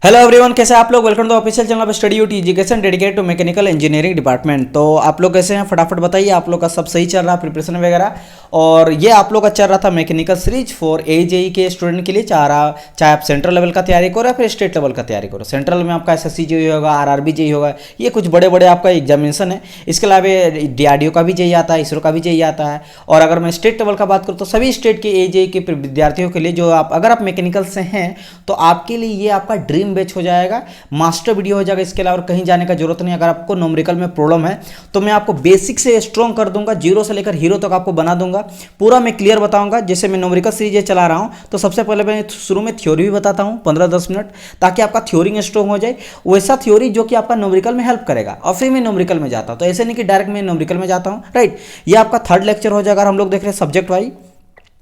Hello everyone, कैसे हैं आप लोग। Welcome to official channel of study UT education dedicated to mechanical engineering department. तो आप लोग कैसे हैं, फटाफट बताइए। आप लोग का सब सही चल रहा है, प्रिपरेशन वगैरह। और ये आप लोग का चल रहा था मैकेनिकल सीरीज फॉर एजेई के स्टूडेंट के लिए, चाहे आप सेंट्रल लेवल का तैयारी करो या फिर स्टेट लेवल का तैयारी करो। सेंट्रल में आपका एसएससी जेईई होगा, आरआरबी जेईई होगा, ये कुछ बड़े बड़े आपका एग्जामिनेशन है। इसके अलावा डीआरडीओ का भी जेईई आता है, इसरो का भी जेईई आता है। और अगर मैं स्टेट लेवल का बात करूँ तो सभी स्टेट के एजेई के विद्यार्थियों के लिए, जो अगर आप मैकेनिकल से हैं तो आपके लिए ये आपका ड्रीम बैच हो जाएगा, मास्टर वीडियो हो जाएगा। इसके अलावा कहीं जाने का जरूरत नहीं। अगर आपको न्यूमेरिकल में प्रॉब्लम है तो मैं आपको बेसिक से स्ट्रॉन्ग कर दूंगा, जीरो से लेकर हीरो तक आपको बना दूंगा, पूरा मैं क्लियर बताऊंगा। जैसे मैं न्यूमेरिकल सीरीज चला रहा हूं तो सबसे पहले मैं शुरू में थ्योरी भी बताता हूं 15-10 मिनट, ताकि आपका थ्योरी स्ट्रॉन्ग हो जाए। वैसा थ्योरी जो कि आपका न्यूमेरिकल में हेल्प करेगा, और फिर मैं न्यूमेरिकल में जाता हूं। तो ऐसे नहीं कि डायरेक्ट मैं न्यूमेरिकल में जाता हूं, राइट। ये आपका थर्ड लेक्चर हो जाएगा। हम लोग देख रहे हैं सब्जेक्ट वाइज,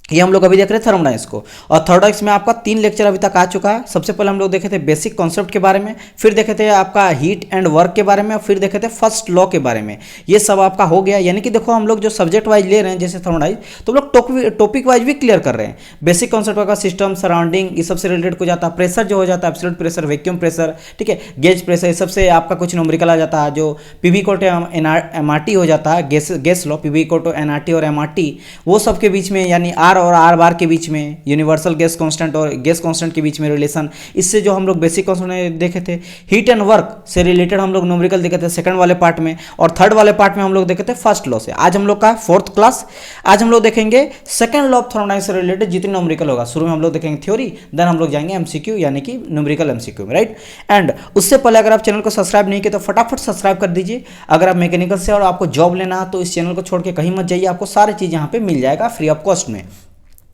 ये हम लोग अभी देख रहे हैं थर्मोडायनेमिक्स को। और थर्मोडायनेमिक्स में आपका 3 लेक्चर अभी तक आ चुका है। सबसे पहले हम लोग देखे थे बेसिक कॉन्सेप्ट के बारे में, फिर देखे थे आपका हीट एंड वर्क के बारे में, और फिर देखे थे फर्स्ट लॉ के बारे में। ये सब आपका हो गया। यानी कि देखो, हम लोग जो सब्जेक्ट वाइज ले रहे हैं जैसे थर्मोडायनेमिक्स, तो हम लोग टॉपिक वाइज भी क्लियर कर रहे हैं। बेसिक कॉन्सेप्ट का सिस्टम, सराउंडिंग, ये सबसे रिलेटेड हो जाता है। प्रेशर जो हो जाता है, एब्सोल्यूट प्रेशर, वैक्यूम प्रेशर, ठीक है, गेज प्रेशर, ये सबसे आपका कुछ न्यूमेरिकल आ जाता है। जो पीवी कोट एमआरटी हो जाता है, gas law, PV quote NRT और एमआरटी, वो सब के बीच में, यानी आर और आर बार के बीच में, यूनिवर्सल गैस कांस्टेंट और गैस कांस्टेंट के बीच में रिलेशन, इससे जो हम लोग बेसिक कांस्टेंट देखे थे। हीट एंड वर्क से रिलेटेड हम लोग न्यूमेरिकल देखे थे सेकंड वाले पार्ट में, और थर्ड वाले पार्ट में हम लोग देखे थे फर्स्ट लॉ से। आज हम लोग का 4th क्लास, आज हम लोग देखेंगे सेकंड लॉ ऑफ थर्मोडायनामिक्स से रिलेटेड जितनी न्यूमेरिकल होगा। शुरू में हम लोग देखेंगे थ्योरी, देन हम लोग जाएंगे एमसीक्यू, यानी कि न्यूमेरिकल एमसीक्यू में, राइट। एंड उससे पहले अगर आप चैनल को सब्सक्राइब नहीं किए तो फटाफट सब्सक्राइब कर दीजिए। अगर आप मैकेनिकल से और आपको जॉब लेना है तो इस चैनल को छोड़ के कहीं मत जाइए, आपको सारी चीज़ यहाँ पे मिल जाएगा फ्री ऑफ कॉस्ट में।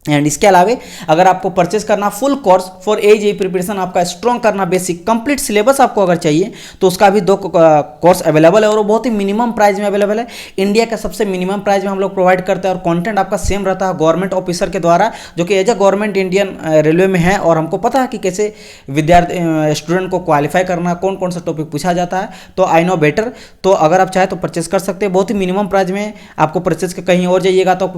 एंड इसके अलावा अगर आपको परचेस करना full course for AJE preparation, आपका स्ट्रॉन्ग करना बेसिक कंप्लीट सिलेबस आपको अगर चाहिए तो उसका भी 2 कोर्स अवेलेबल है, और वो बहुत ही मिनिमम प्राइस में अवेलेबल है। इंडिया का सबसे मिनिमम प्राइस में हम लोग प्रोवाइड करते हैं, और कंटेंट आपका सेम रहता है गवर्नमेंट ऑफिसर के द्वारा, जो कि as a government Indian railway में है। और हमको पता है कि कैसे विद्यार्थी स्टूडेंट को क्वालिफाई करना, कौन कौन सा टॉपिक पूछा जाता है, तो आई नो बेटर। तो अगर आप चाहें तो परचेस कर सकते हैं बहुत ही मिनिमम प्राइस में। आपको परचेस कहीं और जाइएगा तो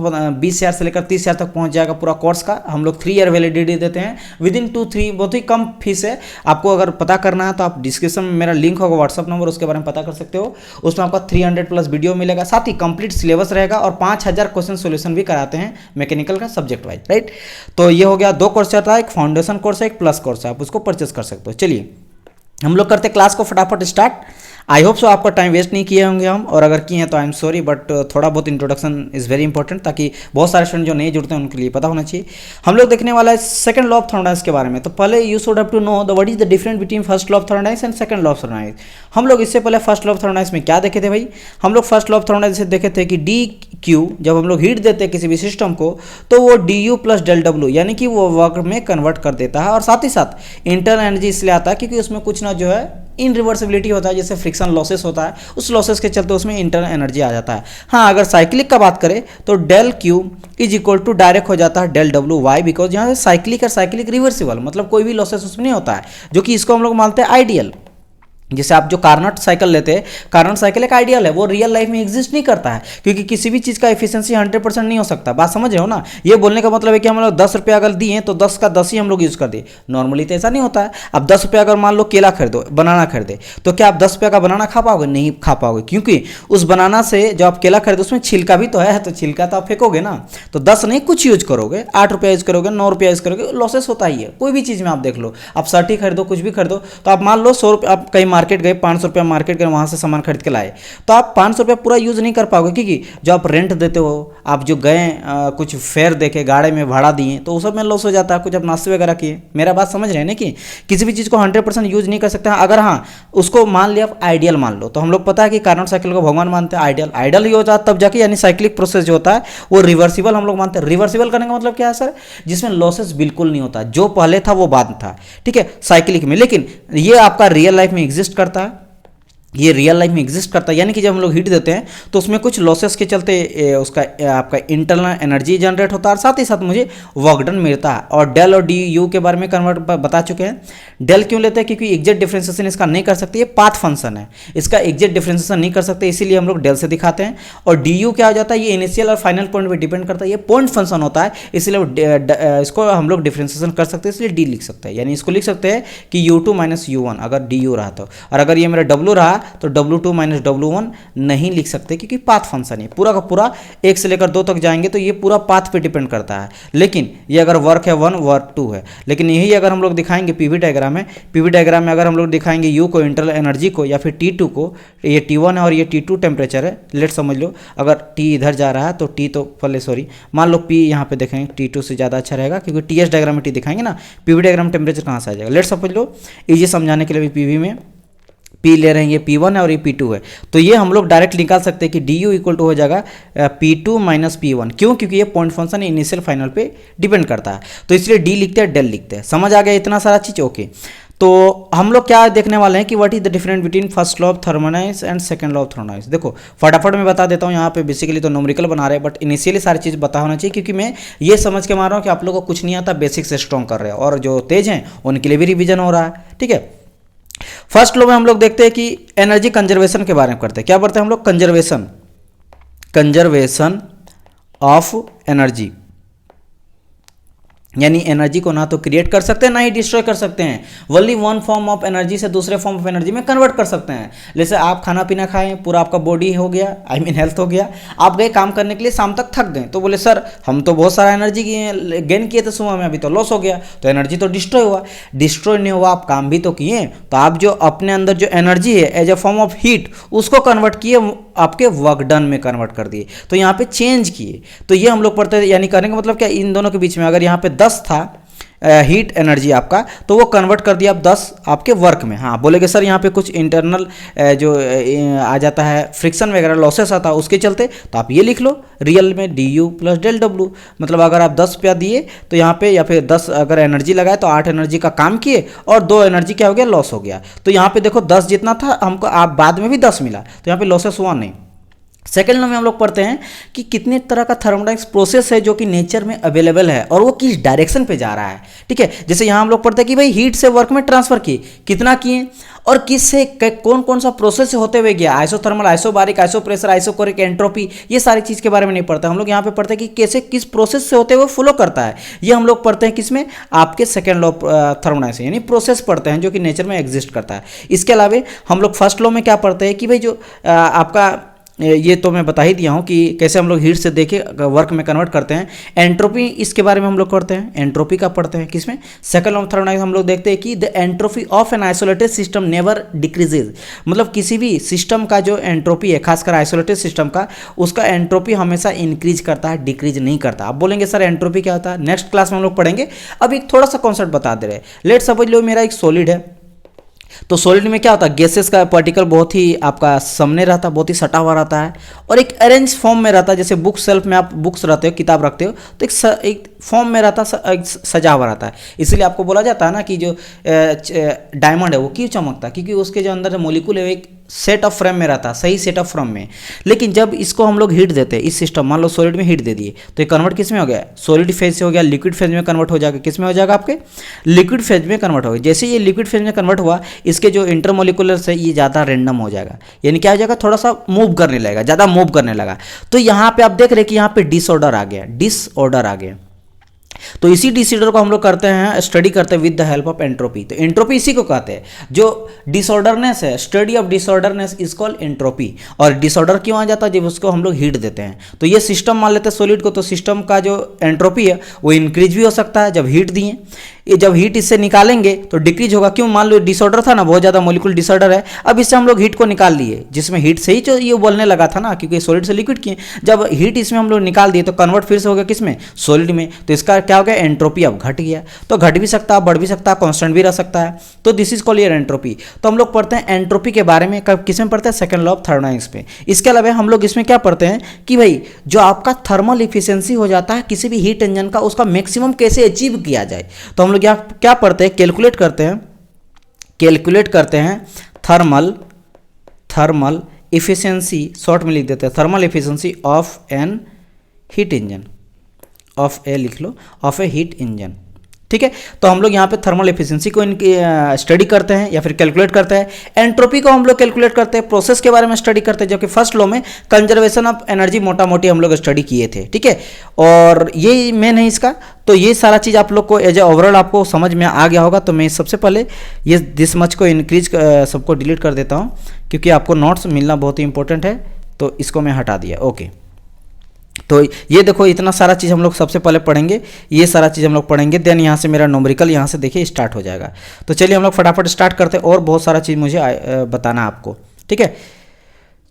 20,000 से लेकर 30,000 तक पहुंच जाएगा पूरा कोर्स का। हम लोग 3 ईयर वैलिडिटी देते हैं, विद इन 2-3, बहुत ही कम फीस है। आपको अगर पता करना है तो आप डिस्क्रिप्शन में मेरा लिंक होगा, व्हाट्सअप नंबर, उसके बारे में पता कर सकते हो। उसमें आपका 300+ वीडियो मिलेगा, साथ ही कंप्लीट सिलेबस रहेगा, और 5,000 क्वेश्चन सोल्यूशन भी कराते हैं मैकेनिकल का सब्जेक्ट वाइज, राइट। तो ये हो गया 2 कोर्स चलता है, एक फाउंडेशन कोर्स है, एक प्लस कोर्स है, आप उसको परचेस कर सकते हो। चलिए हम लोग करते क्लास को फटाफट स्टार्ट। आई होप सो आपका टाइम वेस्ट नहीं किए होंगे हम, और अगर किए हैं तो आई एम सॉरी, बट थोड़ा बहुत इंट्रोडक्शन इज़ वेरी इंपॉर्टेंट, ताकि बहुत सारे स्टूडेंट जो नहीं जुड़ते हैं उनके लिए पता होना चाहिए। हम लोग देखने वाला है सेकंड लॉ ऑफ थर्मोडायनामिक्स के बारे में। तो पहले you should have to know the what is the difference between first law of thermodynamics and second law of thermodynamics. हम लोग इससे पहले फर्स्ट लॉ ऑफ थर्मोडायनामिक्स में क्या देखे थे भाई? हम लोग फर्स्ट लॉ ऑफ थर्मोडायनामिक्स से देखे थे कि डी क्यू, जब हम लोग हीट देते हैं किसी भी सिस्टम को तो वो D U plus del W, यानी कि वो वर्क में कन्वर्ट कर देता है। और साथ ही साथ इंटरनल एनर्जी इसलिए आता है क्योंकि उसमें कुछ ना जो है इनरिवर्सिबिलिटी होता है, जैसे फ्रिक्शन लॉसेस होता है, उस लॉसेस के चलते उसमें इंटरनल एनर्जी आ जाता है। हाँ, अगर साइक्लिक का बात करें तो del Q is equal to direct हो जाता है डेल डब्ल्यू। वाई? बिकॉज यहाँ से साइक्लिक और साइक्लिक रिवर्सिबल, मतलब कोई भी लॉसेस उसमें नहीं होता है, जो कि इसको हम लोग मानते हैं आइडियल। जैसे आप जो कार्नट साइकिल लेते हैं, कार्नट साइकिल एक आइडियल है, वो रियल लाइफ में एग्जिस्ट नहीं करता है, क्योंकि किसी भी चीज़ का एफिशिएंसी 100% नहीं हो सकता। बात समझ रहे हो ना? ये बोलने का मतलब है कि हम लोग 10 रुपये अगर दिए तो 10 का 10 ही हम लोग यूज़ कर दिए। नॉर्मली तो ऐसा नहीं होता है। अब 10 रुपये अगर मान लो केला खरीदो, बनाना खरीदे, तो क्या आप 10 रुपये का बनाना खा पाओगे? नहीं खा पाओगे, क्योंकि उस बनाना से जो आप केला खरीदो उसमें छिलका भी तो है, तो छिलका तो आप फेंकोगे ना। तो 10 नहीं, कुछ यूज करोगे, 8 रुपया यूज करोगे, 9 रुपया यूज करोगे, लॉसेस होता ही है। कोई भी चीज़ में आप देख लो, आप शर्ट ही खरीदो, कुछ भी खरीदो, तो आप मान लो 100 रुपये, आप कहीं मार्केट गए, 500 रुपया मार्केट गए, वहाँ से सामान खरीद के लाए, तो आप 500 रुपया पूरा यूज़ नहीं कर पाओगे, क्योंकि जो आप रेंट देते हो, आप जो गए कुछ फेयर देके गाड़ी में भाड़ा दिए, तो उस सब में लॉस हो जाता है। कुछ आप नाश्ते वगैरह किए, मेरा बात समझ रहे हैं ना, कि किसी भी चीज़ को 100% यूज नहीं कर सकते हैं। अगर हाँ उसको मान लिया आप आइडियल मान लो, तो हम लोग पता है कि कार्नट साइकिल को भगवान मानते हैं, आइडियल ही होता है तब जाके, यानी साइक्लिक प्रोसेस जो होता है वो रिवर्सिबल हम लोग मानते हैं। रिवर्सिबल करने का मतलब क्या है सर? जिसमें लॉसेस बिल्कुल नहीं होता, जो पहले था वो बाद था, ठीक है, साइक्लिक में। लेकिन ये आपका रियल लाइफ में एग्जिस्ट करता है, ये रियल लाइफ में एग्जिस्ट करता है, यानी कि जब हम लोग हीट देते हैं तो उसमें कुछ लॉसेस के चलते उसका आपका इंटरनल एनर्जी जनरेट होता है और साथ ही साथ मुझे वर्क डन मिलता है। और डेल और डी यू के बारे में कन्वर्ट बता चुके हैं। डेल क्यों लेते हैं? क्योंकि एग्जैक्ट डिफरेंशिएशन इसका नहीं कर सकते, ये पाथ फंक्शन है, इसका एग्जैक्ट डिफरेंशिएशन नहीं कर सकते, इसीलिए हम लोग डेल से दिखाते हैं। और डी यू क्या हो जाता है? ये इनिशियल और फाइनल पॉइंट पर डिपेंड करता है, ये पॉइंट फंक्शन होता है, इसलिए इसको हम लोग डिफरेंशिएशन कर सकते हैं, इसलिए डी लिख सकते हैं। यानी इसको लिख सकते हैं कि U2 माइनस U1 अगर डी यू रहा तो, और अगर ये मेरा W रहा तो W2 माइनस W1 नहीं लिख सकते क्योंकि पाथ फंक्शन है, पूरा का पूरा 1 से लेकर 2 तक जाएंगे तो ये पूरा पाथ पे डिपेंड करता है। लेकिन ये अगर वर्क है 1, वर्क 2 है। लेकिन यही अगर हम लोग दिखाएंगे पीवी डायग्राम में, पीवी डायग्राम में अगर हम लोग दिखाएंगे यू को, इंटरनल एनर्जी को, या फिर T2 को, ये T1 है और ये T2 टेम्परेचर है, लेट समझ लो अगर T इधर जा रहा है तो T तो पहले सॉरी मान लो P यहाँ पे देखेंगे T2 से ज़्यादा अच्छा रहेगा क्योंकि TS डायग्राम में T दिखाएंगे ना, पीवी डायग्राम टेम्परेचर कहाँ से आ जाएगा। लेट समझ लो इजी समझाने के लिए भी पीवी में P ले रहे हैं, ये P1 है और ये P2 है, तो ये हम लोग डायरेक्ट निकाल सकते हैं कि DU इक्वल टू हो जाएगा P2 माइनस P1। क्यों? क्योंकि ये पॉइंट फंक्शन इनिशियल फाइनल पे डिपेंड करता है, तो इसलिए D लिखते हैं, डेल लिखते हैं। समझ आ गया इतना सारा चीज़? ओके, तो हम लोग क्या देखने वाले हैं कि what is the difference between first law of thermodynamics and second law of thermodynamics. देखो फटाफट मैं बता देता हूँ, यहाँ पे बेसिकली तो न्यूमेरिकल बना रहे हैं बट इनिशियली सारी चीज़ बता होना चाहिए, क्योंकि मैं ये समझ के मार रहा हूँ कि आप लोगों को कुछ नहीं आता, बेसिक से स्ट्रॉन्ग कर रहे हैं और जो तेज हैं उनके लिए भी रिविजन हो रहा है। ठीक है, फर्स्ट लॉ में हम लोग देखते हैं कि एनर्जी कंजर्वेशन के बारे में करते हैं। क्या पढ़ते हैं हम लोग? कंजर्वेशन ऑफ एनर्जी, यानी एनर्जी को ना तो क्रिएट कर सकते हैं ना ही डिस्ट्रॉय कर सकते हैं, only one form of energy से दूसरे फॉर्म ऑफ एनर्जी में कन्वर्ट कर सकते हैं। जैसे आप खाना पीना खाएं, पूरा आपका बॉडी हो गया, आई मीन हेल्थ हो गया, आप गए काम करने के लिए, शाम तक थक गए, तो बोले सर हम तो बहुत सारा एनर्जी गेन किए थे सुबह में, अभी तो लॉस हो गया, तो एनर्जी तो डिस्ट्रॉय हुआ। डिस्ट्रॉय नहीं हुआ, आप काम भी तो किए, तो आप जो अपने अंदर जो एनर्जी है as a form of heat उसको कन्वर्ट किए, आपके वर्क डन में कन्वर्ट कर दिए, तो यहाँ पे चेंज किए। तो ये हम लोग पढ़ते हैं, यानी करने का मतलब क्या, इन दोनों के बीच में अगर यहाँ पे 10 था हीट एनर्जी आपका, तो वो कन्वर्ट कर दिया आप 10 आपके वर्क में। हाँ बोलेगे सर यहाँ पे कुछ इंटरनल जो आ जाता है फ्रिक्शन वगैरह लॉसेस आता है उसके चलते, तो आप ये लिख लो रियल में DU प्लस डेल W, मतलब अगर आप 10 रुपया दिए तो यहाँ पे, या फिर 10 अगर एनर्जी लगाए तो 8 एनर्जी का काम किए और 2 एनर्जी क्या हो गया, लॉस हो गया। तो यहाँ पे देखो 10 जितना था हमको, आप बाद में भी 10 मिला, तो यहाँ पे लॉसेस हुआ नहीं। सेकेंड लॉ में हम लोग पढ़ते हैं कि कितने तरह का थर्मोडायनामिक्स प्रोसेस है जो कि नेचर में अवेलेबल है और वो किस डायरेक्शन पे जा रहा है। ठीक है, जैसे यहाँ हम लोग पढ़ते हैं कि भाई हीट से वर्क में ट्रांसफर किए, कितना किए और किससे कौन कौन सा प्रोसेस होते हुए गया, आइसोथर्मल, आइसोबारिक, आइसोप्रेशर, आइसोकोरिक, एंट्रोपी, ये सारी चीज़ के बारे में नहीं पढ़ते हम लोग। यहाँ पे पढ़ते हैं कि कैसे किस प्रोसेस से होते हुए फ्लो करता है, ये हम लोग पढ़ते हैं किसमें, आपके सेकेंड लॉ थर्मोडायनामिक्स, यानी प्रोसेस पढ़ते हैं जो कि नेचर में एग्जिस्ट करता है। इसके अलावा हम लोग फर्स्ट लॉ में क्या पढ़ते हैं कि भाई जो आपका, ये तो मैं बता ही दिया हूँ कि कैसे हम लोग हीट से देखे वर्क में कन्वर्ट करते हैं। एंट्रोपी, इसके बारे में हम लोग पढ़ते हैं, एंट्रोपी का पढ़ते हैं किसमें, सेकंड लॉ ऑफ थर्मोडायनामिक्स। हम लोग देखते हैं कि the entropy of an isolated system never decreases, मतलब किसी भी सिस्टम का जो एंट्रोपी है, खासकर आइसोलेटेड सिस्टम का, उसका एंट्रोपी हमेशा इंक्रीज करता है, डिक्रीज नहीं करता। आप बोलेंगे सर एंट्रोपी क्या होता है, नेक्स्ट क्लास में हम लोग पढ़ेंगे, अब एक थोड़ा सा कॉन्सेप्ट बता दे रहे हैं। लेट समझ लो मेरा एक सॉलिड है, तो सॉलिड में क्या होता है, गैसेस का पार्टिकल बहुत ही आपका सामने रहता है, बहुत ही सटा हुआ रहता है और एक अरेंज फॉर्म में रहता है। जैसे बुक सेल्फ में आप बुक्स रहते हो, किताब रखते हो, तो एक फॉर्म में रहता है, सजा हुआ रहता है। इसलिए आपको बोला जाता है ना कि जो डायमंड है वो क्यों चमकता है, क्योंकि उसके जो अंदर मोलिक्यूल है एक सेट ऑफ फ्रेम में रहता है, सही सेट ऑफ फ्रेम में। लेकिन जब इसको हम लोग हीट देते हैं, इस सिस्टम मान लो सॉलिड में हीट दे दिए, तो ये कन्वर्ट किस में हो गया, सॉलिड फेज से हो गया लिक्विड फेज में कन्वर्ट हो जाएगा। किस में हो जाएगा, आपके लिक्विड फेज में कन्वर्ट हो गया। जैसे ये लिक्विड फेज में कन्वर्ट हुआ, इसके जो इंटरमोलिकुलर्स है ये ज़्यादा रैंडम हो जाएगा, यानी क्या हो जाएगा, थोड़ा सा मूव करने लगेगा, ज़्यादा मूव करने लगा। तो यहाँ पे आप देख रहे हैं कि यहाँ पे डिसऑर्डर आ गया, डिसऑर्डर आ गया। तो इसी डिसऑर्डर को हम लोग करते हैं, स्टडी करते हैं with the help of entropy. तो एंट्रोपी इसी को कहते हैं, जो डिसऑर्डरनेस है, study of disorderness is called entropy. और डिसऑर्डर क्यों आ जाता है, जब उसको हम लोग हीट देते हैं। तो ये सिस्टम मान लेते हैं सॉलिड को, तो सिस्टम का जो एंट्रोपी है वो इंक्रीज भी हो सकता है जब हीट दिए, ये जब हीट इससे निकालेंगे तो डिक्रीज होगा। क्यों, मान लो डिसऑर्डर था ना, बहुत ज़्यादा मॉलिक्यूल डिसऑर्डर है, अब इससे हम लोग हीट को निकाल लिए, जिसमें हीट से ही जो ये बोलने लगा था ना, क्योंकि सॉलिड से लिक्विड किए, जब हीट इसमें हम लोग निकाल दिए तो कन्वर्ट फिर से हो गया किसमें, सॉलिड में। तो इसका क्या हो गया, एंट्रोपी अब घट गया। तो घट भी सकता है, बढ़ भी सकता है, कांस्टेंट भी रह सकता है। तो दिस इज कॉल्ड एंट्रोपी। तो हम लोग पढ़ते हैं एंट्रोपी के बारे में, कब किस में पढ़ते हैं, सेकंड लॉ ऑफ थर्मोडायनामिक्स पे। इसके अलावा हम लोग इसमें क्या पढ़ते हैं कि भाई जो आपका थर्मल इफिशियंसी हो जाता है किसी भी हीट इंजन का, उसका मैक्सिमम कैसे अचीव किया जाए। तो हम लोग क्या पढ़ते हैं, कैलकुलेट करते हैं थर्मल इफिशियंसी, शॉर्ट में लिख देते हैं thermal efficiency of an heat engine, of a लिख लो, ऑफ ए हीट इंजन। ठीक है, तो हम लोग यहाँ पे थर्मल एफिशिएंसी को इनकी स्टडी करते हैं या फिर कैलकुलेट करते हैं। एंट्रोपी को हम लोग कैलकुलेट करते हैं, प्रोसेस के बारे में स्टडी करते हैं, जबकि फर्स्ट लॉ में कंजर्वेशन ऑफ एनर्जी मोटा मोटी हम लोग स्टडी किए थे। ठीक है, और ये मेन है इसका। तो ये सारा चीज़ आप लोग को एज ए ओवरऑल आपको समझ में आ गया होगा। तो मैं सबसे पहले ये दिस मच को इंक्रीज सबको डिलीट कर देता हूँ, क्योंकि आपको नोट्स मिलना बहुत ही इंपॉर्टेंट है। तो इसको मैं हटा दिया। ओके, तो ये देखो इतना सारा चीज़ हम लोग सबसे पहले पढ़ेंगे, ये सारा चीज़ हम लोग पढ़ेंगे, देन यहाँ से मेरा न्यूमेरिकल यहाँ से देखिए स्टार्ट हो जाएगा। तो चलिए हम लोग फटाफट स्टार्ट करते हैं, और बहुत सारा चीज़ मुझे बताना आपको। ठीक है,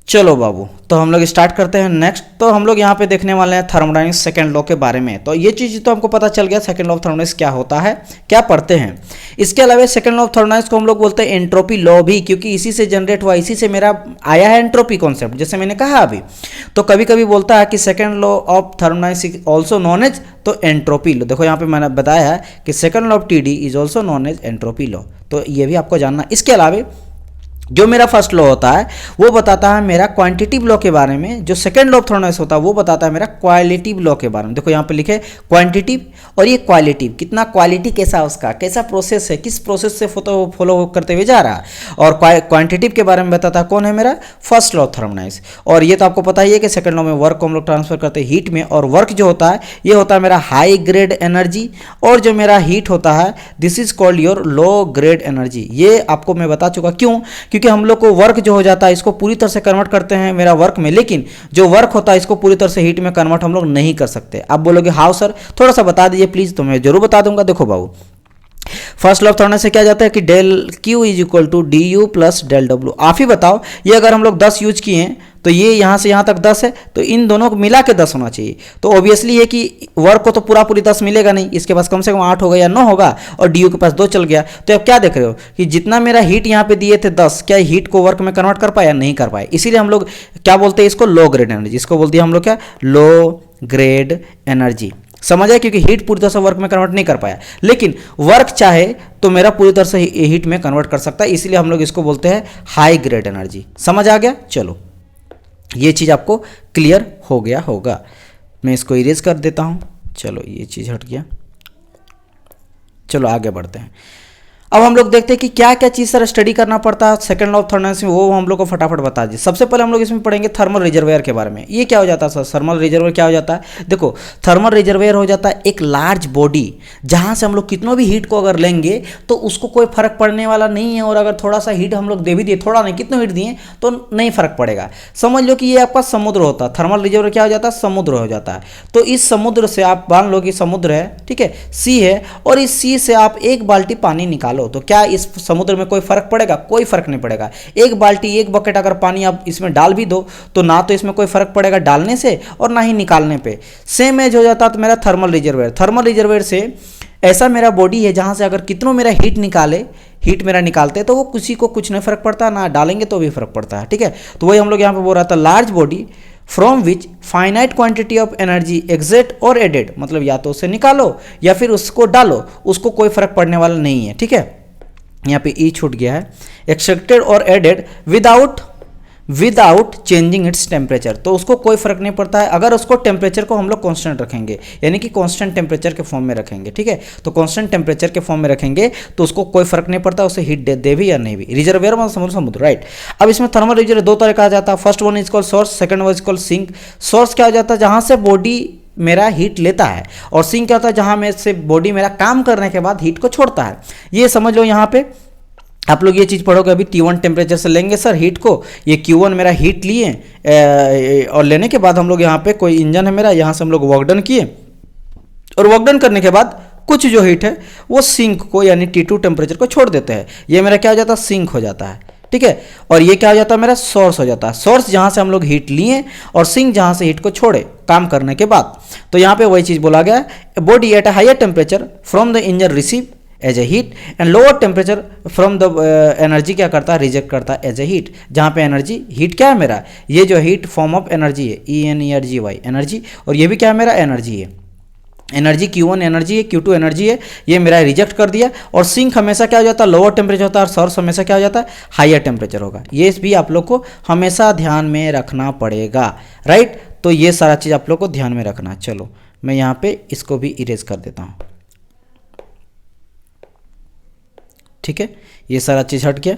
चलो बाबू, तो हम लोग स्टार्ट करते हैं। नेक्स्ट तो हम लोग यहाँ पे देखने वाले हैं थर्मोडायनेमिक्स सेकंड लॉ के बारे में। तो ये चीज़ तो हमको पता चल गया सेकंड लॉ ऑफ थर्मोडायनेमिक्स क्या होता है, क्या पढ़ते हैं। इसके अलावा सेकंड लॉ ऑफ थर्मोडायनेमिक्स को हम लोग बोलते हैं एंट्रोपी लॉ भी, क्योंकि इसी से जनरेट हुआ, इसी से मेरा आया है एंट्रोपी कॉन्सेप्ट, जैसे मैंने कहा अभी। तो कभी कभी बोलता है कि second law of thermodynamics also known as तो एंट्रोपी लॉ। देखो यहाँ पे मैंने बताया है कि second law of TD is also known as entropy law, तो ये भी आपको जानना। इसके अलावा जो मेरा फर्स्ट लॉ होता है वो बताता है मेरा क्वांटिटिव लॉ के बारे में, जो सेकंड लॉ ऑफ थर्मोडायनेमिक्स होता है वो बताता है मेरा क्वालिटेटिव लॉ के बारे में। देखो यहाँ पे लिखे क्वांटिटिव और ये क्वालिटिव, कितना क्वालिटी कैसा उसका, कैसा प्रोसेस है, किस प्रोसेस से फॉलो करते हुए जा रहा है। और क्वांटिटिव के बारे में बताता है कौन है मेरा फर्स्ट लॉ ऑफ थर्मोडायनेमिक्स। और ये तो आपको पता ही है कि सेकंड लॉ में वर्क को हम लोग ट्रांसफर करते हैं हीट में, और वर्क जो होता है ये होता है मेरा हाई ग्रेड एनर्जी, और जो मेरा हीट होता है this is called your low grade energy. ये आपको मैं बता चुका, क्यों, क्योंकि हम लोग को वर्क जो हो जाता है इसको पूरी तरह से कन्वर्ट करते हैं मेरा वर्क में, लेकिन जो वर्क होता है इसको पूरी तरह से हीट में कन्वर्ट हम लोग नहीं कर सकते। आप बोलोगे हाउ सर, थोड़ा सा बता दीजिए प्लीज, तो मैं जरूर बता दूंगा। देखो बाबू, फर्स्ट लॉ ऑफ थर्मोडायनेमिक्स से क्या जाता है कि del Q is equal to D U plus del W. आप ही बताओ, ये अगर हम लोग 10 यूज किए हैं तो ये यहाँ से यहाँ तक 10 है, तो इन दोनों को मिला के 10 होना चाहिए। तो ऑब्वियसली है कि वर्क को तो पूरी 10 मिलेगा नहीं, इसके पास कम से कम 8 होगा या 9 होगा, और डी यू के पास 2 चल गया। तो अब क्या देख रहे हो कि जितना मेरा हीट यहाँ पे दिए थे 10, क्या हीट को वर्क में कन्वर्ट कर पाया, नहीं कर पाए। इसीलिए हम लोग क्या बोलते हैं इसको, लो ग्रेड एनर्जी। इसको बोलते हैं हम लोग क्या, लो ग्रेड एनर्जी। समझ आया, क्योंकि हीट पूरी तरह से वर्क में कन्वर्ट नहीं कर पाया, लेकिन वर्क चाहे तो मेरा पूरी तरह से हीट में कन्वर्ट कर सकता है, इसलिए हम लोग इसको बोलते हैं हाई ग्रेड एनर्जी। समझ आ गया। चलो, ये चीज़ आपको क्लियर हो गया होगा। मैं इसको इरेज कर देता हूँ। चलो, ये चीज़ हट गया। चलो आगे बढ़ते हैं। अब हम लोग देखते हैं कि क्या क्या चीज़ सर स्टडी करना पड़ता है सेकंड लॉ ऑफ थर्मोडायनेमिक्स में, वो हम लोग को फटाफट बता दीजिए। सबसे पहले हम लोग इसमें पढ़ेंगे थर्मल रिजर्वेयर के बारे में। ये क्या हो जाता है सर, थर्मल रिजर्वेयर क्या हो जाता है? देखो, थर्मल रिजर्वेयर हो जाता है एक लार्ज बॉडी जहाँ से हम लोग कितनों भी हीट को अगर लेंगे तो उसको कोई फर्क पड़ने वाला नहीं है, और अगर थोड़ा सा हीट हम लोग दे भी दिए, थोड़ा नहीं कितना हीट दिए तो नहीं फर्क पड़ेगा। समझ लो कि ये आपका समुद्र होता है, थर्मल रिजर्वेयर क्या हो जाता है, समुद्र हो जाता है। तो इस समुद्र से आप मान लो कि समुद्र है, ठीक है, सी है, और इस सी से आप एक बाल्टी पानी निकालो, तो क्या इस समुद्र में कोई फर्क पड़ेगा? कोई फर्क नहीं पड़ेगा। एक बाल्टी, एक बकेट अगर पानी आप इसमें डाल भी दो तो ना तो इसमें कोई फर्क पड़ेगा डालने से और ना ही निकालने पे। सेम एज हो जाता तो मेरा थर्मल रिजर्वेयर। थर्मल रिजर्वेयर से ऐसा मेरा बॉडी है जहां से अगर कितनों मेरा हीट मेरा निकालते हैं तो वो किसी को कुछ नहीं फर्क पड़ता, ना डालेंगे तो भी फर्क पड़ता है। ठीक है, तो वही हम लोग यहाँ पे बोल रहा था, large body from which finite quantity of energy exit और एडेड, मतलब या तो उसे निकालो या फिर उसको डालो, उसको कोई फर्क पड़ने वाला नहीं है। ठीक है, यहाँ पे ई छूट गया है, एक्सट्रैक्टेड और added without changing its temperature, तो उसको कोई फर्क नहीं पड़ता है अगर उसको टेम्परेचर को हम लोग कांस्टेंट रखेंगे, यानी कि कांस्टेंट टेम्परेचर के फॉर्म में रखेंगे। ठीक है, तो कांस्टेंट टेम्परेचर के फॉर्म में रखेंगे तो उसको कोई फर्क नहीं पड़ता उसे हीट दे भी या नहीं भी। रिजर्वेयर मतलब समुद्र, राइट। अब इसमें थर्मल रिजर्वेयर दो तरह का आ जाता है, first one is called source, second one is called sink. Source क्या हो जाता है, जहां से बॉडी मेरा हीट लेता है, और सिंक क्या होता है, जहां में से बॉडी मेरा काम करने के बाद हीट को छोड़ता है। ये समझ लो, यहाँ पे आप लोग ये चीज़ पढ़ोगे अभी T1 टेम्परेचर से लेंगे सर हीट को, ये Q1 मेरा हीट लिए और लेने के बाद हम लोग यहाँ पे कोई इंजन है मेरा, यहाँ से हम लोग वर्क डन किए, और वर्क डन करने के बाद कुछ जो हीट है वो सिंक को यानी T2 टेम्परेचर को छोड़ देते हैं। ये मेरा क्या हो जाता है, सिंक हो जाता है। ठीक है, और ये क्या हो जाता है, मेरा सोर्स हो जाता है। सोर्स जहाँ से हम लोग हीट लिए और सिंक जहाँ से हीट को छोड़े काम करने के बाद। तो यहाँ पे वही चीज़ बोला गया, body at a higher temperature from the engine receive as a heat and lower temperature from the energy क्या करता है, रिजेक्ट करता है एज ए हीट। जहाँ पे एनर्जी, हीट क्या है मेरा, ये जो हीट फॉर्म ऑफ एनर्जी है, ENERGY एनर्जी, और ये भी क्या है मेरा एनर्जी है। एनर्जी Q1 एनर्जी है, Q2 एनर्जी है, ये मेरा रिजेक्ट कर दिया। और सिंक हमेशा क्या हो जाता है, लोअर टेम्परेचर होता है, और सोर्स हमेशा क्या हो जाता है, हायर टेम्परेचर होगा। ये भी आप लोग को हमेशा ध्यान में रखना पड़ेगा, राइट। तो ये सारा चीज़ आप लोग को ध्यान में रखना। चलो मैं यहाँ पे इसको भी इरेज कर देता हूँ, ठीक है, ये सारा चीज़ हट गया।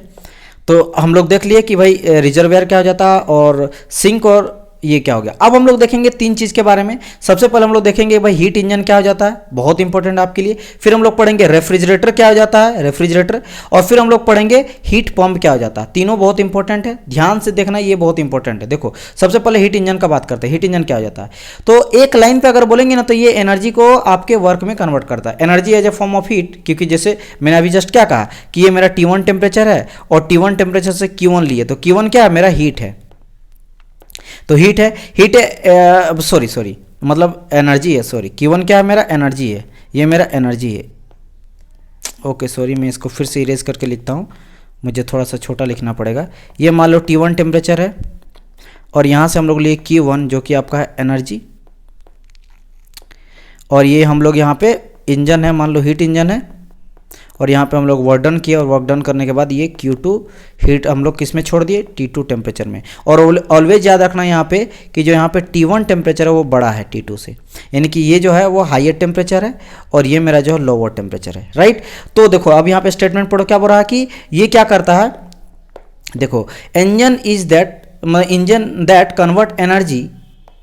तो हम लोग देख लिए कि भाई रिजर्वियर क्या हो जाता है और सिंक और ये क्या हो गया। अब हम लोग देखेंगे तीन चीज़ के बारे में। सबसे पहले हम लोग देखेंगे भाई हीट इंजन क्या हो जाता है, बहुत इंपॉर्टेंट आपके लिए। फिर हम लोग पढ़ेंगे रेफ्रिजरेटर क्या हो जाता है, रेफ्रिजरेटर। और फिर हम लोग पढ़ेंगे हीट पंप क्या हो जाता है। तीनों बहुत इंपॉर्टेंट है, ध्यान से देखना, ये बहुत इंपॉर्टेंट है। देखो सबसे पहले हीट इंजन का बात करते हैं। हीट इंजन क्या हो जाता है, तो एक लाइन पर अगर बोलेंगे ना तो ये एनर्जी को आपके वर्क में कन्वर्ट करता है। Energy as a form of heat, क्योंकि जैसे मैंने अभी जस्ट क्या कहा कि ये मेरा T1 टेम्परेचर है और T1 टेम्परेचर से Q1 लिए, तो Q1 क्या है, मेरा हीट है। तो हीट है सॉरी मतलब एनर्जी है, सॉरी Q1 क्या है, मेरा एनर्जी है, ये मेरा एनर्जी है। ओके सॉरी, मैं इसको फिर से इरेज करके लिखता हूँ, मुझे थोड़ा सा छोटा लिखना पड़ेगा। ये मान लो T1 टेम्परेचर है और यहाँ से हम लोग लिए Q1 जो कि आपका है एनर्जी, और ये हम लोग यहाँ पे इंजन है, मान लो हीट इंजन है, और यहाँ पे हम लोग वर्क डन किए, और वर्क डन करने के बाद ये Q2 हीट हम लोग किस में छोड़ दिए, T2 टेम्परेचर में। और ऑलवेज याद रखना यहाँ पे कि जो यहाँ पे T1 टेम्परेचर है वो बड़ा है T2 से, यानी कि ये जो है वो हायर टेम्परेचर है और ये मेरा जो है लोअर टेम्परेचर है, राइट। तो देखो अब यहाँ पे स्टेटमेंट पढ़ो, क्या बोल रहा है कि ये क्या करता है। देखो engine that convert energy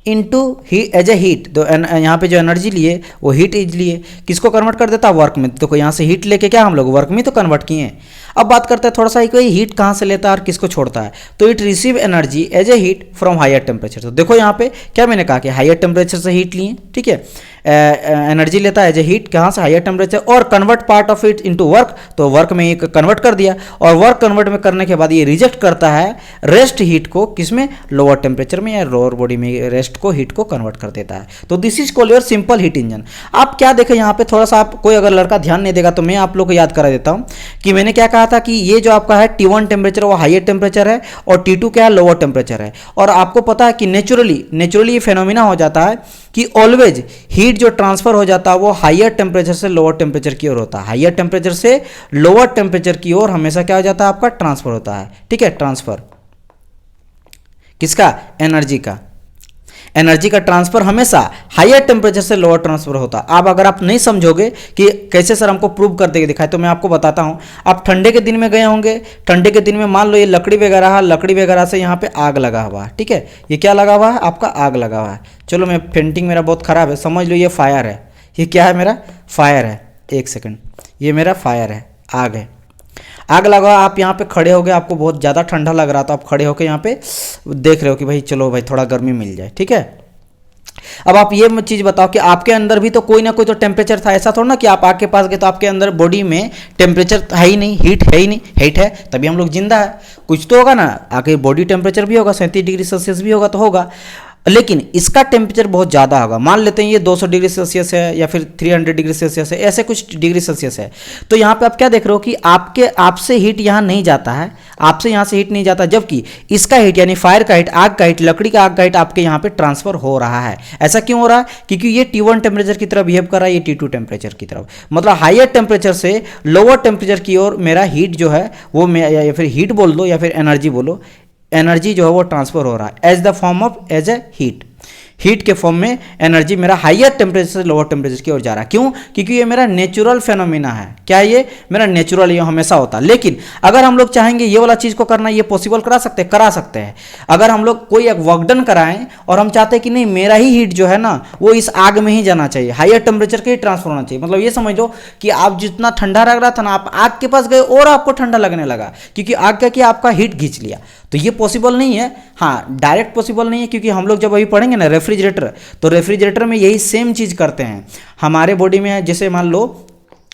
into ही एज ए हीट। तो यहाँ पे जो एनर्जी लिए वो हीट इज लिए, किसको कन्वर्ट कर देता है, वर्क में। तो यहाँ से हीट लेके क्या हम लोग वर्क में तो कन्वर्ट किए हैं। अब बात करते हैं थोड़ा सा कि हीट कहाँ से लेता है और किसको छोड़ता है। तो it receive energy as a heat from higher temperature. तो देखो यहाँ पे क्या मैंने कहा कि हायर टेम्परेचर से हीट लिए, ठीक है, एनर्जी लेता है एज ए हीट कहाँ से, हायर टेम्परेचर, और convert part of it into work. तो वर्क में एक कन्वर्ट कर दिया, और वर्क कन्वर्ट में करने के बाद ये रिजेक्ट करता है रेस्ट हीट को, किसमें, लोअर टेम्परेचर में, या लोअर बॉडी में रेस्ट को हीट को कन्वर्ट कर देता है। तो this is called your simple heat engine. आप क्या देखें यहाँ पे, थोड़ा सा आप कोई अगर लड़का ध्यान नहीं देगा तो मैं आप लोग को याद करा देता हूँ कि मैंने क्या कहा था कि ये जो आपका है T1 टेम्परेचर वो हायर टेम्परेचर है और T2 क्या है, लोअर टेम्परेचर है। और आपको पता है कि नेचुरली ये फेनोमिना हो जाता है कि ऑलवेज हीट जो ट्रांसफर हो जाता है वो हायर टेम्परेचर से लोअर टेम्परेचर की ओर होता है। हायर टेम्परेचर से लोअर टेम्परेचर की ओर हमेशा क्या हो जाता है, आपका ट्रांसफर होता है, ठीक है। ट्रांसफर किसका, एनर्जी का ट्रांसफर हमेशा हायर टेम्परेचर से लोअर ट्रांसफर होता है। अब अगर आप नहीं समझोगे कि कैसे सर हमको प्रूव कर देके दिखाए, तो मैं आपको बताता हूँ। आप ठंडे के दिन में गए होंगे, ठंडे के दिन में मान लो ये लकड़ी वगैरह है, लकड़ी वगैरह से यहाँ पे आग लगा हुआ है, ठीक है, ये क्या लगा हुआ है, आपका आग लगा हुआ है। चलो मैं पेंटिंग मेरा बहुत ख़राब है, समझ लो ये फायर है, ये क्या है, मेरा फायर है। एक सेकेंड, ये मेरा फायर है, आग है, आग लगा। आप यहाँ पे खड़े हो गए, आपको बहुत ज़्यादा ठंडा लग रहा, तो आप खड़े होकर यहाँ पे देख रहे हो कि भाई चलो भाई थोड़ा गर्मी मिल जाए, ठीक है। अब आप ये चीज़ बताओ कि आपके अंदर भी तो कोई ना कोई तो टेम्परेचर था। ऐसा थोड़ा ना कि आप आग के पास गए तो आपके अंदर बॉडी में टेम्परेचर है ही नहीं, हीट है ही नहीं। हीट है तभी हम लोग जिंदा है, कुछ तो होगा ना, आगे बॉडी टेम्परेचर भी होगा, 37 डिग्री सेल्सियस भी होगा तो होगा, लेकिन इसका टेम्परेचर बहुत ज़्यादा होगा। मान लेते हैं ये 200 डिग्री सेल्सियस है या फिर 300 डिग्री सेल्सियस है, ऐसे कुछ डिग्री सेल्सियस है। तो यहाँ पे आप क्या देख रहे हो कि आपसे हीट यहाँ नहीं जाता है, आपसे यहाँ से हीट नहीं जाता, जबकि इसका हीट यानी फायर का हीट, आग का हीट, लकड़ी का आग का हीट आपके यहाँ पे ट्रांसफर हो रहा है। ऐसा क्यों हो रहा है, क्योंकि ये T1 टेम्परेचर की तरफ बिहेव कर रहा है, ये T2 टेम्परेचर की तरफ, मतलब हायर टेम्परेचर से लोअर टेम्परेचर की ओर मेरा हीट जो है वो, या फिर हीट बोल दो या फिर एनर्जी बोलो, एनर्जी जो है वो ट्रांसफर हो रहा है as the form of as a heat के फॉर्म में एनर्जी मेरा हायर टेम्परेचर से लोअर टेम्परेचर की ओर जा रहा है। क्यों, क्योंकि ये मेरा नेचुरल फेनोमिना है। क्या ये मेरा नेचुरल, ये हमेशा होता है। लेकिन अगर हम लोग चाहेंगे ये वाला चीज़ को करना, ये पॉसिबल करा सकते हैं। अगर हम लोग कोई एक वर्क डन कराएं और हम चाहते हैं कि नहीं मेरा ही हीट जो है ना वो इस आग में ही जाना चाहिए, हायर टेम्परेचर के ही ट्रांसफर होना चाहिए, मतलब ये समझ लो कि आप जितना ठंडा लग रहा था ना, आप आग के पास गए और आपको ठंडा लगने लगा, क्योंकि आग का किया आपका हीट खींच लिया। तो ये पॉसिबल नहीं है, हाँ डायरेक्ट पॉसिबल नहीं है, क्योंकि हम लोग जब अभी पढ़ेंगे ना रेफ्रिजरेटर, तो रेफ्रिजरेटर में यही सेम चीज़ करते हैं। हमारे बॉडी में जैसे मान लो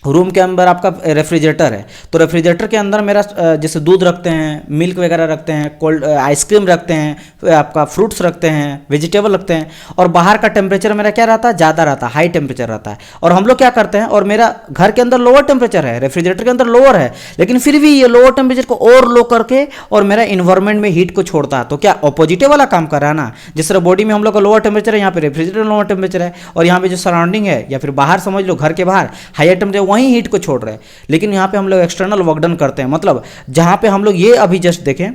रूम के अंदर आपका रेफ्रिजरेटर है, तो रेफ्रिजरेटर के अंदर मेरा जैसे दूध रखते हैं, मिल्क वगैरह रखते हैं, कोल्ड आइसक्रीम रखते हैं, आपका फ्रूट्स रखते हैं, वेजिटेबल रखते हैं, और बाहर का टेम्परेचर मेरा क्या रहता है, ज़्यादा रहता है, हाई टेम्परेचर रहता है। और हम लोग क्या करते हैं, और मेरा घर के अंदर लोअर टेम्परेचर है, रेफ्रिजरेटर के अंदर लोअर है, लेकिन फिर भी ये लोअर टेम्परेचर को और लो करके और मेरा इन्वायरमेंट में हीट को छोड़ता है। तो क्या ऑपोजिटिव वाला काम कर रहा है ना, जिस तरह बॉडी में हम लोग का लोअर टेम्परेचर है, यहाँ पे रेफ्रिजरेटर लोअर टेम्परेचर है, और यहाँ पे जो सराउंडिंग है या फिर बाहर समझ लो घर के बाहर हायर टेम्परेचर, वहीं हीट को छोड़ रहे हैं। लेकिन यहाँ पे हम लोग एक्सटर्नल वर्क डन करते हैं, मतलब जहाँ पे हम लोग ये अभी जस्ट देखें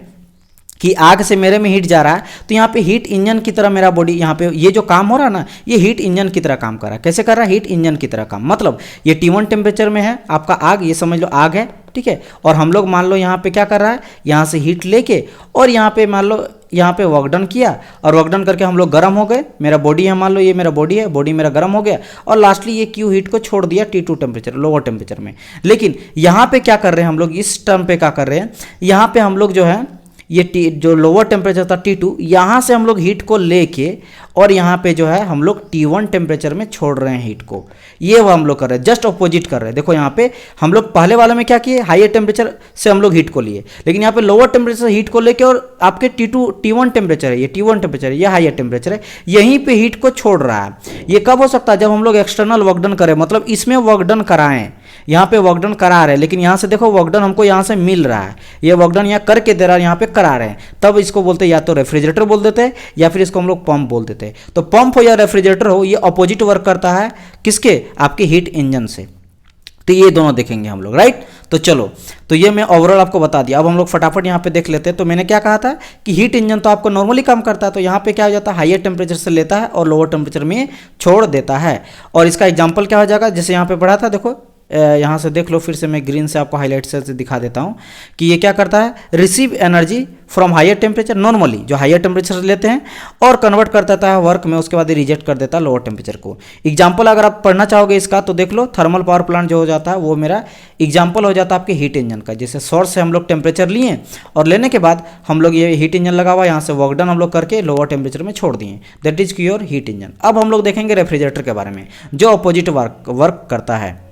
कि आग से मेरे में हीट जा रहा है, तो यहाँ पे हीट इंजन की तरह मेरा बॉडी, यहाँ पे ये जो काम हो रहा है ना, ये हीट इंजन की तरह काम कर रहा है। कैसे कर रहा है, हीट इंजन की तरह काम, मतलब ये T1 टेम्परेचर में है आपका आग, ये समझ लो आग है, ठीक है। और हम लोग मान लो यहाँ पे क्या कर रहा है, यहाँ से हीट लेके और यहाँ पे मान लो यहाँ पे वर्क डन किया, और वर्क डन करके हम लोग गर्म हो गए, मेरा बॉडी है, मान लो ये मेरा बॉडी है, बॉडी मेरा गर्म हो गया, और लास्टली ये क्यू हीट को छोड़ दिया T2 टेम्परेचर, लोअर टेम्परेचर में। लेकिन यहाँ पे क्या कर रहे हैं हम लोग, इस टर्म पे क्या कर रहे हैं, यहाँ पे हम लोग जो है ये जो लोअर टेम्परेचर था T2, यहाँ से हम लोग हीट को लेके और यहाँ पे जो है हम लोग T1 टेम्परेचर में छोड़ रहे हैं हीट को। ये वो हम लोग कर रहे हैं, जस्ट अपोजिट कर रहे हैं। देखो यहाँ पे हम लोग पहले वाले में क्या किए, हायर टेम्परेचर से हम लोग हीट को लिए, लेकिन यहाँ पे लोअर टेम्परेचर से हीट को लेके और आपके T1 टेम्परेचर है, ये T1 टेम्परेचर है, ये हायर टेम्परेचर है, यहीं पे हीट को छोड़ रहा है। ये कब हो सकता है, जब हम लोग एक्सटर्नल वर्क डन करें, मतलब इसमें वर्क डन कराएं, यहाँ पे वर्क डन करा रहे हैं, लेकिन यहाँ से देखो वर्क डन हमको यहाँ से मिल रहा है, ये वर्क डन यहाँ करके दे रहा है, यहाँ पे करा रहे हैं, तब इसको बोलते हैं या तो रेफ्रिजरेटर बोल देते हैं या फिर इसको हम लोग पंप बोल देते हैं। तो पंप हो या रेफ्रिजरेटर हो, ये अपोजिट वर्क करता है किसके, आपके हीट इंजन से। तो ये दोनों देखेंगे हम लोग, राइट। तो चलो, तो ये मैं ओवरऑल आपको बता दिया। अब हम लोग फटाफट यहाँ पे देख लेते हैं। तो मैंने क्या कहा था कि हीट इंजन तो आपको नॉर्मली काम करता है, तो यहाँ पे क्या हो जाता है, हायर टेम्परेचर से लेता है और लोअर टेम्परेचर में छोड़ देता है। और इसका एग्जाम्पल क्या हो जाएगा, जैसे यहाँ पे पढ़ा था, देखो यहाँ से देख लो, फिर से मैं ग्रीन से आपको हाईलाइट से दिखा देता हूँ कि ये क्या करता है, receive energy from higher temperature, normally जो हायर टेम्परेचर से लेते हैं, और कन्वर्ट कर देता है वर्क में, उसके बाद रिजेक्ट कर देता है लोअर टेम्परेचर को। एग्जाम्पल अगर आप पढ़ना चाहोगे इसका, तो देख लो, थर्मल पावर प्लांट जो हो जाता है वो मेरा एग्जाम्पल हो जाता है आपके हीट इंजन का। जैसे सोर्स से हम लोग टेम्परेचर लिए और लेने के बाद हम लोग ये हीट इंजन लगा हुआ, यहाँ से वर्क डन हम लोग करके लोअर टेम्परेचर में छोड़ दिए, that is your heat engine. अब हम लोग देखेंगे रेफ्रिजरेटर के बारे में, जो अपोजिट वर्क करता है।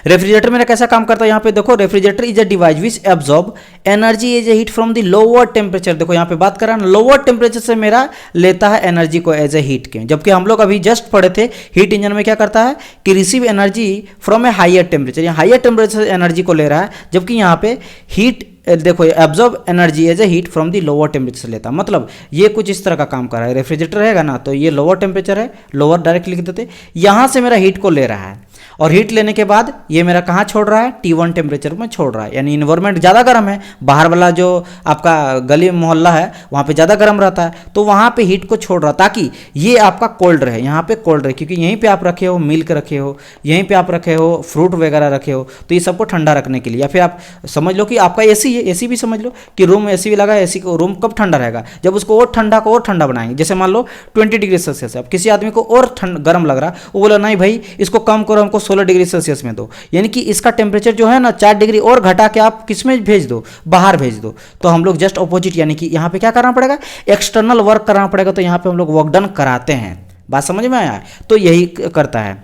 रेफ्रिजरेटर मेरा कैसा काम करता है, यहाँ पे देखो, refrigerator is a device which absorb energy as a heat from the lower temperature. देखो यहाँ पे बात कर रहा है, लोअर टेम्परेचर से मेरा लेता है एनर्जी को एज ए हीट के, जबकि हम लोग अभी जस्ट पढ़े थे हीट इंजन में क्या करता है कि receive energy from a higher temperature, यहाँ हायर टेम्परेचर से एनर्जी को ले रहा है, जबकि यहाँ पे हीट देखो absorb energy as a heat from the lower temperature से लेता, मतलब ये कुछ इस तरह का काम कर रहा है। रेफ्रिजरेटर रहेगा ना, तो ये लोअर टेम्परेचर है, लोअर डायरेक्ट लिख देते, यहाँ से मेरा हीट को ले रहा है, और हीट लेने के बाद ये मेरा कहाँ छोड़ रहा है, T1 टेम्परेचर में छोड़ रहा है। यानी इन्वायरमेंट ज़्यादा गर्म है, बाहर वाला जो आपका गली मोहल्ला है वहाँ पे ज़्यादा गर्म रहता है, तो वहाँ पे हीट को छोड़ रहा, ताकि ये आपका कोल्ड रहे, यहाँ पे कोल्ड रहे, क्योंकि यहीं पे आप रखे हो मिल्क रखे हो, यहीं पे आप रखे हो फ्रूट वगैरह रखे हो, तो ये सबको ठंडा रखने के लिए। या फिर आप समझ लो कि आपका एसी है, एसी भी समझ लो कि रूम में एसी भी लगा है, एसी को रूम कब ठंडा रहेगा, जब उसको और ठंडा बनाएंगे। जैसे मान लो 20 डिग्री सेल्सियस है, अब किसी आदमी को और गर्म लग रहा, वो बोला नहीं भाई इसको कम करो, हमको 16 डिग्री सेल्सियस में दो, यानी कि इसका टेम्परेचर जो है ना 4 डिग्री और घटा के आप किस में भेज दो, बाहर भेज दो। तो हम लोग जस्ट अपोजिट, यानी कि यहाँ पे क्या करना पड़ेगा, एक्सटर्नल वर्क करना पड़ेगा, तो यहाँ पे हम लोग वर्क डन कराते हैं। बात समझ में आया, तो यही करता है।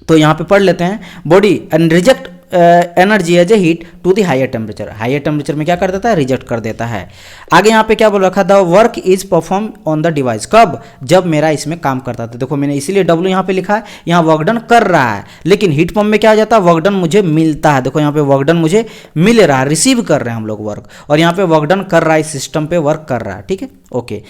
तो यहाँ पे पढ़ लेते हैं, body and reject energy as a heat to the higher temperature, higher temperature में क्या कर देता है, रिजेक्ट कर देता है। आगे यहाँ पे क्या बोल रखा था, work is perform on the device, कब, जब मेरा इसमें काम करता था। देखो मैंने इसीलिए W यहाँ पे लिखा है, यहाँ वर्क डन कर रहा है, लेकिन हीट पंप में क्या हो जाता है, वर्क डन मुझे मिलता है। देखो यहाँ पे वर्क डन मुझे मिल रहा है, रिसीव कर रहे हैं हम लोग वर्क, और यहाँ पे वर्क डन कर रहा है, सिस्टम पे वर्क कर रहा है, ठीक है, ओके।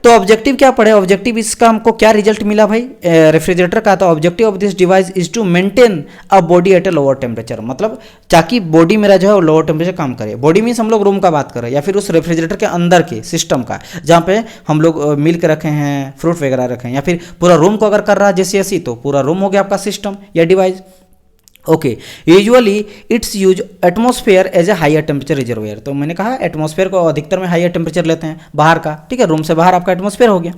तो ऑब्जेक्टिव क्या पढ़े, ऑब्जेक्टिव इसका हमको क्या रिजल्ट मिला भाई, रेफ्रिजरेटर का। तो objective of this device is to maintain a body at a lower temperature, मतलब ताकि बॉडी मेरा जो है वो लोअर टेम्परेचर काम करे। बॉडी मीन्स हम लोग रूम का बात करें, या फिर उस रेफ्रिजरेटर के अंदर के सिस्टम का, जहाँ पे हम लोग मिल्क रखे हैं, फ्रूट वगैरह रखे हैं, या फिर पूरा रूम को अगर कर रहा है जैसे ऐसी, तो पूरा रूम हो गया आपका सिस्टम या device, okay. Usually its use atmosphere as a higher temperature reservoir. तो मैंने कहा एटमॉस्फेयर को अधिकतर में हायर टेम्परेचर लेते हैं बाहर का, ठीक है, रूम से बाहर आपका एटमॉस्फेयर हो गया।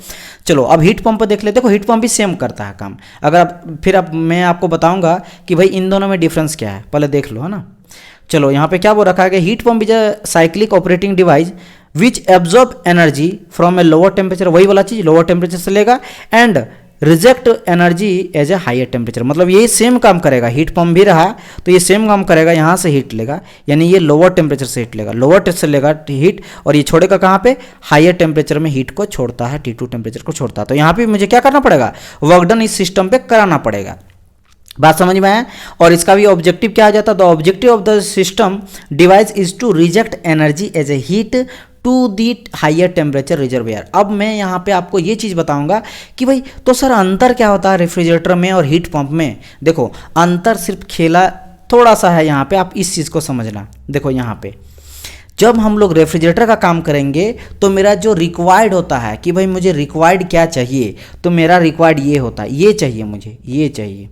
चलो अब हीट पंप पर देख लेते। देखो हीट पंप भी सेम करता है काम। अगर आप फिर अब मैं आपको बताऊंगा कि भाई इन दोनों में डिफरेंस क्या है, पहले देख लो, है ना। चलो यहाँ पे क्या बोल रखा है कि heat pump is a cyclic operating device which absorb energy from a lower temperature, वही वाला चीज लोअर टेम्परेचर से लेगा, and reject energy as a higher temperature, मतलब यही सेम काम करेगा, हीट पंप भी रहा तो ये सेम काम करेगा, यहाँ से हीट लेगा, यानी ये लोअर टेम्परेचर से हीट लेगा, लोअर टेम्परेचर से लेगा हीट, और ये छोड़ेगा कहाँ पे, हायर टेम्परेचर में हीट को छोड़ता है, T2 टेम्परेचर को छोड़ता है। तो यहाँ पे मुझे क्या करना पड़ेगा, वर्क डन इस सिस्टम पे कराना पड़ेगा। बात समझ में आया। और इसका भी ऑब्जेक्टिव क्या आ जाता है, the objective of the system device is to reject energy as a heat to the higher temperature reservoir. अब मैं यहाँ पे आपको ये चीज़ बताऊंगा कि भाई तो सर अंतर क्या होता है रेफ्रिजरेटर में और हीट पंप में। देखो अंतर सिर्फ खेला थोड़ा सा है यहाँ पे, आप इस चीज़ को समझना। देखो यहाँ पे जब हम लोग रेफ्रिजरेटर का काम करेंगे तो मेरा जो रिक्वायर्ड होता है कि भाई मुझे रिक्वायर्ड क्या चाहिए, तो मेरा रिक्वायर्ड ये होता है, ये चाहिए मुझे, ये चाहिए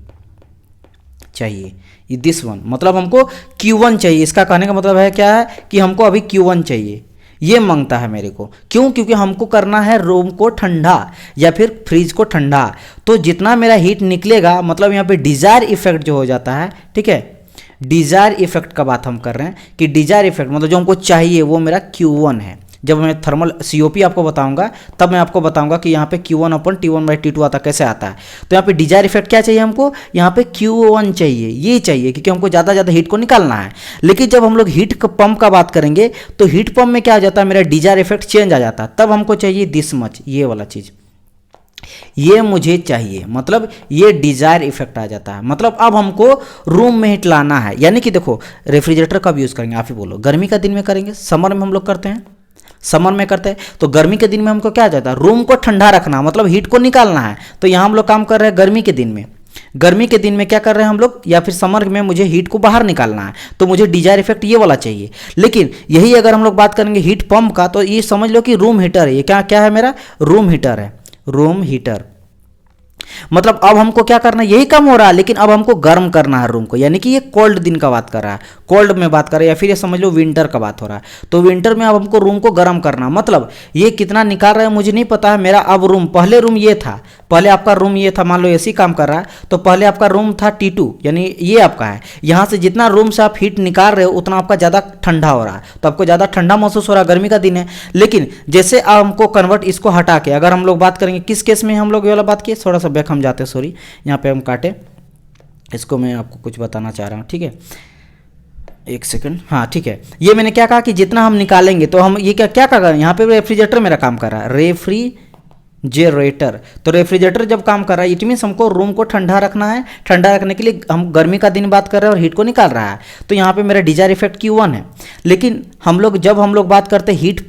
दिस वन, मतलब हमको Q1 चाहिए। इसका कहने का मतलब है क्या है कि हमको अभी Q1 चाहिए, ये मांगता है मेरे को। क्यों? क्योंकि हमको करना है रूम को ठंडा या फिर फ्रिज को ठंडा। तो जितना मेरा हीट निकलेगा, मतलब यहाँ पे डिजायर इफेक्ट जो हो जाता है, ठीक है, डिजायर इफेक्ट का बात हम कर रहे हैं कि डिजायर इफेक्ट मतलब जो हमको चाहिए वो मेरा Q1 है। जब मैं थर्मल COP आपको बताऊंगा तब मैं आपको बताऊंगा कि यहाँ पे Q1 अपन T1/T2 आता कैसे आता है। तो यहाँ पे डिजायर इफेक्ट क्या चाहिए हमको, यहाँ पे Q1 चाहिए, ये चाहिए क्योंकि हमको ज़्यादा हीट को निकालना है। लेकिन जब हम लोग हीट पंप का बात करेंगे तो हीट पंप में क्या आ जाता है, मेरा डिजायर इफेक्ट चेंज आ जाता है। तब हमको चाहिए दिस मच, ये वाला चीज़, ये मुझे चाहिए, मतलब ये डिजायर इफेक्ट आ जाता है। मतलब अब हमको रूम में हीट लाना है। यानी कि देखो रेफ्रिजरेटर कब यूज़ करेंगे, आप ही बोलो। गर्मी का दिन में करेंगे, समर में हम लोग करते हैं, समर में करते हैं। तो गर्मी के दिन में हमको क्या जाता है, रूम को ठंडा रखना, मतलब हीट को निकालना है। तो यहाँ हम लोग काम कर रहे हैं गर्मी के दिन में। गर्मी के दिन में क्या कर रहे हैं हम लोग, या फिर समर में मुझे हीट को बाहर निकालना है, तो मुझे डिजायर इफेक्ट ये वाला चाहिए। लेकिन यही अगर हम लोग बात करेंगे हीट पंप का, तो ये समझ लो कि रूम हीटर है। ये क्या क्या है, मेरा रूम हीटर है, रूम हीटर। मतलब अब हमको क्या करना है, यही काम हो रहा है, लेकिन अब हमको गर्म करना है रूम को। यानी कि ये कोल्ड दिन का बात कर रहा है, कोल्ड में बात कर रहा है, या फिर ये समझ लो विंटर का बात हो रहा है। तो विंटर में अब हमको रूम को गर्म करना, मतलब ये कितना निकाल रहा है मुझे नहीं पता है। मेरा अब रूम, पहले रूम ये था, पहले आपका रूम ये था, मान लो ऐसी काम कर रहा है, तो पहले आपका रूम था T2, यानी ये आपका है। यहाँ से जितना रूम से आप हीट निकाल रहे हो उतना आपका ज़्यादा ठंडा हो रहा है, तो आपको ज़्यादा ठंडा महसूस हो रहा है, गर्मी का दिन है। लेकिन जैसे अब हमको कन्वर्ट इसको हटा के अगर हम लोग बात करेंगे, किस केस में हम लोग ये वाला बात किए, थोड़ा सा बैक हम जाते हैं, सॉरी यहाँ पे हम काटे इसको, मैं आपको कुछ बताना चाह रहा हूँ, ठीक है, एक सेकंड। हाँ ठीक है, ये मैंने क्या कहा कि जितना हम निकालेंगे तो हम ये क्या क्या कर रहे हैं, यहाँ पे रेफ्रिजरेटर मेरा काम कर रहा है, रेफ्रिजरेटर। तो रेफ्रिजरेटर जब काम कर रहा है इट मीन्स हमको रूम को ठंडा रखना है। ठंडा रखने के लिए हम गर्मी का दिन बात कर रहे हैं और हीट को निकाल रहा है, तो यहाँ पे मेरा डिजायर इफेक्ट Q1 है। लेकिन जब हम लोग बात करते हैं हीट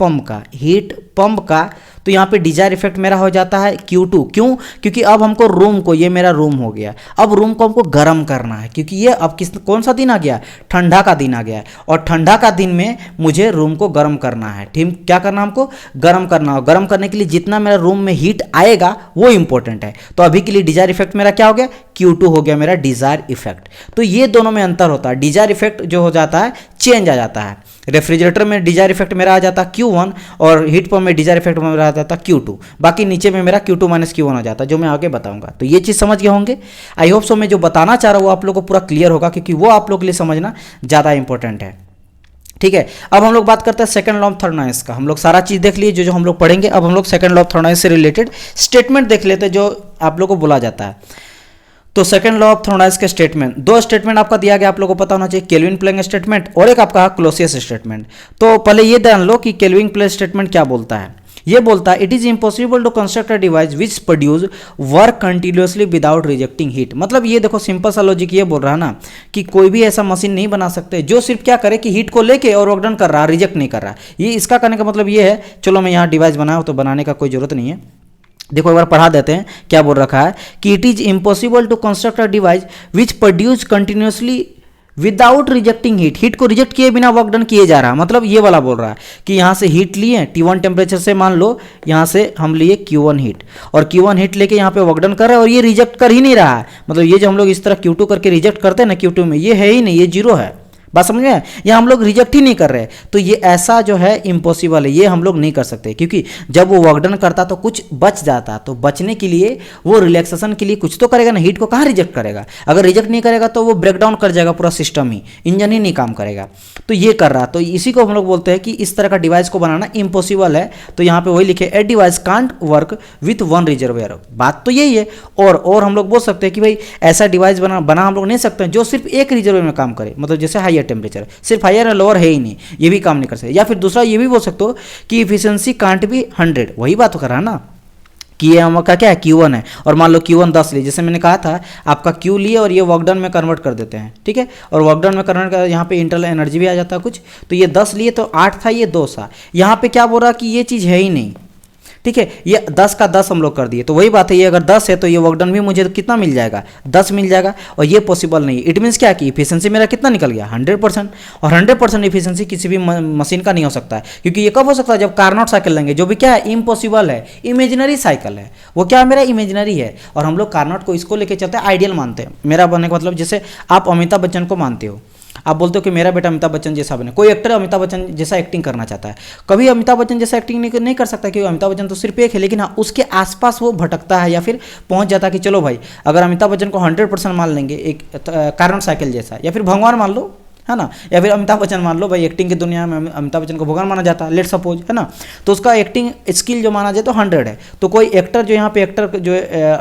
पंप का, तो यहाँ पे डिजायर इफेक्ट मेरा हो जाता है Q2। क्यों? क्योंकि अब हमको रूम को, ये मेरा रूम हो गया, अब रूम को हमको गर्म करना है, क्योंकि ये अब कौन सा दिन आ गया, ठंडा का दिन आ गया है। और ठंडा का दिन में मुझे रूम को गर्म करना है। ठीक, क्या करना हमको, गर्म करना हो। गर्म करने के लिए जितना मेरा रूम में हीट आएगा वो इंपॉर्टेंट है। तो अभी के लिए डिजायर इफेक्ट मेरा क्या हो गया, Q2 हो गया मेरा डिजायर इफेक्ट। तो ये दोनों में अंतर होता है, डिजायर इफेक्ट जो हो जाता है चेंज आ जाता है। रेफ्रिजरेटर में डिजायर इफेक्ट मेरा आ जाता है Q1 और हीट पंप में डिजायर इफेक्ट मेरा आ जाता है Q2। बाकी नीचे में मेरा Q2 - Q1 आ जाता है, जो मैं आगे बताऊंगा। तो ये चीज़ समझ गए होंगे। आई होप सो मैं जो बताना चाह रहा हूँ वो आप लोगों को पूरा क्लियर होगा, क्योंकि वो आप लोग के लिए समझना ज़्यादा इंपॉर्टेंट है। ठीक है, अब हम लोग बात करते हैं सेकंड लॉ ऑफ थर्मोडायनेमिक्स का। हम लोग सारा चीज़ देख लिए जो हम लोग पढ़ेंगे। अब हम लोग सेकंड लॉ ऑफ थर्मोडायनेमिक्स से रिलेटेड स्टेटमेंट देख लेते हैं जो आप लोग को बोला जाता है। तो सेकंड लॉ ऑफ थर्मोडायनेमिक्स के स्टेटमेंट, दो स्टेटमेंट आपका दिया गया, आप लोगों को पता होना चाहिए, केल्विन प्लैंक स्टेटमेंट और एक आपका क्लोसियस स्टेटमेंट। तो पहले ये जान लो कि केल्विन प्लैंक स्टेटमेंट क्या बोलता है। ये बोलता है it is impossible to construct a device which produce work continuously without rejecting heat. मतलब ये देखो सिंपल सा लॉजिक ये बोल रहा है ना कि कोई भी ऐसा मशीन नहीं बना सकते जो सिर्फ क्या करे कि हीट को लेके और वर्क डन कर रहा, रिजेक्ट नहीं कर रहा। ये इसका करने का मतलब ये है, चलो मैं यहाँ डिवाइस बनाऊँ तो बनाने का कोई जरूरत नहीं है। देखो एक बार पढ़ा देते हैं क्या बोल रखा है कि it is impossible to construct a device which produce continuously without rejecting heat. Heat को रिजेक्ट किए बिना वर्क डन किए जा रहा है। मतलब ये वाला बोल रहा है कि यहाँ से हीट लिए T1 टेम्परेचर से, मान लो यहाँ से हम लिए Q1 हीट, और Q1 हीट लेके यहाँ पे वर्क डन कर रहे हैं और ये रिजेक्ट कर ही नहीं रहा है। मतलब ये जो हम लोग इस तरह Q2 करके रिजेक्ट करते हैं ना Q2 में, ये है ही नहीं, ये जीरो है, बात समझ में आया? यहाँ हम लोग रिजेक्ट ही नहीं कर रहे, तो ये ऐसा जो है इम्पॉसिबल है, ये हम लोग नहीं कर सकते, क्योंकि जब वो वर्क डन करता तो कुछ बच जाता, तो बचने के लिए वो रिलैक्सेशन के लिए कुछ तो करेगा ना, हीट को कहाँ रिजेक्ट करेगा? अगर रिजेक्ट नहीं करेगा तो वो ब्रेक डाउन कर जाएगा पूरा सिस्टम ही, इंजन ही नहीं काम करेगा। तो ये कर रहा, तो इसी को हम लोग बोलते हैं कि इस तरह का डिवाइस को बनाना इम्पॉसिबल है। तो यहाँ पे वही लिखे a device can't work with one reservoir, बात तो यही है। और हम लोग बोल सकते हैं कि भाई ऐसा डिवाइस बना हम लोग नहीं सकते जो सिर्फ एक रिजर्वेयर में काम करे, मतलब जैसे हायर टेम्परेचर, सिर्फ हायर और लोअर है ही नहीं, ये भी काम नहीं कर सकते। या फिर दूसरा ये भी बोल सकते हो कि इफिशिएंसी कांट भी 100, वही बात कर रहा है ना कि ये आपका क्या है Q1 है, और मान लो Q1 10 लिए, जैसे मैंने कहा था आपका Q लिए और ये वर्कडन में कन्वर्ट कर देते हैं, ठीक है। और वर्कडन में कन्वर्ट कर यहाँ पे इंटरनल एनर्जी भी आ जाता है कुछ, तो ये 10 लिए तो 8 था, ये 2 था। यहाँ पे क्या बोल रहा कि ये चीज़ है ही नहीं, ठीक है, ये 10 का 10 हम लोग कर दिए, तो वही बात है, ये अगर 10 है तो ये वर्कडन भी मुझे कितना मिल जाएगा, 10 मिल जाएगा, और ये पॉसिबल नहीं है। इट मीन्स क्या कि इफिशिएंसी मेरा कितना निकल गया, 100%। और 100% इफिशिएंसी किसी भी मशीन का नहीं हो सकता है, क्योंकि ये कब हो सकता है जब कार्नोट साइकिल लेंगे, जो भी क्या है इम्पॉसिबल है, इमेजिनरी साइकिल है, वो क्या मेरा इमेजिनरी है। और हम लोग कार्नोट को इसको लेके चलते हैं, आइडियल मानते हैं। मेरा बनने का मतलब जैसे आप अमिताभ बच्चन को मानते हो, आप बोलते हो कि मेरा बेटा अमिताभ बच्चन जैसा बने, कोई एक्टर अमिताभ बच्चन जैसा एक्टिंग करना चाहता है, कभी अमिताभ बच्चन जैसा एक्टिंग नहीं कर सकता, क्योंकि अमिताभ बच्चन तो सिर्फ एक है, लेकिन हाँ उसके आसपास वो भटकता है या फिर पहुंच जाता है कि चलो भाई अगर अमिताभ बच्चन को 100% मान लेंगे एक कार्नोट साइकिल जैसा, या फिर भगवान मान लो, है ना, या फिर अमिताभ बच्चन मान लो, भाई एक्टिंग की दुनिया में अमिताभ बच्चन को भगवान माना जाता है, लेट सपोज, है ना, तो उसका एक्टिंग स्किल जो माना जाए तो 100 है। तो कोई एक्टर जो यहाँ पे एक्टर जो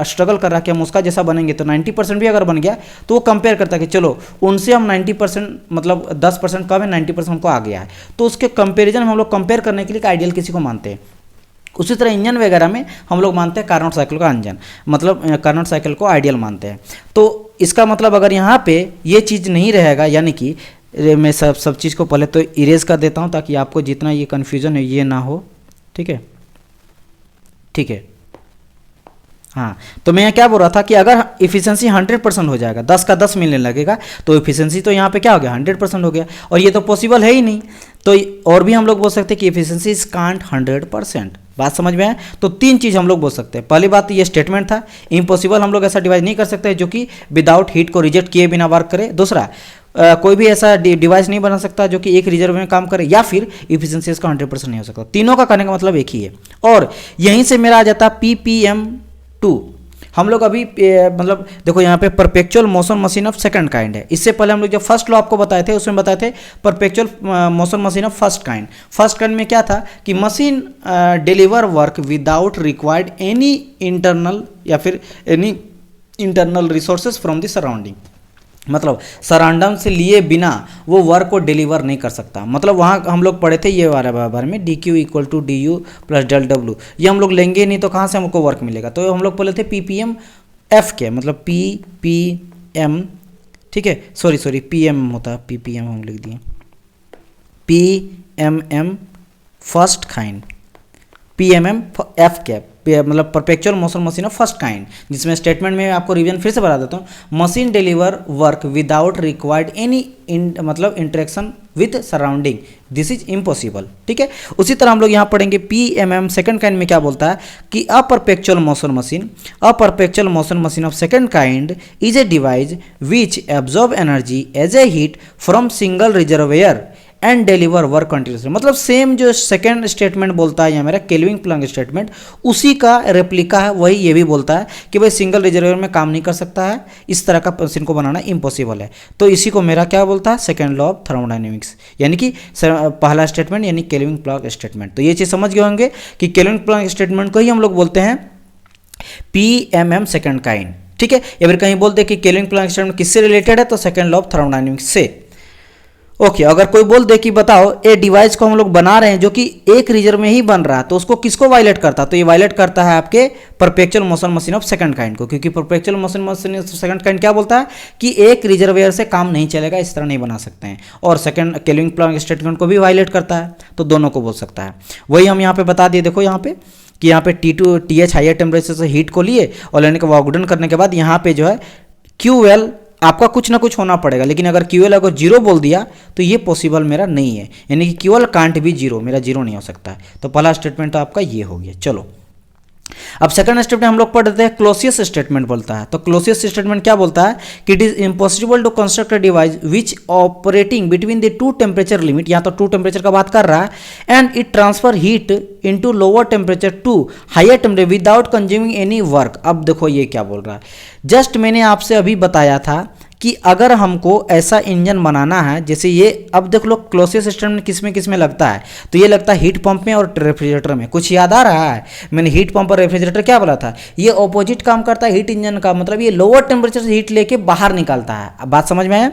स्ट्रगल कर रहा है कि हम उसका जैसा बनेंगे, तो 90% भी अगर बन गया तो वो कंपेयर करता है कि चलो उनसे हम 90%, मतलब 10% कम है, 90% हमको आ गया है, तो उसके कंपेरिजन में हम लोग कंपेयर करने के लिए आइडियल किसी को मानते हैं। उसी तरह इंजन वगैरह में हम लोग मानते हैं कार्नोट साइकिल का इंजन, मतलब कार्नोट साइकिल को आइडियल मानते हैं। तो इसका मतलब अगर यहाँ पे ये चीज़ नहीं रहेगा, यानी कि मैं सब चीज़ को पहले तो इरेज कर देता हूँ ताकि आपको जितना ये कन्फ्यूज़न है ये ना हो, ठीक है, ठीक है। हाँ, तो मैं यहाँ क्या बोल रहा था कि अगर इफिशिएंसी 100% हो जाएगा, 10 का 10 मिलने लगेगा, तो इफिशिएंसी तो यहाँ पे क्या हो गया, 100% हो गया, और ये तो पॉसिबल है ही नहीं। तो और भी हम लोग बोल सकते हैं कि इफिशिएंसी इज कांट 100%, बात समझ में आया? तो 3 चीज़ हम लोग बोल सकते हैं। पहली बात ये स्टेटमेंट था, इम्पॉसिबल हम लोग ऐसा डिवाइस नहीं कर सकते जो कि विदाउट हीट को रिजेक्ट किए बिना वर्क करे। दूसरा, कोई भी ऐसा डिवाइस नहीं बना सकता जो कि एक रिजर्व में काम करे, या फिर इफिशिएंसी इसका 100% नहीं हो सकता। तीनों का करने का मतलब एक ही है। और यहीं से मेरा आ जाता PPM2। हम लोग अभी मतलब देखो यहाँ पे perpetual motion machine of second kind है। इससे पहले हम लोग जब फर्स्ट लॉ आपको बताए थे उसमें बताए थे perpetual motion machine of first kind. First kind में क्या था कि machine deliver work without required any internal या फिर any internal resources from the surrounding, मतलब सराउंडिंग से लिए बिना वो वर्क को डिलीवर नहीं कर सकता। मतलब वहाँ हम लोग पढ़े थे ये बारे में DQ equal to DU plus del W, ये हम लोग लेंगे नहीं तो कहाँ से हमको वर्क मिलेगा। तो हम लोग बोले थे PPMF के, मतलब PPM, ठीक है, सॉरी PM होता, PPM हम लिख दिए, PMM फर्स्ट काइंड, PMMF के मतलब perpetual motion machine of first kind, जिसमें स्टेटमेंट में आपको रिवीजन फिर से बता देता हूँ, machine deliver work without required any मतलब interaction with surrounding, this is impossible, ठीक है। उसी तरह हम लोग यहाँ पढ़ेंगे PMM सेकंड काइंड में क्या बोलता है कि a perpetual motion machine of second kind is a device which absorb energy as a heat from single reservoir and deliver work continuously. मतलब सेम जो सेकेंड स्टेटमेंट बोलता है या मेरा केल्विन प्लैंक स्टेटमेंट, उसी का रेप्लिका है, वही ये भी बोलता है कि भाई सिंगल रिजर्वेयर में काम नहीं कर सकता है, इस तरह का मशीन को बनाना इम्पॉसिबल है। तो इसी को मेरा क्या बोलता है, सेकेंड लॉ ऑफ थर्मोडायनेमिक्स, यानी कि पहला स्टेटमेंट यानी केल्विन प्लैंक स्टेटमेंट। तो ये चीज़ समझ गए होंगे कि केल्विन प्लैंक स्टेटमेंट को ही हम लोग बोलते हैं PMM सेकेंड काइंड, ठीक है। या फिर कहीं बोलते हैं कि केल्विन प्लैंक स्टेटमेंट किससे रिलेटेड है, तो सेकेंड लॉ ऑफ थर्मोडायनेमिक्स से। ओके, अगर कोई बोल दे कि बताओ ए डिवाइस को हम लोग बना रहे हैं जो कि एक रिजर्व में ही बन रहा है, तो उसको किसको वायलेट करता है, तो ये वायलेट करता है आपके perpetual motion machine of second kind को, क्योंकि perpetual motion machine of second kind क्या बोलता है कि एक रिजर्वेयर से काम नहीं चलेगा, इस तरह नहीं बना सकते हैं। और सेकंड केल्विन प्लैंक स्टेटमेंट को भी वायलेट करता है, तो दोनों को बोल सकता है। वही हम यहाँ पे बता दिए, देखो यहाँ पे कि यहाँ पे TH हायर टेम्परेचर से हीट को लिए और लेने के वार्कडन करने के बाद यहाँ पे जो है QL आपका कुछ ना कुछ होना पड़ेगा, लेकिन अगर QL अगर 0 बोल दिया तो ये पॉसिबल मेरा नहीं है, यानी कि QL कांट भी 0, मेरा 0 नहीं हो सकता है। तो पहला स्टेटमेंट तो आपका ये हो गया। चलो अब सेकंड स्टेप में हम लोग पढ़ते हैं क्लोसियस स्टेटमेंट बोलता है। तो क्लोसियस स्टेटमेंट क्या बोलता है कि it is impossible to construct a device which operating between the two temperature limit, यहाँ तो टू टेम्परेचर का बात कर रहा है, and it transfer heat into lower temperature to higher temperature without consuming any work. अब देखो ये क्या बोल रहा है, जस्ट मैंने आपसे अभी बताया था कि अगर हमको ऐसा इंजन बनाना है जैसे ये, अब देख लो क्लोसियस स्टेटमेंट किस में लगता है, तो ये लगता है हीट पंप में और रेफ्रिजरेटर में। कुछ याद आ रहा है, मैंने हीट पंप और रेफ्रिजरेटर क्या बोला था, ये ऑपोजिट काम करता है हीट इंजन का, मतलब ये लोअर टेम्परेचर से हीट लेके बाहर निकालता है। अब बात समझ में आया?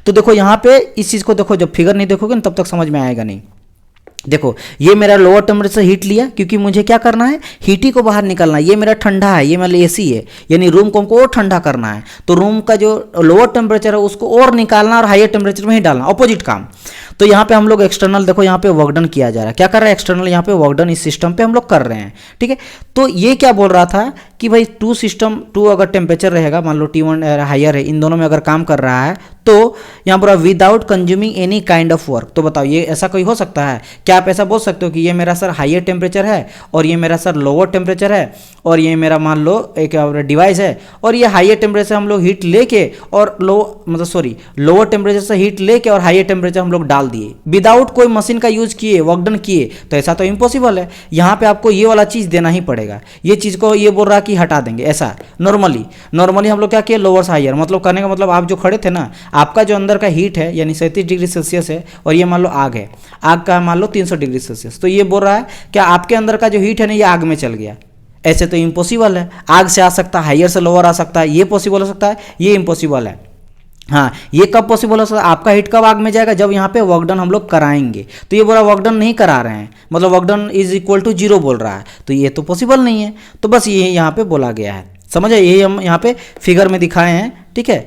तो देखो यहाँ पे इस चीज़ को देखो, जब फिगर नहीं देखोगे तब तक समझ में आएगा नहीं। देखो ये मेरा लोअर टेम्परेचर से हीट लिया, क्योंकि मुझे क्या करना है, हीट ही को बाहर निकालना है। ये मेरा ठंडा है, ये मेरा एसी है, यानी रूम को हमको और ठंडा करना है, तो रूम का जो लोअर टेम्परेचर है उसको और निकालना और हायर टेम्परेचर में ही डालना, ऑपोजिट काम। तो यहाँ पे हम लोग एक्सटर्नल, देखो यहाँ पे वर्क डन किया जा रहा है, क्या कर रहा है एक्सटर्नल, यहाँ पे वर्क डन इस सिस्टम पे हम लोग कर रहे हैं, ठीक है। तो ये क्या बोल रहा था कि भाई टू अगर टेम्परेचर रहेगा, मान लो T1 हायर है, इन दोनों में अगर काम कर रहा है तो यहाँ पर without consuming any kind of work. तो बताओ ये ऐसा कोई हो सकता है क्या? आप ऐसा बोल सकते हो कि ये मेरा सर हायर टेम्परेचर है और ये मेरा सर लोअर टेम्परेचर है और ये मेरा मान लो एक डिवाइस है और ये हायर टेम्परेचर हम लोग हीट लेके और लोअर टेम्परेचर से हीट लेके और हायर टेम्परेचर हम लोग डाल दिए विदाउट कोई मशीन का यूज किए, वर्क डन किए, तो ऐसा तो इम्पॉसिबल है। यहाँ पे आपको ये वाला चीज़ देना ही पड़ेगा। ये चीज़ को ये बोल रहा कि हटा देंगे, ऐसा नॉर्मली हम लोग क्या किए, लोअर से हायर, मतलब करने का मतलब आप जो खड़े थे ना, आपका जो अंदर का हीट है यानी 37 डिग्री सेल्सियस है और ये मान लो आग है, आग का मान लो 300 डिग्री सेल्सियस, तो ये बोल रहा है क्या आपके अंदर का जो हीट है ना ये आग में चल गया। ऐसे तो इम्पॉसिबल है, आग से आ सकता है, हायर से लोअर आ सकता है, ये पॉसिबल हो सकता है, ये इम्पॉसिबल है। हाँ, ये कब पॉसिबल हो सकता है, आपका हीट कब आग में जाएगा, जब यहाँ पे वर्क डन हम लोग कराएंगे। तो ये बोला वर्क डन नहीं करा रहे हैं, मतलब work done is equal to 0 बोल रहा है, तो ये तो पॉसिबल नहीं है। तो बस ये यहाँ पे बोला गया है, समझ आए, यही हम यहाँ पे फिगर में दिखाए हैं, ठीक है।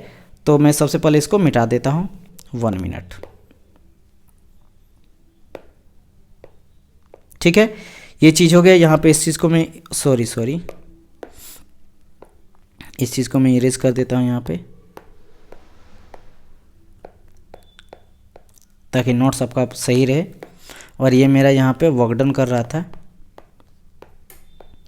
तो मैं सबसे पहले इसको मिटा देता हूँ, 1 मिनट, ठीक है। ये चीज़ हो गया। यहाँ पे इस चीज़ को मैं सॉरी इस चीज़ को मैं इरेज कर देता हूँ यहाँ पे, ताकि नोट्स आपका सही रहे। और ये मेरा यहाँ पे वर्क डन कर रहा था,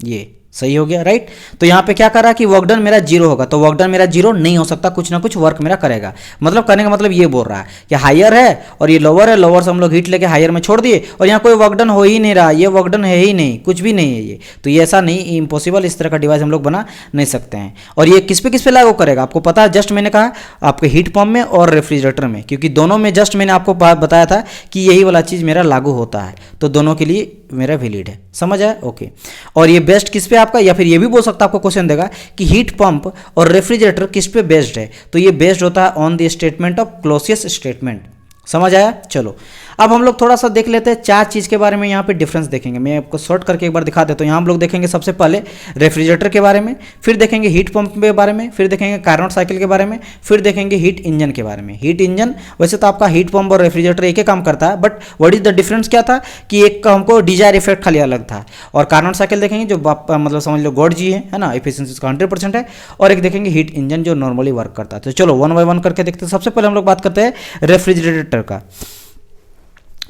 ये सही हो गया, राइट। तो यहाँ पे क्या कर रहा है कि वर्क डन मेरा 0 होगा, तो वर्क डन मेरा 0 नहीं हो सकता, कुछ ना कुछ वर्क मेरा करेगा। मतलब करने का मतलब ये बोल रहा है कि हायर है और ये लोअर है, लोअर से हम लोग हीट लेके हायर में छोड़ दिए और यहाँ कोई वर्क डन हो ही नहीं रहा, ये वर्क डन है ही नहीं, कुछ भी नहीं है ये। तो ये ऐसा नहीं, इम्पॉसिबल, इस तरह का डिवाइस हम लोग बना नहीं सकते हैं। और ये किस पे लागू करेगा आपको पता है, जस्ट मैंने कहा आपके हीट पंप में और रेफ्रिजरेटर में, क्योंकि दोनों में जस्ट मैंने आपको बताया था कि यही वाला चीज़ मेरा लागू होता है, तो दोनों के लिए मेरा वैलिड है, समझ आया, ओके। और ये बेस्ट किस पे आपका, या फिर ये भी बोल सकता है, आपको क्वेश्चन देगा कि हीट पंप और रेफ्रिजरेटर किस पे बेस्ड है, तो ये बेस्ड होता है on the statement of Clausius statement, समझ आया। चलो अब हम लोग थोड़ा सा देख लेते हैं 4 चीज़ के बारे में, यहाँ पे डिफरेंस देखेंगे। मैं आपको शॉर्ट करके एक बार दिखा देता हूँ। यहाँ हम लोग देखेंगे सबसे पहले रेफ्रिजरेटर के बारे में, फिर देखेंगे हीट पंप के बारे में, फिर देखेंगे कार्नोट साइकिल के बारे में, फिर देखेंगे हीट इंजन के बारे में। हीट इंजन वैसे तो आपका हीट पंप और रेफ्रिजरेटर एक ही काम करता है, but what is the difference क्या था कि एक का हमको डिजायर इफेक्ट खाली अलग था। और कार्नोट साइकिल देखेंगे जो मतलब समझ लो गॉड जी है ना, एफिशिएंसी इसका 100% है। और एक देखेंगे हीट इंजन जो नॉर्मली वर्क करता है। तो चलो 1 बाय 1 करके देखते हैं। सबसे पहले हम लोग बात करते हैं रेफ्रिजरेटर का।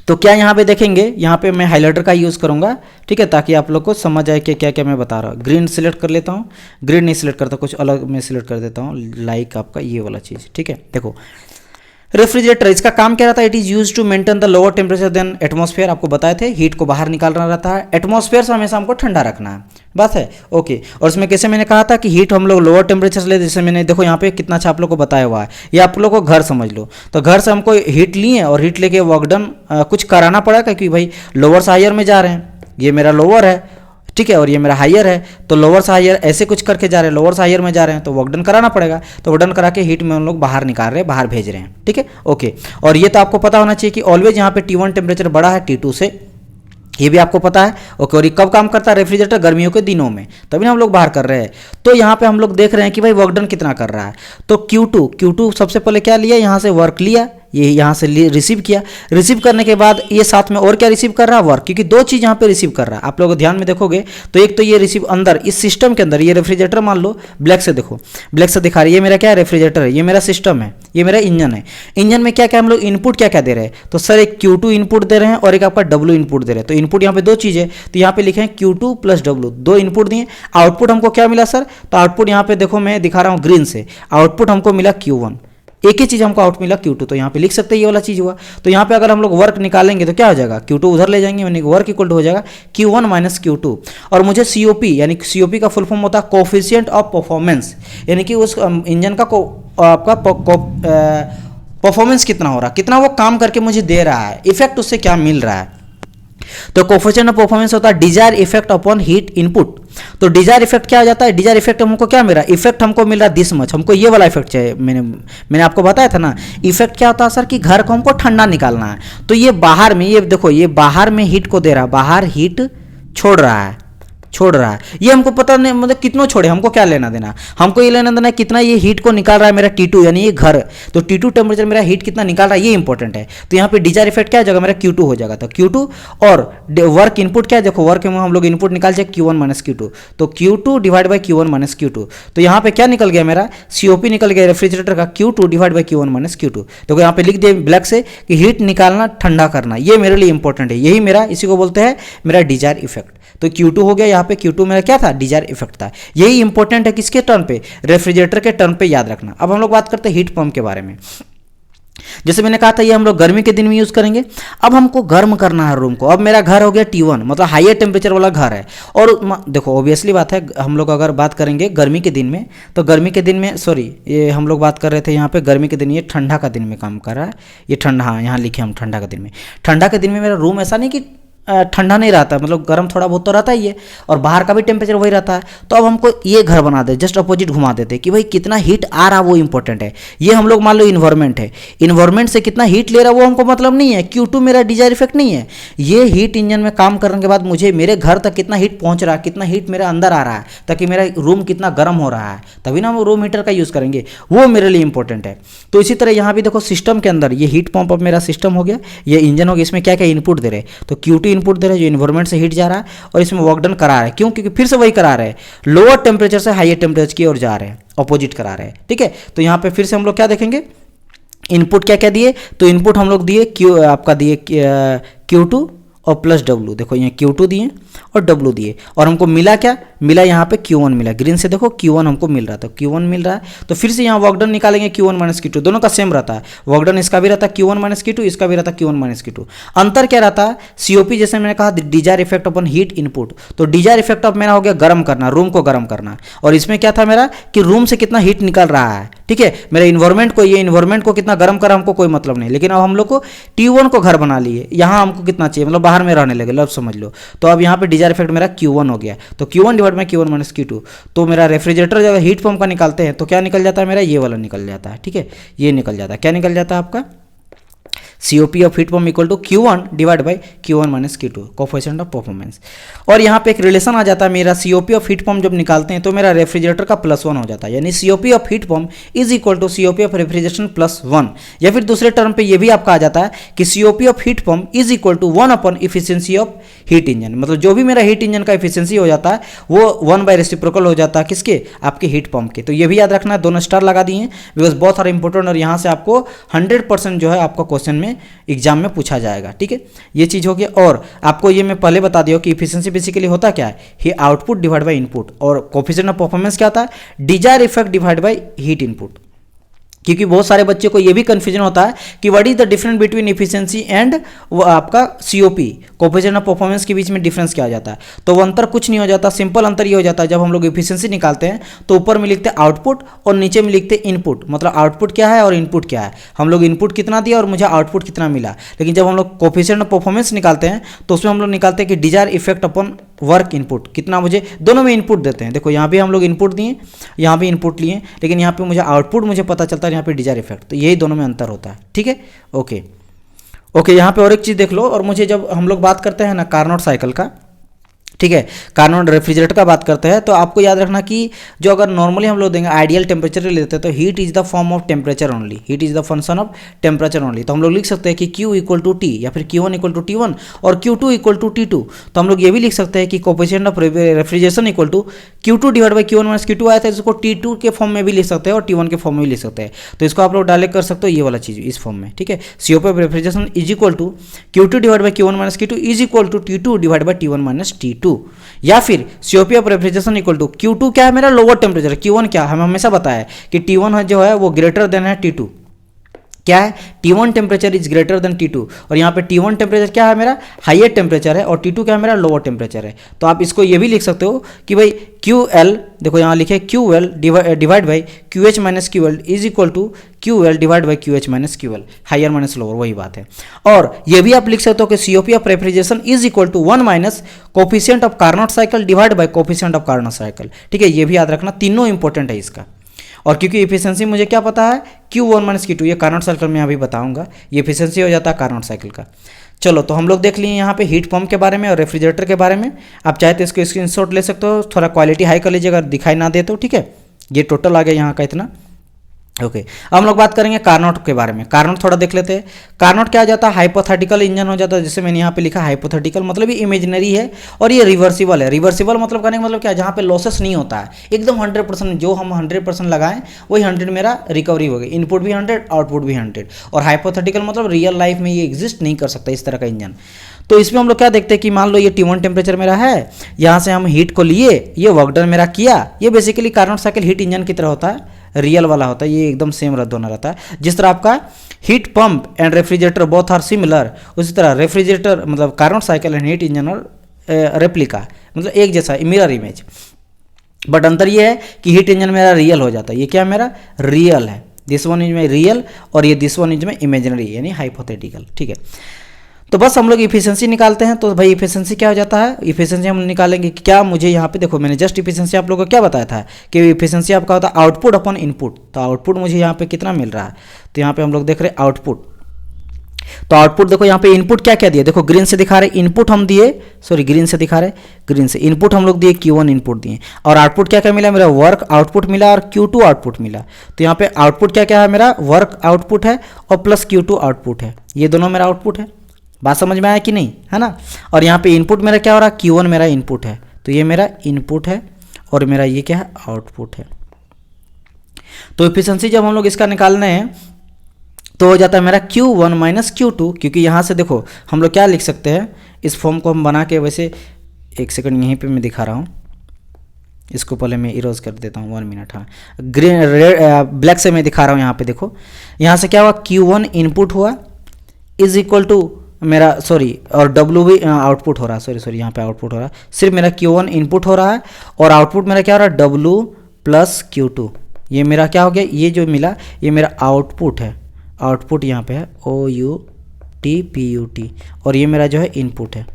तो क्या यहाँ पे देखेंगे, यहाँ पे मैं हाइलाइटर का यूज़ करूँगा, ठीक है, ताकि आप लोग को समझ आए कि क्या क्या मैं बता रहा हूँ। ग्रीन सिलेक्ट कर लेता हूँ, ग्रीन नहीं सिलेक्ट करता, कुछ अलग मैं सिलेक्ट कर देता हूँ, लाइक आपका ये वाला चीज़, ठीक है। देखो रेफ्रिजरेटर, इसका काम क्या रहता है, it is use to maintain the lower temperature then atmosphere. आपको बताए थे हीट को बाहर निकालना रहता है, एटमॉस्फेयर से हमेशा हमको ठंडा रखना है, बात है, ओके। और इसमें कैसे मैंने कहा था कि हीट हम लोग लोअर टेम्परेचर से ले, जैसे मैंने देखो यहाँ पे कितना अच्छा आप लोग को बताया हुआ है, ये आप लोग को घर समझ लो। तो घर से हमको हीट लिए और हीट लेके वर्क डन कुछ कराना पड़ा, क्योंकि भाई लोअर से हायर में जा रहे हैं, ये मेरा लोअर है, ठीक है, और ये मेरा हायर है, तो लोअर से हायर ऐसे कुछ करके जा रहे हैं, लोअर से हायर में जा रहे हैं, तो वर्क डन कराना पड़ेगा। तो वर्क डन करा के हीट में हम लोग बाहर निकाल रहे हैं, बाहर भेज रहे हैं, ठीक है, ओके। और ये तो आपको पता होना चाहिए कि ऑलवेज यहाँ पे T1 टेम्परेचर बड़ा है T2 से, ये भी आपको पता है, ओके। और ये कब काम करता है रेफ्रिजरेटर, गर्मियों के दिनों में, तभी हम लोग बाहर कर रहे हैं। तो यहाँ पे हम लोग देख रहे हैं कि भाई वर्क डन कितना कर रहा है। तो Q2 सबसे पहले क्या लिया, यहाँ से वर्क लिया, ये यहाँ से रिसीव किया, रिसीव करने के बाद ये साथ में और क्या रिसीव कर रहा है, वर्क, क्योंकि दो चीज़ यहाँ पे रिसीव कर रहा है। आप लोग ध्यान में देखोगे तो एक तो ये रिसीव अंदर इस सिस्टम के अंदर, ये रेफ्रिजरेटर मान लो ब्लैक से देखो, ब्लैक से दिखा रही है, ये मेरा क्या है, रेफ्रिजरेटर है, ये मेरा सिस्टम है, ये मेरा इंजन है। इंजन में क्या क्या हम लोग इनपुट क्या क्या दे रहे हैं, तो सर एक Q2 इनपुट दे रहे हैं और एक आपका W इनपुट दे रहे हैं। तो इनपुट यहाँ पे दो चीज़ है, तो यहाँ पे लिखे हैं Q2 प्लस W, दो इनपुट दिए। आउटपुट हमको क्या मिला सर, तो आउटपुट यहाँ पे देखो मैं दिखा रहा हूँ ग्रीन से, आउटपुट हमको मिला Q1, एक ही चीज़ हमको आउट मिला Q2, तो यहाँ पे लिख सकते हैं ये वाला चीज़ हुआ। तो यहाँ पे अगर हम लोग वर्क निकालेंगे तो क्या हो जाएगा, Q2 उधर ले जाएंगे, यानी वर्क इक्वल टू हो जाएगा Q1 माइनस Q2। और मुझे COP, यानी COP का फुल फॉर्म होता है कोफिशिएंट ऑफ परफॉर्मेंस, यानी कि उस इंजन का आपका परफॉर्मेंस कितना हो रहा है, कितना वो काम करके मुझे दे रहा है, इफेक्ट उससे क्या मिल रहा है। तो कोफिशिएंट ऑफ परफॉर्मेंस होता है desire effect upon heat input. तो डिजायर इफेक्ट क्या हो जाता है, डिजायर इफेक्ट हमको क्या मिल रहा है, इफेक्ट हमको मिल रहा है दिस मच, हमको ये वाला इफेक्ट चाहिए। मैंने आपको बताया था ना, इफेक्ट क्या होता है सर कि घर को हमको ठंडा निकालना है। तो ये बाहर में, ये देखो ये बाहर में हीट को दे रहा है, बाहर हीट छोड़ रहा है, ये हमको पता नहीं, मतलब कितना छोड़े, हमको क्या लेना देना, हमको ये लेना देना है कितना ये हीट को निकाल रहा है मेरा T2, यानी ये घर। तो T2 टेम्परेचर मेरा हीट कितना निकाल रहा है, ये इंपॉर्टेंट है। तो यहाँ पे डिजायर इफेक्ट क्या हो जाएगा, मेरा Q2 हो जाएगा। तो Q2 और वर्क इनपुट क्या है, देखो वर्क में हम लोग इनपुट निकाल जाए Q1 माइनस Q2, तो Q2 divide by Q1 minus Q2। तो यहाँ पे क्या निकल गया मेरा, COP निकल गया रेफ्रिजरेटर का Q2 divide by Q1 minus Q2। तो यहाँ पे लिख दिया ब्लैक से कि हीट निकालना ठंडा करना, ये मेरे लिए इंपॉर्टेंट है, यही मेरा, इसी को बोलते हैं मेरा डिजायर इफेक्ट। तो Q2 हो गया, यहाँ पे Q2 मेरा क्या था, डिजायर इफेक्ट था। यही इंपॉर्टेंट है किसके टर्न पे, रेफ्रिजरेटर के टर्न पे, याद रखना। अब हम लोग बात करते हैं हीट पंप के बारे में। जैसे मैंने कहा था ये हम लोग गर्मी के दिन में यूज करेंगे। अब हमको गर्म करना है रूम को। अब मेरा घर हो गया T1, मतलब हाईयर टेम्परेचर वाला घर है। और देखो ऑब्वियसली बात है, हम लोग अगर बात करेंगे गर्मी के दिन में, तो गर्मी के दिन में, सॉरी ये हम लोग बात कर रहे थे यहाँ पे गर्मी के दिन, ये ठंडा का दिन में काम कर रहा है, ये ठंडा, हाँ यहाँ लिखे हम ठंडा का दिन में। ठंडा के दिन में मेरा रूम ऐसा नहीं कि ठंडा नहीं रहता, मतलब गर्म थोड़ा बहुत तो रहता ही है, और बाहर का भी टेम्परेचर वही रहता है। तो अब हमको ये घर बना दे, जस्ट अपोजिट घुमा देते कि भाई कितना हीट आ रहा वो इंपॉर्टेंट है। ये हम लोग मान लो इन्वायरमेंट है, इन्वायरमेंट से कितना हीट ले रहा वो हमको मतलब नहीं है। Q2 मेरा डिजायर इफेक्ट नहीं है। ये हीट इंजन में काम करने के बाद मुझे मेरे घर तक कितना हीट पहुंच रहा है, कितना हीट मेरे अंदर आ रहा है, ताकि मेरा रूम कितना गर्म हो रहा है, तभी ना हम रूम हीटर का यूज़ करेंगे, वो मेरे लिए इंपॉर्टेंट है। तो इसी तरह यहाँ भी देखो सिस्टम के अंदर ये हीट पंप अब मेरा सिस्टम हो गया, ये इंजन हो गया, इसमें क्या क्या इनपुट दे रहे हैं, तो Q2 इनपुट दे रहे हैं जो से हीट जा रहा है, और इसमें वर्क डन करा रहा है। क्यों, क्योंकि फिर से वही करा रहे हैं, लोअर टेम्परेचर से हाईयर टेम्परेचर की ओर जा रहे हैं, अपोजिट करा रहे हैं। ठीक है, तो यहां पे फिर से हम लोग क्या देखेंगे, इनपुट क्या क्या दिए, तो इनपुट हम लोग दिए आपका दिए Q2 और प्लस W, देखो यहाँ Q2 दिए और W दिए, और हमको मिला क्या, मिला यहाँ पे Q1 मिला, ग्रीन से देखो Q1 हमको मिल रहा था, Q1 मिल रहा है। तो फिर से यहाँ वर्कडन निकालेंगे Q1 माइनस Q2, दोनों का सेम रहता है, वर्कडन इसका भी रहता है Q1 माइनस Q2, इसका भी रहता है Q1 माइनस Q2। अंतर क्या रहता है, COP जैसे मैंने कहा डिजायर इफेक्ट अपन हीट इनपुट, तो डिजायर इफेक्ट अब मेरा हो गया गर्म करना, रूम को गर्म करना, और इसमें क्या था मेरा कि रूम से कितना हीट निकल रहा है। ठीक है, मेरे इन्वायरमेंट को, ये इन्वायरमेंट को कितना गर्म करा हमको कोई मतलब नहीं, लेकिन अब हम लोग को T1 को घर बना लिए, यहाँ हमको कितना चाहिए, मतलब बाहर में रहने लगे, लब समझ लो। तो अब यहाँ पे डिजायर इफेक्ट मेरा Q1 हो गया, तो Q1 डिवाइड में Q1 माइनस Q2। तो मेरा रेफ्रिजरेटर जब हीट पंप का निकालते हैं तो क्या निकल जाता है मेरा, ये वाला निकल जाता है। ठीक है, ये निकल जाता है, क्या निकल जाता है आपका, COP of heat pump equal to Q1 divide by Q1 minus Q2, coefficient of performance. और यहाँ पे एक रिलेशन आ जाता है, मेरा COP ऑफ हीट पंप जब निकालते हैं तो मेरा रेफ्रिजरेटर का +1 हो जाता है, यानी COP of heat pump is equal to COP of refrigeration +1। या फिर दूसरे टर्म पे ये भी आपका आ जाता है कि COP of heat pump is equal to 1 upon efficiency of heat engine, मतलब जो भी मेरा हीट इंजन का इफिशियंसी हो जाता है वो 1 बाय रेसिप्रोकल हो जाता है किसके, आपके हीट पंप के। तो ये भी याद रखना है, दोनों स्टार लगा दिए बिकॉज बहुत सारे इंपॉर्टेंट, और यहाँ से आपको 100% जो है आपका क्वेश्चन में एग्जाम में पूछा जाएगा। ठीक है, ये चीज हो गया। और आपको ये मैं पहले बता दिया कि इफिशिएंसी बेसिकली होता क्या है, ही आउटपुट डिवाइड बाय इनपुट, और कोफिशिएंट ऑफ परफॉर्मेंस क्या होता है, desire effect divide by heat input. क्योंकि बहुत सारे बच्चे को ये भी कंफ्यूजन होता है कि what is the difference between efficiency and आपका COP, कोफिशिएंट ऑफ परफॉर्मेंस के बीच में डिफरेंस क्या आ जाता है। तो वो अंतर कुछ नहीं हो जाता, सिंपल अंतर ये हो जाता है, जब हम लोग इफिशिएंसी निकालते हैं तो ऊपर में लिखते हैं आउटपुट और नीचे में लिखते हैं इनपुट, मतलब आउटपुट क्या है और इनपुट क्या है। हम लोग इनपुट कितना दिया और मुझे आउटपुट कितना मिला। लेकिन जब हम लोग कोफिशिएंट ऑफ परफॉर्मेंस निकालते हैं तो उसमें हम लोग निकालते हैं कि desire effect upon work input, कितना मुझे, दोनों में इनपुट देते हैं। देखो यहाँ भी हम लोग इनपुट दिए, यहाँ भी इनपुट लिए, लेकिन यहाँ पे मुझे आउटपुट मुझे पता चलता है, यहाँ पे डिजायर इफेक्ट। तो यही दोनों में अंतर होता है। ठीक है, ओके, यहाँ पे और एक चीज़ देख लो। और मुझे जब हम लोग बात करते हैं ना कार्नोट साइकिल का, ठीक है। कार्नोट रेफ्रिजरेटर का बात करते हैं तो आपको याद रखना कि जो अगर नॉर्मली हम लोग देंगे आइडियल टेम्परेचर लेते हैं तो heat is the form of temperature only, heat is the function of temperature only. तो हम लोग लिख सकते हैं कि Q इक्वल टू T या फिर Q1 इक्वल टू T1 और Q2 इक्वल टू T2। तो हम लोग ये भी लिख सकते हैं कि coefficient of refrigeration equal to Q2 divide by Q1 minus Q2 आया था, इसको T2 के फॉर्म में भी लिख सकते हैं और T1 के फॉर्म में भी लिख सकते हैं। तो इसको आप लोग डायरेक्ट कर सकते हो ये वाला चीज़ इस फॉर्म में, ठीक है। COP of refrigeration is equal to Q2 divide by Q1 minus Q2 is equal to T2 divide by T1 minus T2। या फिर COP of refrigeration equal to Q2 क्या है मेरा लोअर टेम्परेचर, Q1 क्या हमें हमेशा बताया कि T1 जो है वो ग्रेटर देन है T2, क्या है T1 temperature is greater than T2 और यहाँ पे T1 टेम्परेचर क्या है मेरा हाइयर टेम्परेचर है और T2 क्या है मेरा लोअर टेम्परेचर है। तो आप इसको ये भी लिख सकते हो कि भाई QL देखो यहाँ लिखे QL divide by QH minus QL is equal to QL divide by QH minus QL, higher minus lower वही बात है। और ये भी आप लिख सकते हो कि COP of refrigeration is equal to 1 minus coefficient of Carnot cycle divide by coefficient of Carnot cycle, ठीक है। ये भी याद रखना, तीनों इंपॉर्टेंट है इसका। और क्योंकि इफिशियंसी मुझे क्या पता है Q1 माइनस Q2, ये कार्नोट साइकिल में अभी बताऊंगा, ये इफिशियंसी हो जाता है कार्नोट साइकिल का। चलो तो हम लोग देख लिए यहाँ पे हीट पंप के बारे में और रेफ्रिजरेटर के बारे में। आप चाहे तो इसको स्क्रीनशॉट ले सकते हो, थोड़ा क्वालिटी हाई कर लीजिए अगर दिखाई ना दे तो, ठीक है। ये टोटल आ गया यहाँ का इतना, ओके। अब हम लोग बात करेंगे कार्नोट के बारे में। कार्नोट थोड़ा देख लेते हैं। कार्नोट क्या हो जाता है हाइपोथेटिकल इंजन हो जाता है, जैसे मैंने यहाँ पे लिखा हाइपोथेटिकल मतलब ये इमेजिनरी है और ये रिवर्सिबल है। रिवर्सिबल मतलब करने का मतलब क्या, जहाँ पे लॉसेस नहीं होता है, एकदम 100% जो हम 100% लगाएं वही 100 मेरा रिकवरी हो गई, इनपुट भी 100 आउटपुट भी 100। और हाइपोथेटिकल मतलब रियल लाइफ में ये एग्जिस्ट नहीं कर सकता इस तरह का इंजन। तो इसमें हम लोग क्या देखते हैं कि मान लो ये T1 टेम्परेचर मेरा है, यहाँ से हम हीट को लिए, ये वर्क डन मेरा किया। ये basically Carnot cycle heat engine की तरह होता है, रियल वाला होता है, ये एकदम सेम रद्द होना रहता है। जिस तरह आपका heat pump and refrigerator both are similar, उसी तरह रेफ्रिजरेटर मतलब Carnot cycle and heat engine और रेप्लिका मतलब एक जैसा मिरर इमेज। बट अंतर ये है कि हीट इंजन मेरा रियल हो जाता है, ये क्या मेरा रियल है, दिस वन इज में रियल और ये दिस वन इज में इमेजिनरी यानी हाइपोथेटिकल, ठीक है। तो बस हम लोग इफिशियंसी निकालते हैं। तो भाई इफिशियंसी क्या हो जाता है, इफिशियंसी हम निकालेंगे कि क्या मुझे यहाँ पे देखो मैंने जस्ट इफिशियंसी आप लोगों को क्या बताया था कि इफिशियंसी आपका होता है आउटपुट अपॉन इनपुट। तो आउटपुट मुझे यहाँ पे कितना मिल रहा है, तो यहाँ पे हम लोग देख रहे हैं आउटपुट। तो आउटपुट देखो यहाँ पे इनपुट क्या क्या दिए, देखो ग्रीन से दिखा रहे इनपुट हम दिए, सॉरी ग्रीन से दिखा रहे, ग्रीन से इनपुट हम लोग दिए Q1 इनपुट दिए और आउटपुट क्या क्या मिला मेरा वर्क आउटपुट मिला और Q2 आउटपुट मिला। तो यहाँ पे आउटपुट क्या क्या है मेरा वर्क आउटपुट है और प्लस Q2 आउटपुट है, ये दोनों मेरा आउटपुट है। बात समझ में आया कि नहीं, है ना। और यहाँ पे इनपुट मेरा क्या हो रहा है Q1 मेरा इनपुट है, तो ये मेरा इनपुट है और मेरा ये क्या है आउटपुट है। तो एफिशिएंसी जब हम लोग इसका निकालने हैं तो हो जाता है मेरा Q1 माइनस Q2, क्योंकि यहाँ से देखो हम लोग क्या लिख सकते हैं, इस फॉर्म को हम बना के, वैसे एक सेकंड यहीं पे मैं दिखा रहा हूँ, इसको पहले मैं इरोज कर देता हूँ 1 मिनट। हाँ ग्रीन ब्लैक से मैं दिखा रहा हूँ, यहाँ पे देखो यहाँ से क्या हुआ Q1 इनपुट हुआ इज इक्वल टू मेरा सॉरी और W भी आउटपुट हो रहा है, सॉरी यहाँ पे आउटपुट हो रहा है, सिर्फ मेरा Q1 इनपुट हो रहा है और आउटपुट मेरा क्या हो रहा है W प्लस Q2। ये मेरा क्या हो गया, ये जो मिला ये मेरा आउटपुट है, आउटपुट यहाँ पे है OUTPUT और ये मेरा जो है इनपुट है।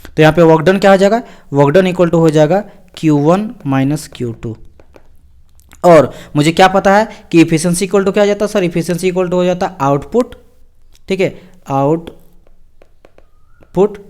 तो यहाँ पे वर्क डन क्या हो जाएगा, वर्क डन इक्वल टू हो जाएगा Q1 माइनस Q2। और मुझे क्या पता है कि इफिशियंसी इक्वल टू क्या हो जाता है सर, इफिशियंसी इक्वल टू हो जाता है आउटपुट, ठीक है, आउटपुट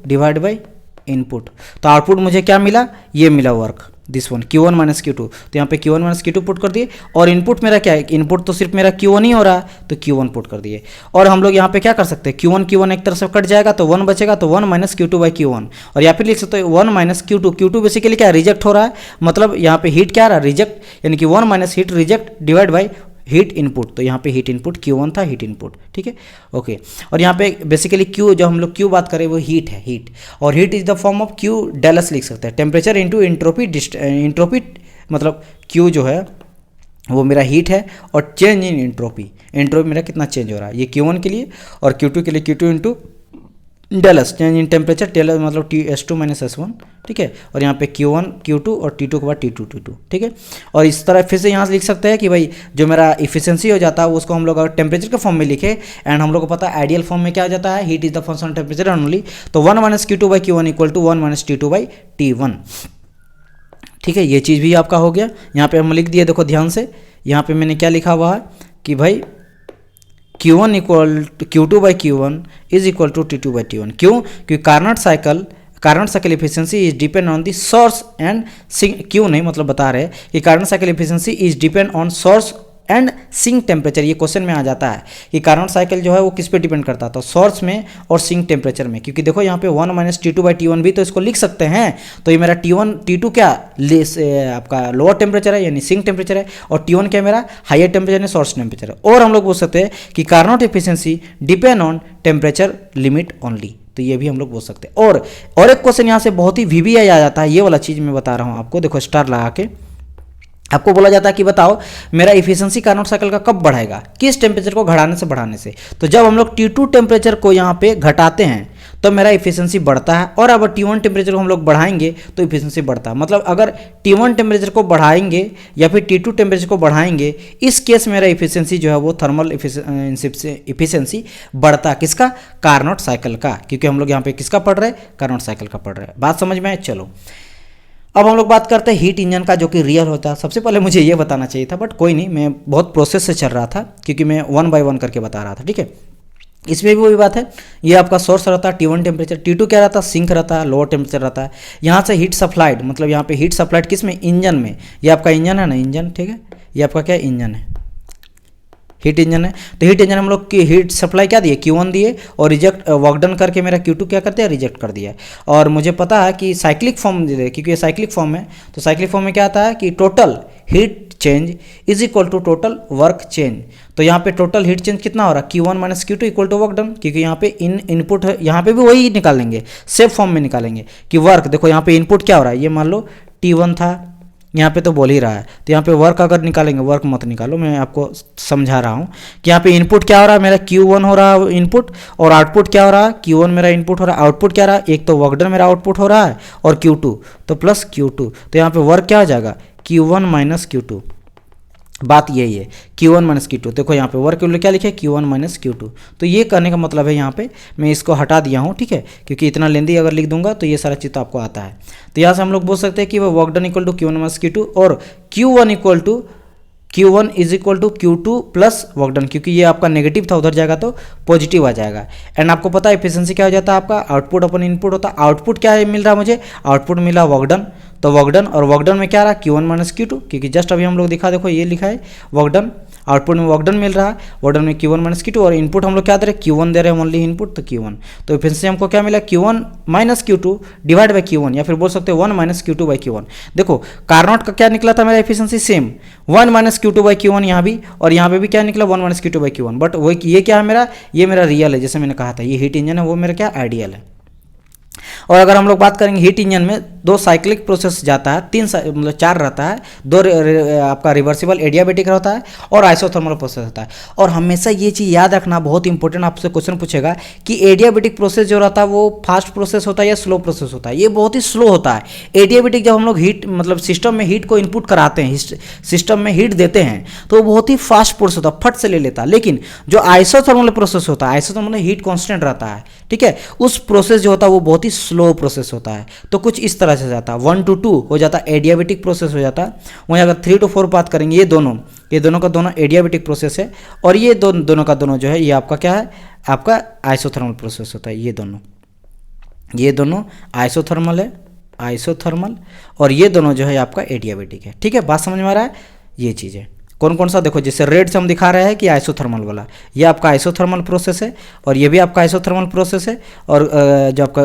डिवाइड बाई इनपुट। तो आउटपुट मुझे क्या मिला, ये मिला work this one Q1 minus Q2। तो यहाँ पे Q1 माइनस Q2 पुट कर दिए और इनपुट मेरा क्या है, इनपुट तो सिर्फ मेरा Q1 ही हो रहा है तो Q1 पुट कर दिए। और हम लोग यहाँ पे क्या कर सकते हैं, Q1 एक तरफ से कट जाएगा तो 1 बचेगा, तो 1 माइनस Q2 बाई Q1। और या फिर लिख सकते हो 1 माइनस Q2 बेसिकली क्या रिजेक्ट हो रहा है, मतलब यहाँ पे हीट क्या आ रहा है रिजेक्ट, यानी कि 1 minus heat reject divide by heat input. तो यहाँ पे हीट इनपुट Q1 था, हीट इनपुट, ठीक है, ओके। और यहाँ पे बेसिकली Q जो हम लोग Q बात करें वो हीट है, हीट, और heat is the form of Q Dallas लिख सकते हैं, टेम्परेचर इंटू इंट्रोपी मतलब Q जो है वो मेरा हीट है और चेंज इन इंट्रोपी मेरा कितना चेंज हो रहा है, ये Q1 के लिए और Q2 के लिए Q2 into Dallas change in temperature, Dallas मतलब S2 माइनस S1, ठीक है। और यहाँ पे Q1 Q2 और T2 के बाद T2, ठीक है। और इस तरह फिर से यहाँ से लिख सकते हैं कि भाई जो मेरा इफिशियंसी हो जाता है उसको हम लोग अगर टेम्परेचर के फॉर्म में लिखे, एंड हम लोग को पता है आइडियल फॉर्म में क्या हो जाता है, heat is the function of temperature only. तो 1 minus Q2 by Q1 equal to 1 minus T2 by T1, ठीक है। ये चीज़ भी आपका हो गया। यहाँ पे हम लिख दिए, देखो ध्यान से, यहाँ पे मैंने क्या लिखा हुआ है कि भाई Q1 equal Q2 by Q1 is equal to T2 by T1। क्यों, क्योंकि Carnot Carnot cycle efficiency is depend on the source and sink, क्यों नहीं मतलब बता रहे हैं कि Carnot cycle efficiency is depend on source and sink temperature. ये क्वेश्चन में आ जाता है कि कार्नोट साइकिल जो है वो किस पे डिपेंड करता है, तो सोर्स में और सिंक टेम्परेचर में। क्योंकि देखो यहाँ पे 1 माइनस T2/T1 भी तो इसको लिख सकते हैं, तो ये मेरा T1 T2 क्या आपका लोअर टेम्परेचर है यानी सिंक टेम्परेचर है, और T1 क्या मेरा हायर टेम्परेचर है सोर्स टेम्परेचर है। और हम लोग बोल सकते हैं कि Carnot efficiency depend on temperature limit only, तो ये भी हम लोग बोल सकते हैं। और एक क्वेश्चन यहाँ से बहुत ही VBI आ जाता है, ये वाला चीज़ मैं बता रहा हूँ आपको। देखो स्टार लगा के आपको बोला जाता है कि बताओ मेरा इफिशियंसी कार्नोट साइकिल का कब बढ़ाएगा, किस टेम्परेचर को घटाने से बढ़ाने से। तो जब हम लोग T2 टेम्परेचर को यहाँ पे घटाते हैं तो मेरा इफिशियंसी बढ़ता है, और अगर T1 टेम्परेचर को हम लोग बढ़ाएंगे तो इफिशियंसी बढ़ता है। मतलब अगर T1 टेम्परेचर को बढ़ाएंगे या फिर T2 टेम्परेचर को बढ़ाएंगे, इस केस मेरा इफिशियंसी जो है वो थर्मल इफिशियंसी बढ़ता है, किसका, कार्नोट साइकिल का। क्योंकि हम लोग यहाँ पे किसका पढ़ रहे हैं, कार्नोट साइकिल का पढ़ रहे हैं। बात समझ में आए। चलो अब हम लोग बात करते हैं हीट इंजन का, जो कि रियल होता है। सबसे पहले मुझे ये बताना चाहिए था, बट कोई नहीं, मैं बहुत प्रोसेस से चल रहा था क्योंकि मैं 1 बाय 1 करके बता रहा था, ठीक है। इसमें भी वही बात है, ये आपका सोर्स रहता है T1 टेम्परेचर, T2 क्या रहता है, सिंक रहता है, लोअर टेम्परेचर रहता है। यहाँ से हीट सप्लाइड, मतलब यहाँ पे हीट सप्लाइड किस में, इंजन में। ये आपका इंजन है ना, इंजन, ठीक है, ये आपका क्या इंजन है, हीट इंजन है। तो हीट इंजन हम लोग की हीट सप्लाई क्या दिए, Q1 दिए, और रिजेक्ट वर्क डन करके मेरा Q2 क्या करते हैं, रिजेक्ट कर दिया। और मुझे पता है कि साइक्लिक फॉर्म दे, क्योंकि ये साइक्लिक फॉर्म है, तो साइक्लिक फॉर्म में क्या आता है कि total heat change is equal to total work change. तो यहाँ पे टोटल हीट चेंज कितना हो रहा है, Q1 minus Q2 equal to work done. क्योंकि यहाँ पे इनपुट यहाँ पे भी वही निकालेंगे, सेम फॉर्म में निकालेंगे कि वर्क। देखो यहाँ पे इनपुट क्या हो रहा है, ये मान लो T1 था, यहाँ पे तो बोल ही रहा है, तो यहाँ पे वर्क अगर निकालेंगे, वर्क मत निकालो, मैं आपको समझा रहा हूँ कि यहाँ पे इनपुट क्या हो रहा है, मेरा Q1 हो रहा है इनपुट, और आउटपुट क्या हो रहा है, Q1 मेरा इनपुट हो रहा है, आउटपुट क्या रहा है, एक तो वर्क डन मेरा आउटपुट हो रहा है, और Q2 तो प्लस Q2, तो यहाँ पे वर्क क्या हो जाएगा, Q1 माइनस Q2। बात यही है, Q1 माइनस Q2। देखो यहाँ पे वर्क के लिए क्या लिखे, Q1 माइनस Q2। तो ये करने का मतलब है, यहाँ पे मैं इसको हटा दिया हूँ, ठीक है, क्योंकि इतना लेंदी अगर लिख दूंगा तो ये सारा चीज़ तो आपको आता है। तो यहाँ से हम लोग बोल सकते हैं कि वो work done equal to Q1 minus Q2, और Q1 is equal to Q2 plus work done, क्योंकि ये आपका नेगेटिव था, उधर जाएगा तो पॉजिटिव आ जाएगा। एंड आपको पता है एफिशिएंसी क्या हो जाता है, आपका आउटपुट अपन इनपुट होता है। आउटपुट क्या है मिल रहा है मुझे, आउटपुट मिला वर्क डन, तो वर्क डन, और वर्क डन में क्या रहा, Q1 माइनस Q2, क्योंकि जस्ट अभी हम लोग दिखा, देखो ये लिखा है वर्क डन, आउटपुट में वर्क डन मिल रहा है, वर्क डन में Q1 माइनस Q2, और इनपुट हम लोग क्या दे रहे हैं, Q1 दे रहे हैं ओनली इनपुट, तो Q1। तो एफिशिएंसी हमको क्या मिला, Q1 minus Q2 divide by Q1, या फिर बोल सकते हैं 1 माइनस Q2 बाई Q1। देखो कार्नोट का क्या निकला था मेरा efficiency, same 1 minus Q2 by Q1 यहाँ भी, और यहाँ पे भी क्या निकला 1 minus Q2 by Q1। But वो ये क्या है मेरा, ये मेरा रियल है, जैसे मैंने कहा था, ये हीट इंजन है, वो मेरा क्या आइडियल है। और अगर हम लोग बात करेंगे हीट इंजन में 2 साइक्लिक प्रोसेस जाता है, 3 मतलब 4 रहता है, 2 आपका रिवर्सिबल एडियाबेटिक रहता है, और आइसोथर्मल प्रोसेस होता है। और हमेशा ये चीज़ याद रखना, बहुत इंपॉर्टेंट, आपसे क्वेश्चन पूछेगा कि एडियाबेटिक प्रोसेस जो रहता है वो फास्ट प्रोसेस होता है या स्लो प्रोसेस होता है। ये बहुत ही स्लो होता है। एडियाबेटिक जब हम लोग हीट मतलब सिस्टम में हीट को इनपुट कराते हैं, सिस्टम में हीट देते हैं, तो वो बहुत ही फास्ट प्रोसेस होता है, फट से ले लेता है। लेकिन जो आइसोथर्मल प्रोसेस होता है, आइसोथर्मल हीट कॉन्स्टेंट रहता है, ठीक है, उस प्रोसेस जो होता है वो बहुत ही स्लो प्रोसेस होता है। तो कुछ इस तरह से जाता है, 1 to 2 हो जाता है एडियाबेटिक प्रोसेस हो जाता है। वहीं अगर 3 to 4 बात करेंगे, ये दोनों का दोनों एडियाबेटिक प्रोसेस है, और ये दोनों का दोनों जो है ये आपका क्या है, आपका आइसोथर्मल प्रोसेस होता है। ये दोनों आइसोथर्मल है, आइसोथर्मल, और ये दोनों जो है आपका एडियाबेटिक है। ठीक है, बात समझ में आ रहा है। ये चीज़ है कौन कौन सा, देखो जैसे रेड से हम दिखा रहे हैं कि आइसोथर्मल वाला, ये आपका आइसोथर्मल प्रोसेस है, और ये भी आपका आइसोथर्मल प्रोसेस है, और जो आपका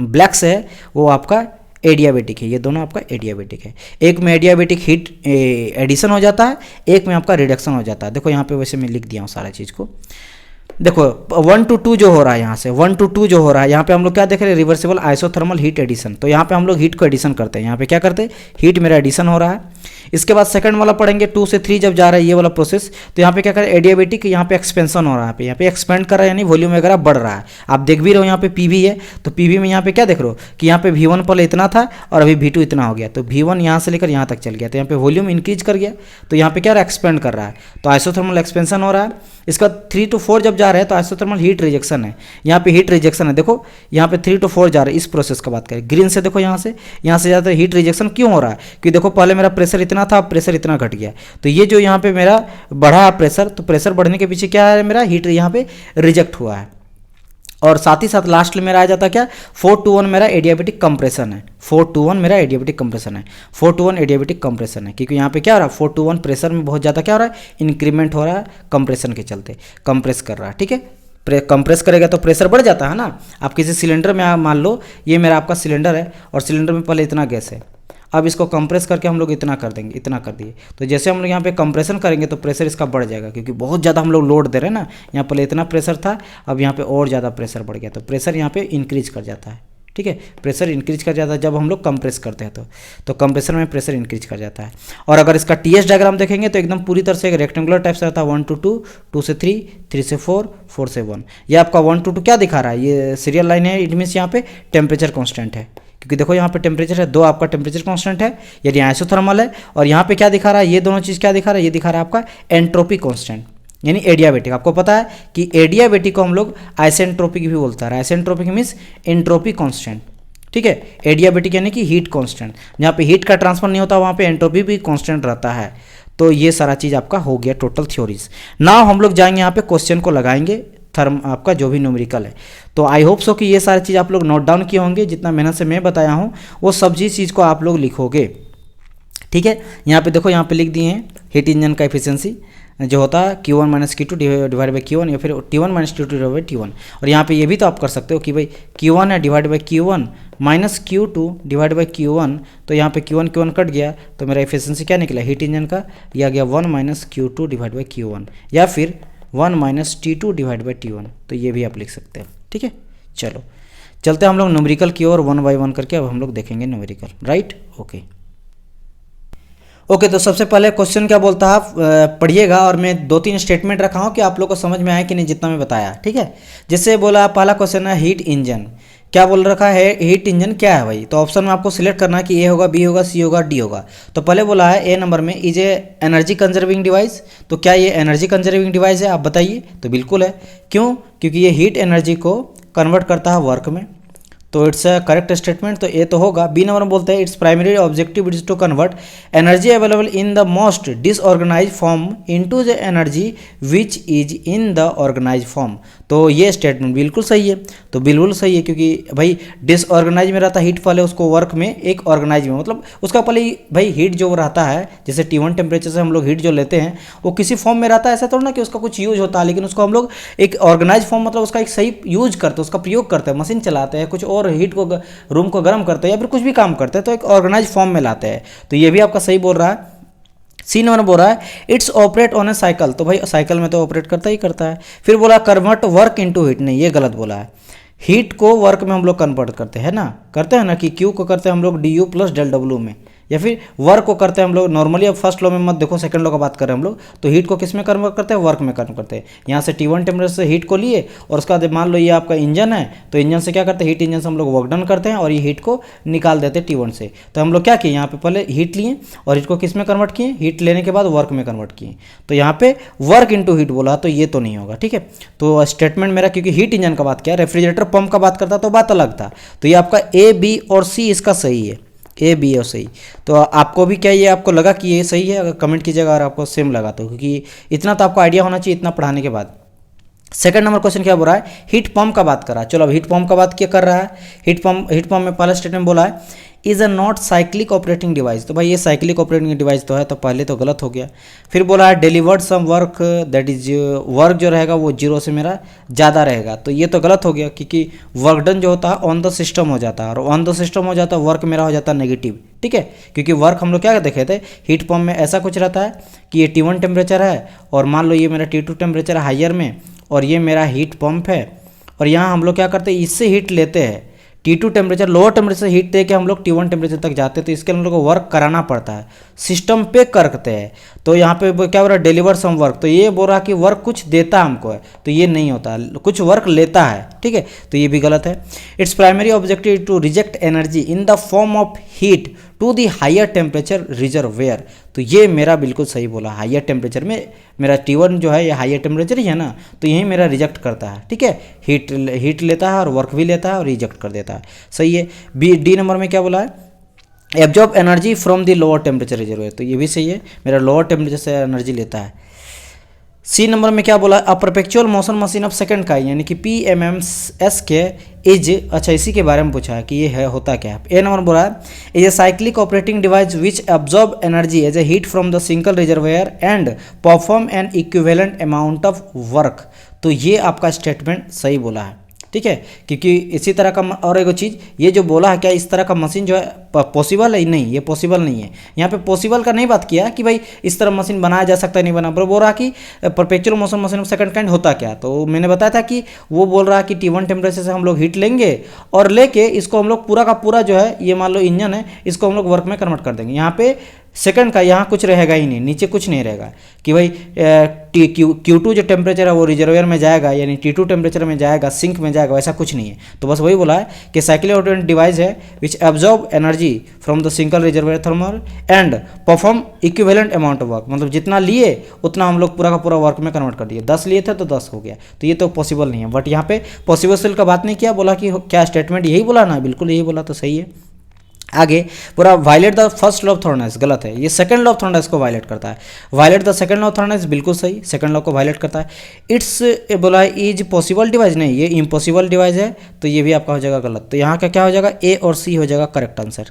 ब्लैक से है वो आपका एडियाबेटिक है। ये दोनों आपका एडियाबेटिक है। एक में एडियाबेटिक हीट एडिशन हो जाता है, एक में आपका रिडक्शन हो जाता है। देखो यहाँ पे वैसे मैं लिख दिया हूँ सारा चीज़ को। देखो 1 to 2 जो हो रहा है, यहाँ से 1 to 2 जो हो रहा है, यहाँ पे हम लोग क्या देख रहे हैं, रिवर्सिबल आइसोथर्मल हीट एडिशन। तो यहाँ पे हम लोग हीट को एडिशन करते हैं। यहाँ पे क्या करते हैं, हीट मेरा एडिशन हो रहा है। इसके बाद सेकंड वाला पढ़ेंगे 2 से 3 जब जा रहा है ये वाला प्रोसेस, तो यहाँ पे क्या करें, एडियाबेटिक, यहाँ पे एक्सपेंशन हो रहा है, यहाँ पे एक्सपेंड कर रहा है, यानी वॉल्यूम वगैरह बढ़ रहा है। आप देख भी रहे हो यहाँ पे पीवी है, तो पीवी में यहाँ पे क्या देख रहे हो कि यहाँ पे V1 पहले इतना था और अभी V2 इतना हो गया, तो V1 यहाँ से लेकर यहाँ तक चल गया, तो यहाँ पे वॉल्यूम इंक्रीज कर गया, तो यहाँ पे क्या रहा है, एक्सपेंड कर रहा है, तो आइसोथर्मल एक्सपेंशन हो रहा है। इसका 3 to 4 जब जा रहा है तो आइसोथर्मल हीट रिजेक्शन है, यहाँ पे हीट रिजेक्शन है। देखो यहाँ पे 3 to 4 जा रहा है, इस प्रोसेस का बात करें ग्रीन से, देखो यहाँ से ज़्यादा हीट रिजेक्शन क्यों हो रहा है, क्योंकि देखो पहले मेरा प्रेशर इतना था, प्रेशर इतना घट गया, तो ये जो यहाँ पे मेरा बढ़ा प्रेशर, तो प्रेशर बढ़ने के पीछे क्या है, मेरा हीट यहाँ पे रिजेक्ट हुआ है। और साथ ही साथ लास्ट में मेरा आ जाता क्या, 4 to 1 मेरा एडियाबेटिक कंप्रेशन है, 4 to 1 मेरा एडियाबेटिक कंप्रेशन है, 4 to 1 एडियाबेटिक कंप्रेशन है, क्योंकि यहाँ पे क्या हो रहा है, 4 to 1 प्रेशर में बहुत ज़्यादा क्या हो रहा है, इंक्रीमेंट हो रहा है कंप्रेशन के चलते, कंप्रेस कर रहा है, ठीक है। कंप्रेस करेगा तो प्रेशर बढ़ जाता है ना। आप किसी सिलेंडर में मान लो ये मेरा आपका सिलेंडर है और सिलेंडर में पहले इतना गैस है, अब इसको कंप्रेस करके हम लोग इतना कर देंगे, इतना कर दिए, तो जैसे हम लोग यहाँ पे कंप्रेशन करेंगे तो प्रेशर इसका बढ़ जाएगा, क्योंकि बहुत ज़्यादा हम लोग लोड दे रहे हैं ना। यहाँ पहले इतना प्रेशर था, अब यहाँ पे और ज़्यादा प्रेशर बढ़ गया, तो प्रेशर यहाँ पे इंक्रीज कर जाता है, ठीक है। प्रेशर इंक्रीज कर जाता है जब हम लोग कंप्रेस करते हैं, तो कंप्रेसर में प्रेशर इंक्रीज कर जाता है। और अगर इसका टीएस डायग्राम देखेंगे तो एकदम पूरी तरह से एक रेक्टेंगुलर टाइप से रहता है, 1 to 2, 2 से 3, 3 से 4, 4 से 1। ये आपका 1 to 2 क्या दिखा रहा है, ये सीरियल लाइन है, इट मीन्स यहाँ पे टेम्परेचर कॉन्स्टेंट है, क्योंकि देखो यहाँ पे टेम्परेचर है, 2 आपका टेम्परेचर कांस्टेंट है, यदि आइसोथर्मल है। और यहाँ पे क्या दिखा रहा है, ये दोनों चीज़ क्या दिखा रहा है, ये दिखा रहा है आपका एंट्रोपी कांस्टेंट, यानी एडियाबेटिक। आपको पता है कि एडियाबेटिक को हम लोग आइसेंट्रोपिक भी बोलता है, आइसेंट्रोपिक मीन्स एंट्रोपी कांस्टेंट, ठीक है। एडियाबेटिक यानी कि हीट कांस्टेंट, जहाँ पे हीट का ट्रांसफर नहीं होता वहाँ पे एंट्रोपी भी कांस्टेंट रहता है। तो ये सारा चीज़ आपका हो गया टोटल थ्योरीज। नाउ हम लोग जाएंगे यहाँ पे क्वेश्चन को लगाएंगे, थर्म आपका जो भी न्यूमेरिकल है। तो आई होप सो कि ये सारी चीज़ आप लोग नोट डाउन किए होंगे, जितना मेहनत से मैं बताया हूँ वो सब चीज़ को आप लोग लिखोगे, ठीक है। यहाँ पे देखो, यहाँ पे लिख दिए हैं हीट इंजन का एफिशिएंसी जो होता है Q1 minus Q2 divide by Q1, या फिर T1 minus Q2 divide by T1। और यहाँ पे ये भी तो आप कर सकते हो कि भाई Q1 है divide by Q1 minus Q2 divide by Q1, तो यहाँ पे Q1 कट गया, तो मेरा एफिशिएंसी क्या निकला हीट इंजन का, यह आ गया 1 minus Q2 divide by Q1, या फिर 1 minus T2 divide by T1, तो ये भी आप लिख सकते हैं, ठीक है। चलो चलते हैं हम लोग न्यूमेरिकल की ओर 1 बाई 1 करके, अब हम लोग देखेंगे न्यूमेरिकल, राइट। ओके, तो सबसे पहले क्वेश्चन क्या बोलता है आप पढ़िएगा, और मैं 2-3 स्टेटमेंट रखा हूँ कि आप लोग को समझ में आया कि नहीं जितना मैं बताया, ठीक है। जैसे बोला पहला क्वेश्चन है हीट इंजन, क्या बोल रखा है, हीट इंजन क्या है भाई। तो ऑप्शन में आपको सिलेक्ट करना है कि ए होगा, बी होगा, सी होगा, डी होगा। तो पहले बोला है ए नंबर में is a energy conserving device. तो क्या ये एनर्जी कंजर्विंग डिवाइस है, आप बताइए। तो बिल्कुल है, क्यों, क्योंकि ये हीट एनर्जी को कन्वर्ट करता है वर्क में, तो इट्स अ करेक्ट स्टेटमेंट, तो ये तो होगा। बी नंबर में बोलते हैं it's primary objective is to convert energy available in the most disorganize form into the energy which is in the organize form. तो ये स्टेटमेंट बिल्कुल सही है, तो बिल्कुल सही है, क्योंकि भाई डिसऑर्गेनाइज में रहता हीट, पहले उसको वर्क में एक ऑर्गेनाइज में, मतलब उसका पहले भाई हीट जो रहता है, जैसे T1 टेम्परेचर से हम लोग हीट जो लेते हैं वो किसी फॉर्म में रहता है, ऐसा थोड़ा ना कि उसका कुछ यूज होता है, लेकिन उसको हम लोग एक ऑर्गेनाइज फॉर्म, मतलब उसका एक सही यूज करते हैं, उसका प्रयोग करते हैं, मशीन चलाते हैं, कुछ और हीट को रूम को गर्म करते हैं या फिर कुछ भी काम करते हैं, तो एक ऑर्गेनाइज फॉर्म में लाते हैं। तो ये भी आपका सही बोल रहा है। सी नंबर बोल रहा है it's operate on A cycle, तो भाई साइकिल में तो ऑपरेट करता ही करता है। फिर बोला कन्वर्ट वर्क इनटू हीट, नहीं ये गलत बोला है। हीट को वर्क में हम लोग कन्वर्ट करते हैं ना, कि क्यू को करते हैं हम लोग DU प्लस डेल डब्ल्यू में, या फिर वर्क को करते हैं हम लोग नॉर्मली, अब फर्स्ट लॉ में मत देखो, सेकंड लॉ का बात कर रहे हैं हम लोग। तो हीट को किस में कन्वर्ट करते हैं, वर्क में कन्वर्ट करते हैं। यहाँ से T1 टेम्परेचर से हीट को लिए, और उसका मान लो ये आपका इंजन है, तो इंजन से क्या करते हैं, हीट इंजन से हम लोग वर्क डन करते हैं और ये हीट को निकाल देते हैं T1 से। तो हम लोग क्या किए, यहाँ पे पहले हीट लिए और हीट को किस में कन्वर्ट किए, हीट लेने के बाद वर्क में कन्वर्ट किए। तो यहाँ पे वर्क इंटू हीट बोला, तो ये तो नहीं होगा, ठीक है। तो स्टेटमेंट मेरा, क्योंकि हीट इंजन का बात किया, रेफ्रिजरेटर पंप का बात करता तो बात अलग था। तो ये आपका A, B और C इसका सही है, A, B और सही। तो आपको भी क्या ये आपको लगा कि ये सही है, अगर कमेंट कीजिएगा अगर आपको सेम लगा तो, क्योंकि इतना तो आपको आइडिया होना चाहिए इतना पढ़ाने के बाद। सेकंड नंबर क्वेश्चन क्या बोल रहा है, हीट पंप का बात कर रहा है। चलो अब हीट पंप का बात क्या कर रहा है, हीट पंप में पहला स्टेटमेंट बोला है is a not cyclic operating device. तो भाई ये साइक्लिक ऑपरेटिंग डिवाइस तो है, तो पहले तो गलत हो गया। फिर बोला है delivered some work, that is work जो रहेगा वो 0 से मेरा ज़्यादा रहेगा, तो ये तो गलत हो गया, क्योंकि वर्क डन जो होता है ऑन द सिस्टम हो जाता है, और ऑन द सिस्टम हो जाता है वर्क मेरा हो जाता है नेगेटिव, ठीक है। क्योंकि वर्क हम लोग क्या देखे थे, हीट पंप में ऐसा कुछ रहता है कि ये T1 टेम्परेचर है, और मान लो ये मेरा T2 टेम्परेचर है हायर में, और ये मेरा हीट पंप है, और यहाँ हम लोग क्या करते हैं, इससे हीट लेते हैं। T2 टेम्परेचर, लोअर टेम्परेचर से हीट दे के हम लोग T1 टेम्परेचर तक जाते हैं, तो इसके लिए हम लोग को वर्क कराना पड़ता है, सिस्टम पे करते हैं। तो यहाँ पे क्या बोल रहा है, डिलीवर सम वर्क, तो ये बोल रहा है कि वर्क कुछ देता हमको है, तो ये नहीं होता, कुछ वर्क लेता है, ठीक है। तो ये भी गलत है। It's primary objective to reject energy in the form of heat to the higher temperature reservoir. तो ये मेरा बिल्कुल सही बोला, हायर टेम्परेचर में मेरा T1 जो है ये हायर टेम्परेचर ही है ना, तो यही मेरा रिजेक्ट करता है, ठीक है। हीट लेता है और वर्क भी लेता है और रिजेक्ट कर देता है, सही है। डी नंबर में क्या बोला है, absorb energy from the lower temperature reservoir, तो ये भी सही है, मेरा लोअर टेम्परेचर से एनर्जी लेता है। सी नंबर में क्या बोला, अ perpetual motion machine of second kind यानी कि PMMS के इज, अच्छा इसी के बारे में पूछा है कि ये है होता क्या है। ए नंबर बोला is a cyclic operating device which absorb energy as a heat from the single reservoir and perform an equivalent amount of work. तो ये आपका स्टेटमेंट सही बोला है, ठीक है, क्योंकि इसी तरह का और एक चीज़ ये जो बोला है क्या इस तरह का मशीन जो है पॉसिबल है, नहीं ये पॉसिबल नहीं है। यहाँ पे पॉसिबल का नहीं बात किया कि भाई इस तरह मशीन बनाया जा सकता है नहीं बना, पर बोल रहा कि perpetual motion machine of second kind होता क्या। तो मैंने बताया था कि वो बोल रहा कि T1 टेम्परेचर से हम लोग हीट लेंगे और लेके इसको हम लोग पूरा का पूरा जो है ये मान लो इंजन है इसको हम लोग वर्क में कन्वर्ट कर देंगे। यहाँ पे सेकंड का यहाँ कुछ रहेगा ही नहीं, नीचे कुछ नहीं रहेगा कि भाई Q2 जो टेम्परेचर है वो रिजर्वायर में जाएगा यानी T2 टेम्परेचर में जाएगा, सिंक में जाएगा, वैसा कुछ नहीं है। तो बस वही बोला है कि साइक्लिक ऑपरेटिंग डिवाइस है विच absorb energy from the single reservoir thermal and perform equivalent amount of work, मतलब जितना लिए उतना हम लोग पूरा का पूरा वर्क में कन्वर्ट कर दिए। 10 लिए थे तो 10 हो गया, तो ये तो पॉसिबल नहीं है। बट यहाँ पे पॉसिबल का बात नहीं किया, बोला कि क्या स्टेटमेंट यही बोला ना, बिल्कुल यही बोला, तो सही है। आगे पूरा violate the first law of thermodynamics, गलत है, ये सेकंड लॉ ऑफ थॉर्नेस को वायलेट करता है। Violate the second law of thermodynamics, बिल्कुल सही, सेकंड लॉ को वायलेट करता है। इट्स बोला इज पॉसिबल डिवाइस, नहीं ये इम्पॉसिबल डिवाइस है, तो ये भी आपका हो जाएगा गलत। तो यहाँ का क्या हो जाएगा, ए और सी हो जाएगा करेक्ट आंसर।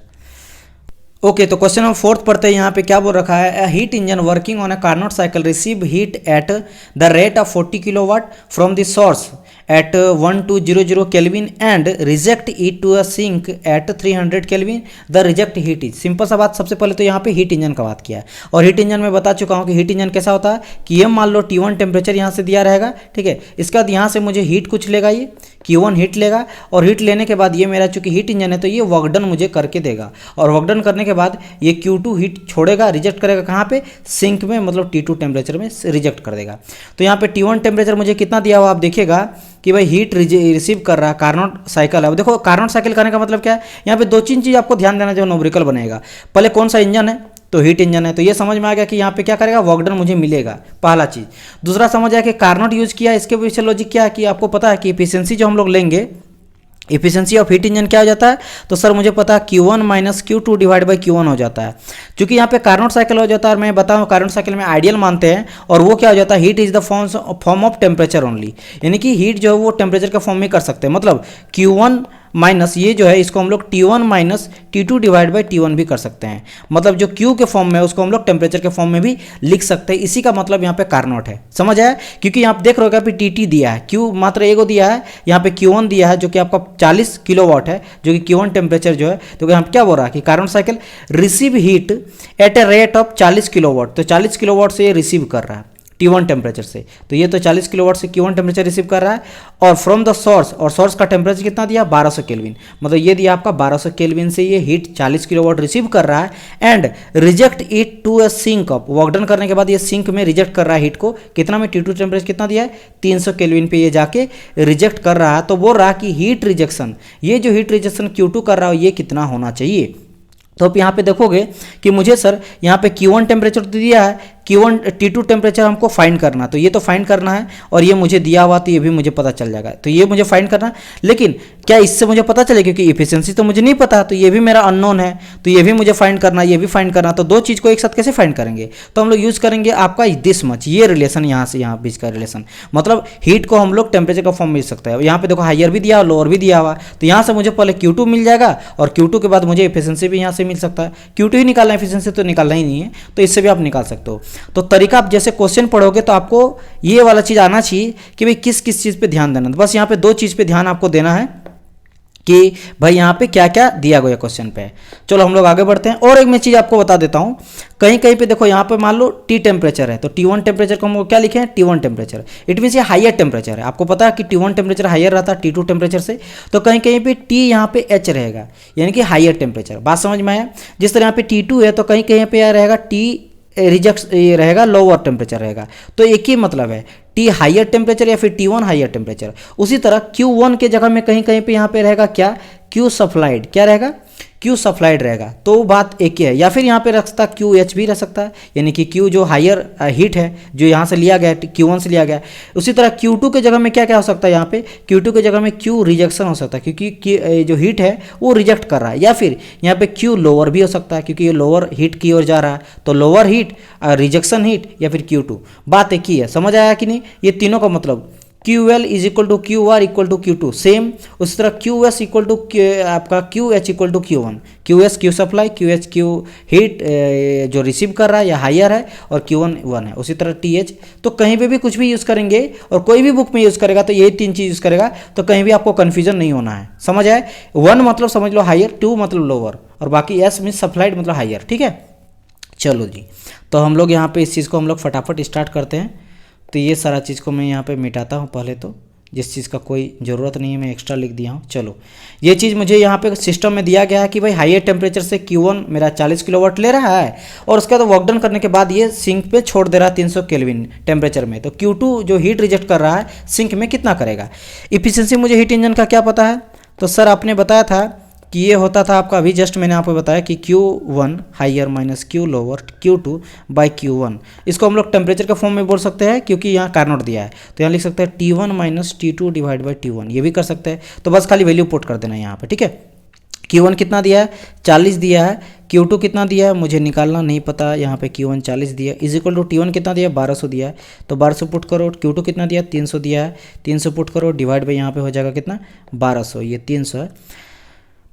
ओके तो क्वेश्चन नंबर 4 पढ़ते हैं। यहाँ पे क्या बोल रखा है, heat engine working on a Carnot cycle receive heat at the rate of 40 kilowatt from the source at 1200 Kelvin and reject it to a sink at 300 Kelvin, the reject heat is। Simple सा बात, सबसे पहले तो यहाँ पे heat engine का बात किया है और हीट इंजन में बता चुका हूँ कि हीट इंजन कैसा होता है कि ये मान लो T1 टेम्परेचर यहाँ से दिया रहेगा, ठीक है, इसके बाद यहाँ से मुझे हीट कुछ लेगा, ये Q1 हीट लेगा और हीट लेने के बाद ये मेरा चूंकि हीट इंजन है तो ये वर्क डन मुझे करके देगा और वर्क डन करने के बाद ये Q2 हीट छोड़ेगा, रिजेक्ट करेगा कहाँ पे, सिंक में, मतलब T2 टेम्परेचर में रिजेक्ट कर देगा। तो यहाँ पे T1 टेम्परेचर मुझे कितना दिया हुआ आप देखिएगा कि भाई हीट रिसीव कर रहा है, कार्नोट साइकिल है। अब देखो कार्नोट साइकिल करने का मतलब क्या है, यहाँ पे 2-3 चीज़ आपको ध्यान देना जो नोब्रिकल बनेगा। पहले कौन सा इंजन है, तो हीट इंजन है, तो ये समझ में आ गया कि यहाँ पे क्या करेगा, वर्क डन मुझे मिलेगा, पहला चीज़। दूसरा समझ आया कि कार्नोट यूज किया, इसके पीछे लॉजिक क्या है कि आपको पता है कि एफिशिएंसी जो हम लोग लेंगे, एफिशिएंसी ऑफ हीट इंजन क्या हो जाता है, तो सर मुझे पता है Q1 minus Q2 divide by Q1 हो जाता है। क्योंकि यहाँ पे कार्नोट साइकिल हो जाता है और मैं बताऊँ कार्नोट साइकिल में आइडियल मानते हैं और वो क्या हो जाता है, heat is the form of temperature only, यानी कि हीट जो है वो टेम्परेचर का फॉर्म में कर सकते हैं। मतलब Q1 माइनस ये जो है इसको हम लोग T1 minus T2 divide by T1 भी कर सकते हैं, मतलब जो Q के फॉर्म में है उसको हम लोग टेम्परेचर के फॉर्म में भी लिख सकते हैं। इसी का मतलब यहाँ पे कार्नोट है, समझ आया। क्योंकि यहाँ पे देख रहे हो कि TT दिया है, Q मात्र एगो दिया है, यहाँ पे Q1 दिया है जो कि आपका 40 किलोवाट है, जो कि Q1 टेम्परेचर जो है। तो यहाँ पे क्या बोल रहा है कि Carnot cycle receive heat at a rate of 40 kilowatt, तो 40 किलोवाट से ये रिसीव कर रहा है T1 टेम्परेचर से, तो ये तो 40 किलोवाट से Q1 टेम्परेचर रिसीव कर रहा है। और फ्रॉम द सोर्स, और सोर्स का टेम्परेचर कितना दिया, 1200 केल्विन, मतलब ये दिया आपका 1200 केल्विन से ये हीट 40 किलोवाट रिसीव कर रहा है and reject it to a sink of, work done करने के बाद ये सिंक में रिजेक्ट कर रहा है हीट को, कितना में, T2 टेम्परेचर कितना दिया है, 300 केल्विन पे ये जाके रिजेक्ट कर रहा है। तो बोल रहा है कि हीट रिजेक्शन, ये जो हीट रिजेक्शन Q2 कर रहा है ये कितना होना चाहिए। तो आप यहाँ पे देखोगे कि मुझे सर यहाँ पे Q1 टेम्परेचर तो दिया है, Q1 T2 टेम्परेचर हमको फाइंड करना, तो ये तो फाइंड करना है और ये मुझे दिया हुआ तो ये भी मुझे पता चल जाएगा, तो ये मुझे फाइंड करना है। लेकिन क्या इससे मुझे पता चले, क्योंकि एफिशिएंसी तो मुझे नहीं पता, तो ये भी मेरा अननोन है, तो ये भी मुझे फाइंड करना, ये भी फाइंड करना। तो दो चीज़ को एक साथ कैसे फाइंड करेंगे, तो हम लोग यूज़ करेंगे आपका दिस मच, ये रिलेशन यहाँ से यहाँ बीच का रिलेशन, मतलब हीट को हम लोग टेम्परेचर का फॉर्म मिल सकता है। यहाँ पे देखो हायर भी दिया, लोअर भी दिया हुआ, तो यहाँ से मुझे पहले Q2 मिल जाएगा और Q2 के बाद मुझे एफिशिएंसी भी यहाँ से मिल सकता है। Q2 ही निकालना, एफिशिएंसी तो निकालना ही नहीं है, तो इससे भी आप निकाल सकते हो। तो तरीका आप जैसे क्वेश्चन पढ़ोगे तो आपको ये वाला चीज आना चाहिए कि भाई किस किस चीज पे ध्यान देना। तो बस यहाँ पे दो चीज पे ध्यान आपको देना है कि भाई यहाँ पे क्या क्या दिया गया क्वेश्चन पे। चलो हम लोग आगे बढ़ते हैं। और एक मैं चीज आपको बता देता हूँ, कहीं कहीं पे देखो यहाँ पे मान लो T टेम्परेचर है, तो T1 टेम्परेचर को हम क्या लिखे हैं, T1 टेम्परेचर, इट मीन ये हायर टेम्परेचर है। आपको पता है कि T1 टेम्परेचर हायर रहता है T2 टेम्परेचर से, तो कहीं कहीं पे T यहाँ पे H रहेगा, यानी कि हायर टेम्परेचर। बात समझ में आया। जिस तरह यहाँ पे T2 है तो कहीं कहीं पे यहाँ रहेगा T रिजेक्ट रहेगा, लोअर टेम्परेचर रहेगा, तो एक ही मतलब है T हायर टेम्परेचर या फिर T1 हायर टेम्परेचर। उसी तरह Q1 के जगह में कहीं कहीं पे यहाँ पे रहेगा क्या, Q सप्लाइड, क्या रहेगा क्यू सप्लाइड रहेगा, तो वो बात एक ही है। या फिर यहाँ पे रख सकता क्यू एच भी रह सकता है, यानी कि क्यू जो हायर हीट है जो यहाँ से लिया गया है Q1 से लिया गया है। उसी तरह Q2 के जगह में क्या क्या हो सकता है, यहाँ पे Q2 के जगह में Q रिजेक्शन हो सकता है, क्योंकि जो हीट है वो रिजेक्ट कर रहा है। या फिर यहाँ पे Q लोअर भी हो सकता है, क्योंकि ये लोअर हीट की ओर जा रहा है, तो लोअर हीट, रिजेक्शन हीट या फिर Q2, बात एक ही है। समझ आया कि नहीं? ये तीनों का मतलब QL is equal to QR equal to Q2 same, उसी तरह QS इक्वल टू आपका QH equal to Q1, QS Q supply, QH Q heat जो रिसीव कर रहा है या हायर है, और Q1 1 है। उसी तरह TH, तो कहीं पे भी कुछ भी यूज़ करेंगे और कोई भी बुक में यूज़ करेगा तो यही तीन चीज़ यूज़ करेगा, तो कहीं भी आपको कन्फ्यूजन नहीं होना है। समझ आए? 1 मतलब समझ लो हायर, 2 मतलब लोअर, और बाकी S मीन्स सप्लाइड मतलब हायर। ठीक है, चलो जी, तो हम लोग यहाँ पे इस चीज़ को हम लोग फटाफट स्टार्ट करते हैं। तो ये सारा चीज़ को मैं यहाँ पे मिटाता हूँ पहले, तो जिस चीज़ का कोई ज़रूरत नहीं है मैं एक्स्ट्रा लिख दिया हूँ। चलो, ये चीज़ मुझे यहाँ पे सिस्टम में दिया गया है कि भाई हायर टेम्परेचर से Q1 मेरा 40 किलोवाट ले रहा है, और उसके बाद वर्क डन करने के बाद ये सिंक पे छोड़ दे रहा है 300 केल्विन टेम्परेचर में। तो Q2 जो हीट रिजेक्ट कर रहा है सिंक में कितना करेगा। इफिशियंसी मुझे हीट इंजन का क्या पता है, तो सर आपने बताया था कि ये होता था आपका, अभी जस्ट मैंने आपको बताया कि Q1 higher minus Q lower Q2 by Q1। इसको हम लोग टेम्परेचर के फॉर्म में बोल सकते हैं, क्योंकि यहाँ कार्नोट दिया है, तो यहाँ लिख सकते हैं T1 minus T2 divide by T1, ये भी कर सकते हैं। तो बस खाली वैल्यू पुट कर देना है यहाँ पे। ठीक है, Q1 कितना दिया है, 40 दिया है। Q2 कितना दिया है मुझे निकालना नहीं पता, यहाँ पे Q1 40 दिया इज इक्वल टू T1 कितना दिया है, 1200 दिया है, तो 1200 पुट करो। Q2 कितना दिया, 300 दिया है, 300 पुट करो, डिवाइड बाई यहाँ पे हो जाएगा कितना, 1200, ये 300 है।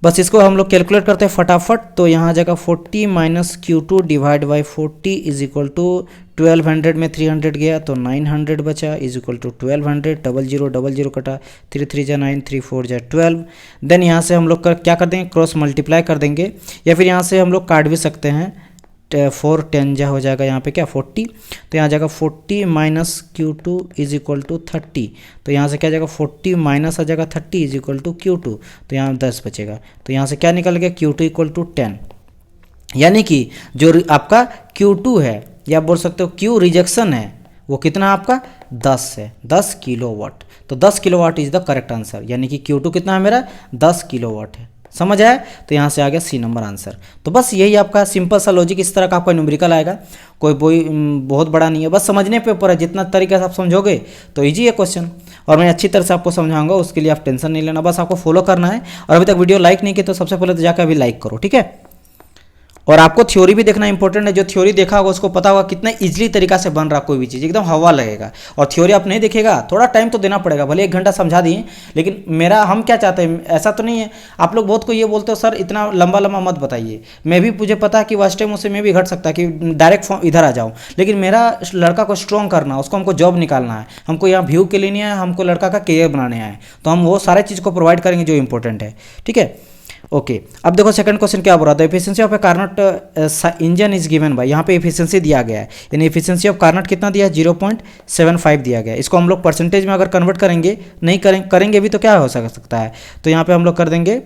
बस इसको हम लोग कैलकुलेट करते हैं फटाफट। तो यहाँ आ जाएगा 40 minus Q2 divide by 40 is equal to 1200 में 300 गया तो 900 बचा, is equal to 1200, double zero कटा, 3 3 जा 9, 3 4 जा 12। देन यहाँ से हम लोग क्या कर देंगे, क्रॉस मल्टीप्लाई कर देंगे, या फिर यहाँ से हम लोग काट भी सकते हैं, 4 10 जा हो जाएगा यहाँ पे क्या 40, तो यहाँ जाएगा 40 minus Q2 is equal to 30, तो यहाँ से क्या जाएगा 40 माइनस आ जाएगा 30 इज इक्वल टू Q2, तो यहाँ 10 बचेगा, तो यहाँ से क्या निकल गया Q2 इक्वल टू 10, यानी कि जो आपका Q2 है या बोल सकते हो Q रिजेक्शन है वो कितना आपका 10 है, 10 किलोवाट। तो 10 kilowatt is the correct answer, यानी कि Q2 कितना है मेरा 10 किलोवाट है। समझ आया? तो यहाँ से आ गया C नंबर आंसर। तो बस यही आपका सिंपल सा लॉजिक, इस तरह का आपका न्यूमेरिकल आएगा, कोई बहुत बड़ा नहीं है, बस समझने पे ऊपर है। जितना तरीके से आप समझोगे तो इजी है क्वेश्चन, और मैं अच्छी तरह से आपको समझाऊंगा, उसके लिए आप टेंशन नहीं लेना, बस आपको फॉलो करना है। और अभी तक वीडियो लाइक नहीं किया तो सबसे पहले तो जाकर अभी लाइक करो, ठीक है। और आपको थ्योरी भी देखना इंपॉर्टेंट है, जो थ्योरी देखा होगा उसको पता होगा कितना इजीली तरीका से बन रहा कोई भी चीज़, एकदम हवा लगेगा। और थ्योरी आप नहीं देखेगा, थोड़ा टाइम तो देना पड़ेगा, भले 1 घंटा समझा दिए, लेकिन हम क्या चाहते हैं, ऐसा तो नहीं है। आप लोग बहुत को ये बोलते हो सर इतना लंबा लंबा मत बताइए, मैं भी मुझे पता है कि वास्ट टाइम उससे मैं भी घट सकता है कि डायरेक्ट इधर आ जाऊँ, लेकिन मेरा लड़का को स्ट्रॉन्ग करना, उसको हमको जॉब निकालना है, हमको यहाँ व्यू के लिए नहीं है, हमको लड़का का कैरियर बनाने आए, तो हम वो सारे चीज़ को प्रोवाइड करेंगे जो इंपॉर्टेंट है, ठीक है। ओके, अब देखो सेकंड क्वेश्चन क्या बोल रहा था, efficiency of A Carnot engine is given by, यहाँ पे एफिशिएंसी दिया गया है, यानी एफिशिएंसी ऑफ कार्नोट कितना दिया है 0.75 दिया गया है। इसको हम लोग परसेंटेज में अगर कन्वर्ट करेंगे, नहीं करेंगे भी तो क्या हो सकता है, तो यहाँ पे हम लोग कर देंगे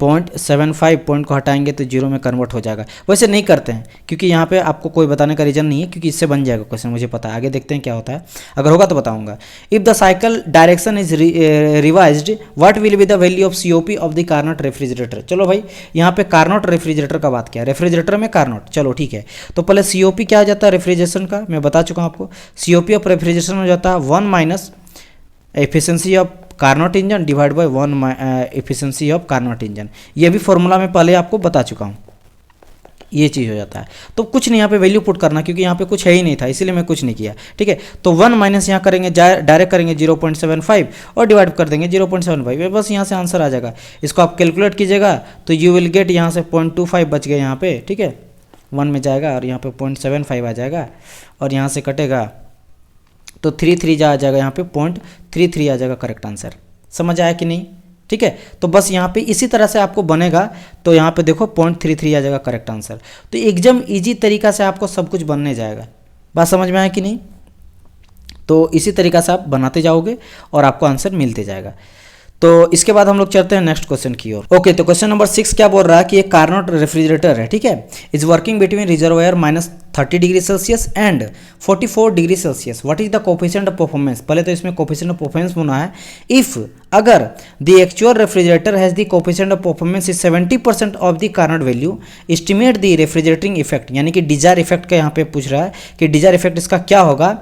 0.75, पॉइंट को हटाएंगे तो 0 में कन्वर्ट हो जाएगा। वैसे नहीं करते हैं क्योंकि यहाँ पे आपको कोई बताने का रीजन नहीं है, क्योंकि इससे बन जाएगा क्वेश्चन, मुझे पता है। आगे देखते हैं क्या होता है, अगर होगा तो बताऊंगा। If the cycle direction is revised what will be the value of COP of the Carnot refrigerator. चलो भाई, यहाँ पे कार्नोट रेफ्रिजरेटर का बात किया, रेफ्रिजरेटर में कार्नोट, चलो ठीक है। तो पहले COP क्या आ जाता है रेफ्रिजरेशन का, मैं बता चुका हूँ आपको। COP ऑफ रेफ्रिजरेशन हो जाता है 1 minus efficiency of Carnot engine divide by 1 efficiency of Carnot engine. ये भी फॉर्मूला में पहले आपको बता चुका हूँ, ये चीज़ हो जाता है। तो कुछ नहीं यहाँ पे वैल्यू पुट करना, क्योंकि यहाँ पे कुछ है ही नहीं था, इसीलिए मैं कुछ नहीं किया, ठीक है। तो 1 माइनस यहाँ करेंगे, डायरेक्ट करेंगे 0.75 और डिवाइड कर देंगे 0.75, बस यहाँ से आंसर आ जाएगा। इसको आप कैलकुलेट कीजिएगा तो यू विल गेट, यहाँ से 0.25 बच गए यहाँ पे, ठीक है, 1 में जाएगा और यहाँ पे 0.75 आ जाएगा, और यहाँ से कटेगा तो 33 जा आ जाएगा, यहाँ पे 0.33 आ जाएगा करेक्ट आंसर। समझ आया कि नहीं, ठीक है। तो बस यहाँ पे इसी तरह से आपको बनेगा, तो यहाँ पे देखो 0.33 आ जाएगा करेक्ट आंसर। तो एकदम इजी तरीका से आपको सब कुछ बनने जाएगा, बात समझ में आया कि नहीं। तो इसी तरीका से आप बनाते जाओगे और आपको आंसर मिलते जाएगा। तो इसके बाद हम लोग चलते हैं नेक्स्ट क्वेश्चन की ओर। ओके, तो क्वेश्चन नंबर 6 क्या बोल रहा है कि एक कार्नोट रेफ्रिजरेटर है, ठीक है, is working between reservoir -30 degree Celsius and 44 degree Celsius. What is the coefficient of performance. पहले तो इसमें कोफिशिएंट ऑफ परफॉर्मेंस होना है। इफ अगर the actual refrigerator has the coefficient of performance is 70% of the Carnot value, estimate the refrigerating effect, यानी कि desire effect का यहाँ पे पूछ रहा है कि डिजायर इफेक्ट इसका क्या होगा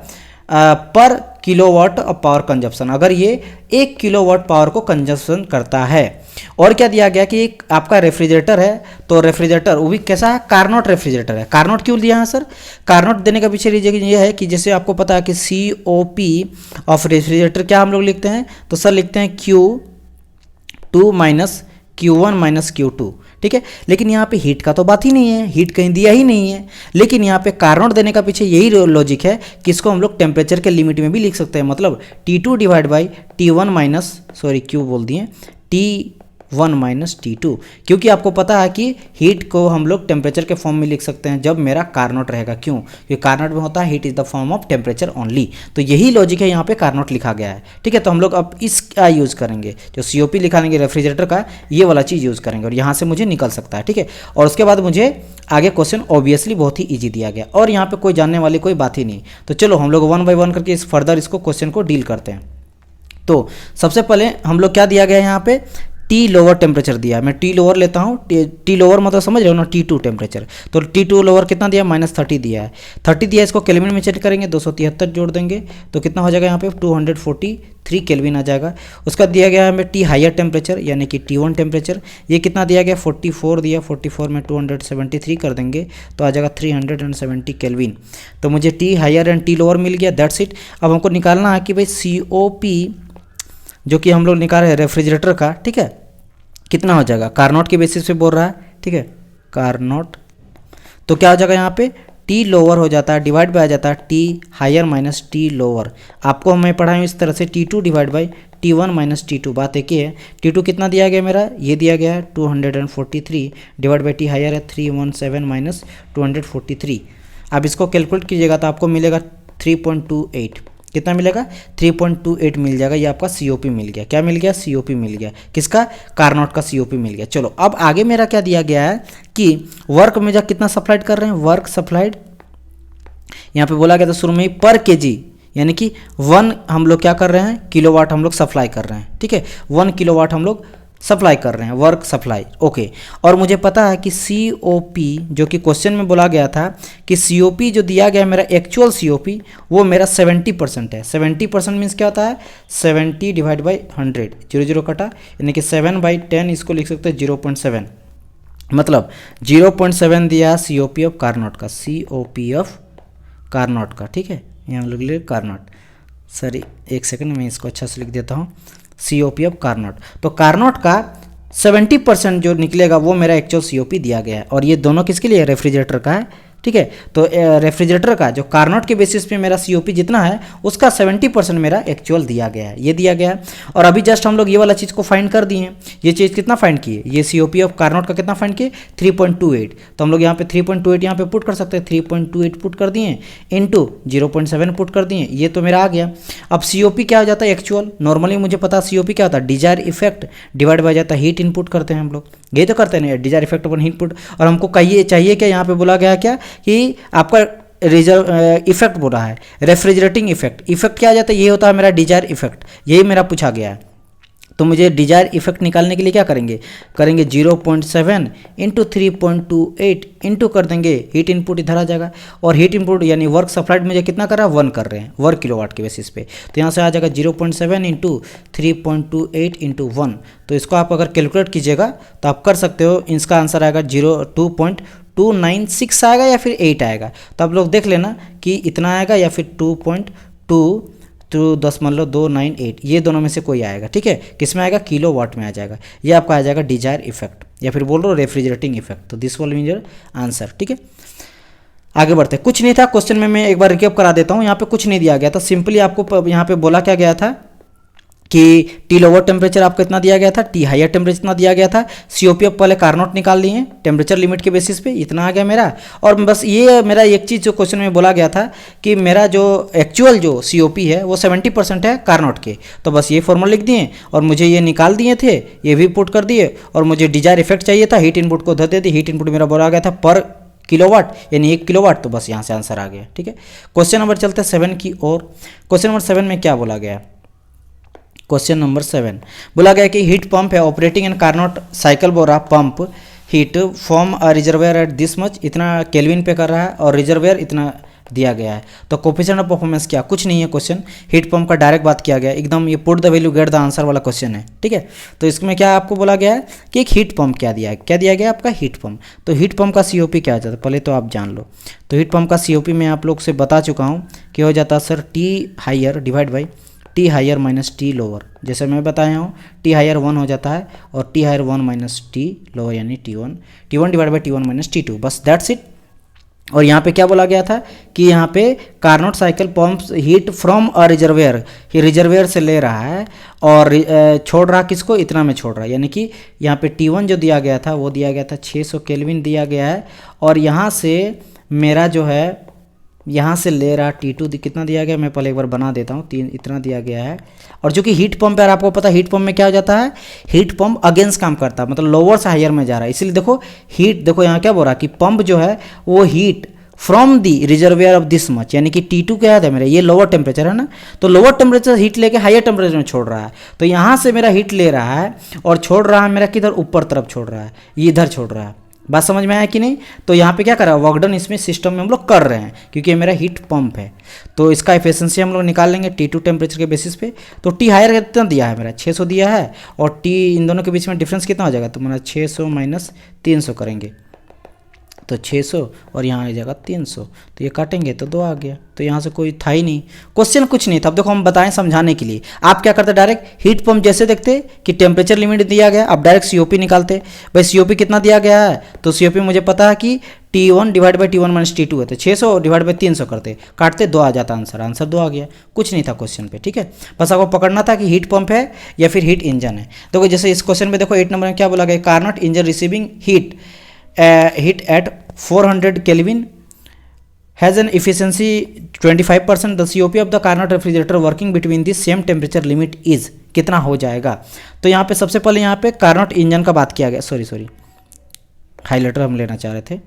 पर किलोवाट ऑफ पावर कंजप्शन, अगर ये 1 किलोवाट पावर को कंजप्शन करता है। और क्या दिया गया कि एक आपका रेफ्रिजरेटर है, तो रेफ्रिजरेटर वो भी कैसा है, कार्नोट रेफ्रिजरेटर है। कार्नोट क्यों दिया है सर, कार्नोट देने का पीछे रीजन ये है कि जैसे आपको पता है कि COP ऑफ रेफ्रिजरेटर क्या हम लोग लिखते हैं, तो सर लिखते हैं Q2 minus Q1 minus Q2, ठीक है। लेकिन यहाँ पे हीट का तो बात ही नहीं है, हीट कहीं दिया ही नहीं है। लेकिन यहाँ पे कार्नोट देने का पीछे यही लॉजिक है कि इसको हम लोग टेम्परेचर के लिमिट में भी लिख सकते हैं, मतलब T2 divide by T1 minus, sorry क्यों बोल दिए, T1 माइनस T2, क्योंकि आपको पता है कि हीट को हम लोग टेम्परेचर के फॉर्म में लिख सकते हैं जब मेरा कार्नोट रहेगा। क्यों, क्योंकि कार्नोट में होता है heat is the form of temperature only. तो यही लॉजिक है, यहाँ पे कार्नोट लिखा गया है, ठीक है। तो हम लोग अब इसका यूज़ करेंगे, जो COP लिखाएंगे रेफ्रिजरेटर का, ये वाला चीज़ यूज़ करेंगे और यहाँ से मुझे निकल सकता है, ठीक है। और उसके बाद मुझे आगे क्वेश्चन ऑब्वियसली बहुत ही ईजी दिया गया और यहाँ पे कोई जानने वाली कोई बात ही नहीं। तो चलो हम लोग 1 बाय 1 करके इस फर्दर इसको क्वेश्चन को डील करते हैं। तो सबसे पहले हम लोग क्या दिया गया है, यहाँ पे टी लोअर टेम्परेचर दिया है। मैं टी लोअर लेता हूँ, टी लोअर मतलब समझ रहे हो ना, T2 टेम्परेचर। तो T2 लोअर कितना दिया, -30 दिया है, 30 दिया है, इसको केल्विन में चेंज करेंगे, 273 जोड़ देंगे तो कितना हो जाएगा यहाँ पे 243 केल्विन आ जाएगा। उसका दिया गया है हमें टी हायर टेम्परेचर यानी कि T1 टेम्परेचर, ये कितना दिया गया 44 दिया, 44 में 273 कर देंगे तो आ जाएगा 370 केल्विन। तो मुझे T higher and T lower मिल गया, दैट्स इट। अब हमको निकालना है कि भाई COP जो कि हम लोग निकाल रहे हैं रेफ्रिजरेटर का, ठीक है, कितना हो जाएगा, कार्नोट के बेसिस पे बोल रहा है, ठीक है, कार्नोट। तो क्या हो जाएगा यहाँ पे टी लोअर हो जाता है, डिवाइड बाय आ जाता है T higher minus T lower. आपको मैं पढ़ाऊँ इस तरह से T2 divide by T1 minus T2, बात एक ही है। T2 कितना दिया गया मेरा, ये दिया गया है 243 डिवाइड बाई टी हायर है 317 माइनस 243। आप इसको कैलकुलेट कीजिएगा तो आपको मिलेगा 3.28, कितना मिलेगा 3.28 मिल जाएगा। ये आपका COP मिल गया, क्या मिल गया, COP मिल गया, किसका, कार्नोट का COP मिल गया। चलो अब आगे मेरा क्या दिया गया है कि वर्क में जब कितना सप्लाइड कर रहे हैं, वर्क सप्लाइड यहाँ पे बोला गया था शुरू में ही पर केजी, यानी कि 1 हम लोग क्या कर रहे हैं, किलोवाट हम लोग सप्लाई कर रहे हैं, ठीक है, 1 किलोवाट हम लोग सप्लाई कर रहे हैं, वर्क सप्लाई, ओके। और मुझे पता है कि COP जो कि क्वेश्चन में बोला गया था कि COP जो दिया गया है मेरा एक्चुअल COP वो मेरा 70% है। 70% मीन्स क्या होता है, 70 डिवाइड बाई 100, 0 कटा, यानी कि 7/10 इसको लिख सकते हैं 0.7, मतलब 0.7 दिया COP ऑफ कार्नोट का, COP ऑफ कार्नोट का, ठीक है, यहाँ लोग ले कार्नोट, सॉरी एक सेकंड मैं इसको अच्छा से लिख देता हूँ, COP ऑफ कार्नोट। तो कार्नोट का 70% जो निकलेगा वो मेरा एक्चुअल COP दिया गया है और ये दोनों किसके लिए, रेफ्रिजरेटर का है, ठीक है। तो रेफ्रिजरेटर का जो कार्नोट के बेसिस पे मेरा COP जितना है उसका 70% मेरा एक्चुअल दिया गया है, ये दिया गया है। और अभी जस्ट हम लोग ये वाला चीज़ को फाइंड कर दिए हैं। ये चीज़ कितना फाइंड किए, ये COP ऑफ कार्नोट का कितना फाइंड किए 3.28। तो हम लोग यहाँ पे 3.28 यहाँ पे पुट कर सकते हैं, 3.28 पुट कर दिए इंटू 0.7 पुट कर दिए, ये तो मेरा आ गया। अब COP क्या हो जाता है एक्चुअल, नॉर्मली मुझे पता COP क्या होता है, डिजायर इफेक्ट डिवाइड बाय जाता है हीट इनपुट करते हैं हम लोग, यही तो करते हैं ना, डिजायर इफेक्ट अपन हीट इनपुट। और हमको चाहिए क्या, यहाँ पे बोला गया क्या कि आपका इफेक्ट बोला है रेफ्रिजरेटिंग इफेक्ट। इफेक्ट क्या आ जाता है, ये होता है मेरा डिजायर इफेक्ट, यही मेरा पूछा गया है। तो मुझे डिजायर इफेक्ट निकालने के लिए क्या करेंगे, 0.7 इंटू 3.28 इंटू कर देंगे हीट इनपुट, इधर आ जाएगा। और हीट इनपुट यानी वर्क सप्लाइड मुझे कितना कर रहा है, 1 कर रहे हैं, 1 किलोवाट के बेसिस पे। तो यहाँ से आ जाएगा 0.7 इंटू 3.28 इंटू 1। तो इसको आप अगर कैलकुलेट कीजिएगा तो आप कर सकते हो, इसका आंसर आएगा 2.296 आएगा या फिर 8 आएगा। तो आप लोग देख लेना कि इतना आएगा या फिर 2.2 10 मान लो 298, ये दोनों में से कोई आएगा, ठीक है। किस में आएगा, किलोवाट में आ जाएगा। ये आपका आ जाएगा डिजायर इफेक्ट या फिर बोल रहे हो रेफ्रिजरेटिंग इफेक्ट। तो this will be your answer, ठीक है। आगे बढ़ते, कुछ नहीं था क्वेश्चन में, मैं एक बार रिकैप करा देता हूँ। यहाँ पे कुछ नहीं दिया गया था, सिंपली आपको यहाँ पे बोला क्या गया था कि टी लोअर टेम्परेचर आपको इतना दिया गया था, टी हायर टेम्परेचर इतना दिया गया था, सीओपी अब पहले कारनोट निकाल लिए टेम्परेचर लिमिट के बेसिस पे, इतना आ गया मेरा। और बस ये मेरा एक चीज़ जो क्वेश्चन में बोला गया था कि मेरा जो एक्चुअल जो सीओपी है वो 70% है कारनोट के, तो बस ये फॉर्मूला लिख दिए और मुझे ये निकाल दिए थे, ये भी पुट कर दिए, और मुझे डिजायर इफेक्ट चाहिए था, हीट इनपुट को धर दे दी, हीट इनपुट मेरा बोला गया था पर किलोवाट यानी 1 किलोवाट, तो बस यहाँ से आंसर आ गया। ठीक है, क्वेश्चन नंबर चलते हैं 7 की ओर। क्वेश्चन नंबर 7 में क्या बोला गया? क्वेश्चन नंबर 7 बोला गया कि हीट पंप है ऑपरेटिंग इन कारनोट साइकिल, बोल रहा pump heat from a reservoir eight this much, इतना केल्विन पे कर रहा है और रिजर्वेयर इतना दिया गया है। तो कोफिशिएंट ऑफ परफॉर्मेंस क्या, कुछ नहीं है क्वेश्चन, हीट पंप का डायरेक्ट बात किया गया, एकदम ये put the value get the answer वाला क्वेश्चन है। ठीक है, तो इसमें क्या आपको बोला गया है कि एक हीट पंप क्या दिया है, क्या दिया गया आपका हीट पंप। तो हीट पंप का सीओपी क्या आ जाता है पहले तो आप जान लो। तो हीट पंप का सीओपी मैं आप लोग से बता चुका हूँ कि हो जाता है sir T higher divide by T higher minus T lower, जैसे मैं बताया हूँ टी हायर 1 हो जाता है और T higher 1 minus T lower यानी T1 divide by T1 minus T2, बस दैट्स इट। और यहाँ पे क्या बोला गया था कि यहाँ पे Carnot cycle pumps heat from a reservoir, ये रिजर्वेयर से ले रहा है और छोड़ रहा किसको, इतना में छोड़ रहा है, यानी कि यहाँ पे T1 जो दिया गया था वो दिया गया था 600 केल्विन दिया गया है, और यहाँ से मेरा जो है यहाँ से ले रहा T2 कितना दिया गया, मैं पहले एक बार बना देता हूँ, 3 इतना दिया गया है। और जो कि हीट पंप है, आपको पता है हीट पंप में क्या हो जाता है, हीट पंप अगेंस्ट काम करता है, मतलब लोअर से हायर में जा रहा है, इसीलिए देखो हीट, देखो यहाँ क्या बोल रहा है कि पंप जो है वो heat from the reservoir of this much, यानी कि T2 क्या है मेरा, ये लोअर टेम्परेचर है ना, तो लोअर टेम्परेचर हीट लेके हायर टेम्परेचर में छोड़ रहा है, तो यहाँ से मेरा हीट ले रहा है और छोड़ रहा है मेरा किधर, ऊपर तरफ छोड़ रहा है, ये इधर छोड़ रहा है। बात समझ में आया कि नहीं? तो यहाँ पे क्या कर रहा है, वर्क डन इसमें सिस्टम में हम लोग कर रहे हैं क्योंकि ये मेरा हीट पंप है, तो इसका एफिशिएंसी हम लोग निकाल लेंगे T2 टेम्परेचर के बेसिस पे। तो टी हायर कितना दिया है मेरा, 600 दिया है, और टी इन दोनों के बीच में डिफरेंस कितना हो जाएगा, तो मेरा 600 माइनस 300 करेंगे तो 600 और यहाँ आ जाएगा 300, तो ये काटेंगे तो 2 आ गया, तो यहाँ से कोई था ही नहीं, क्वेश्चन कुछ नहीं था। अब देखो हम बताएं समझाने के लिए, आप क्या करते डायरेक्ट हीट पंप जैसे देखते कि टेम्परेचर लिमिट दिया गया, आप डायरेक्ट सीओपी निकालते, भाई सीओपी कितना दिया गया है, तो सीओपी मुझे पता है कि T1 divide by T1 minus T2 है, तो 600 डिवाइड बाई 300 करते, काटते 2 आ जाता आंसर, आंसर 2 आ गया, कुछ नहीं था क्वेश्चन पे। ठीक है, बस आपको पकड़ना था कि हीट पंप है या फिर हीट इंजन है। देखो जैसे इस क्वेश्चन में देखो 8 नंबर में क्या बोला गया, Carnot engine receiving heat at 400 Kelvin has an efficiency 25%, the COP of the Carnot refrigerator working between the same temperature limit is, कितना हो जाएगा। तो यहाँ पे सबसे पहले यहाँ पे कारनोट इंजन का बात किया गया, सॉरी हाईलाइटर हम लेना चाह रहे थे,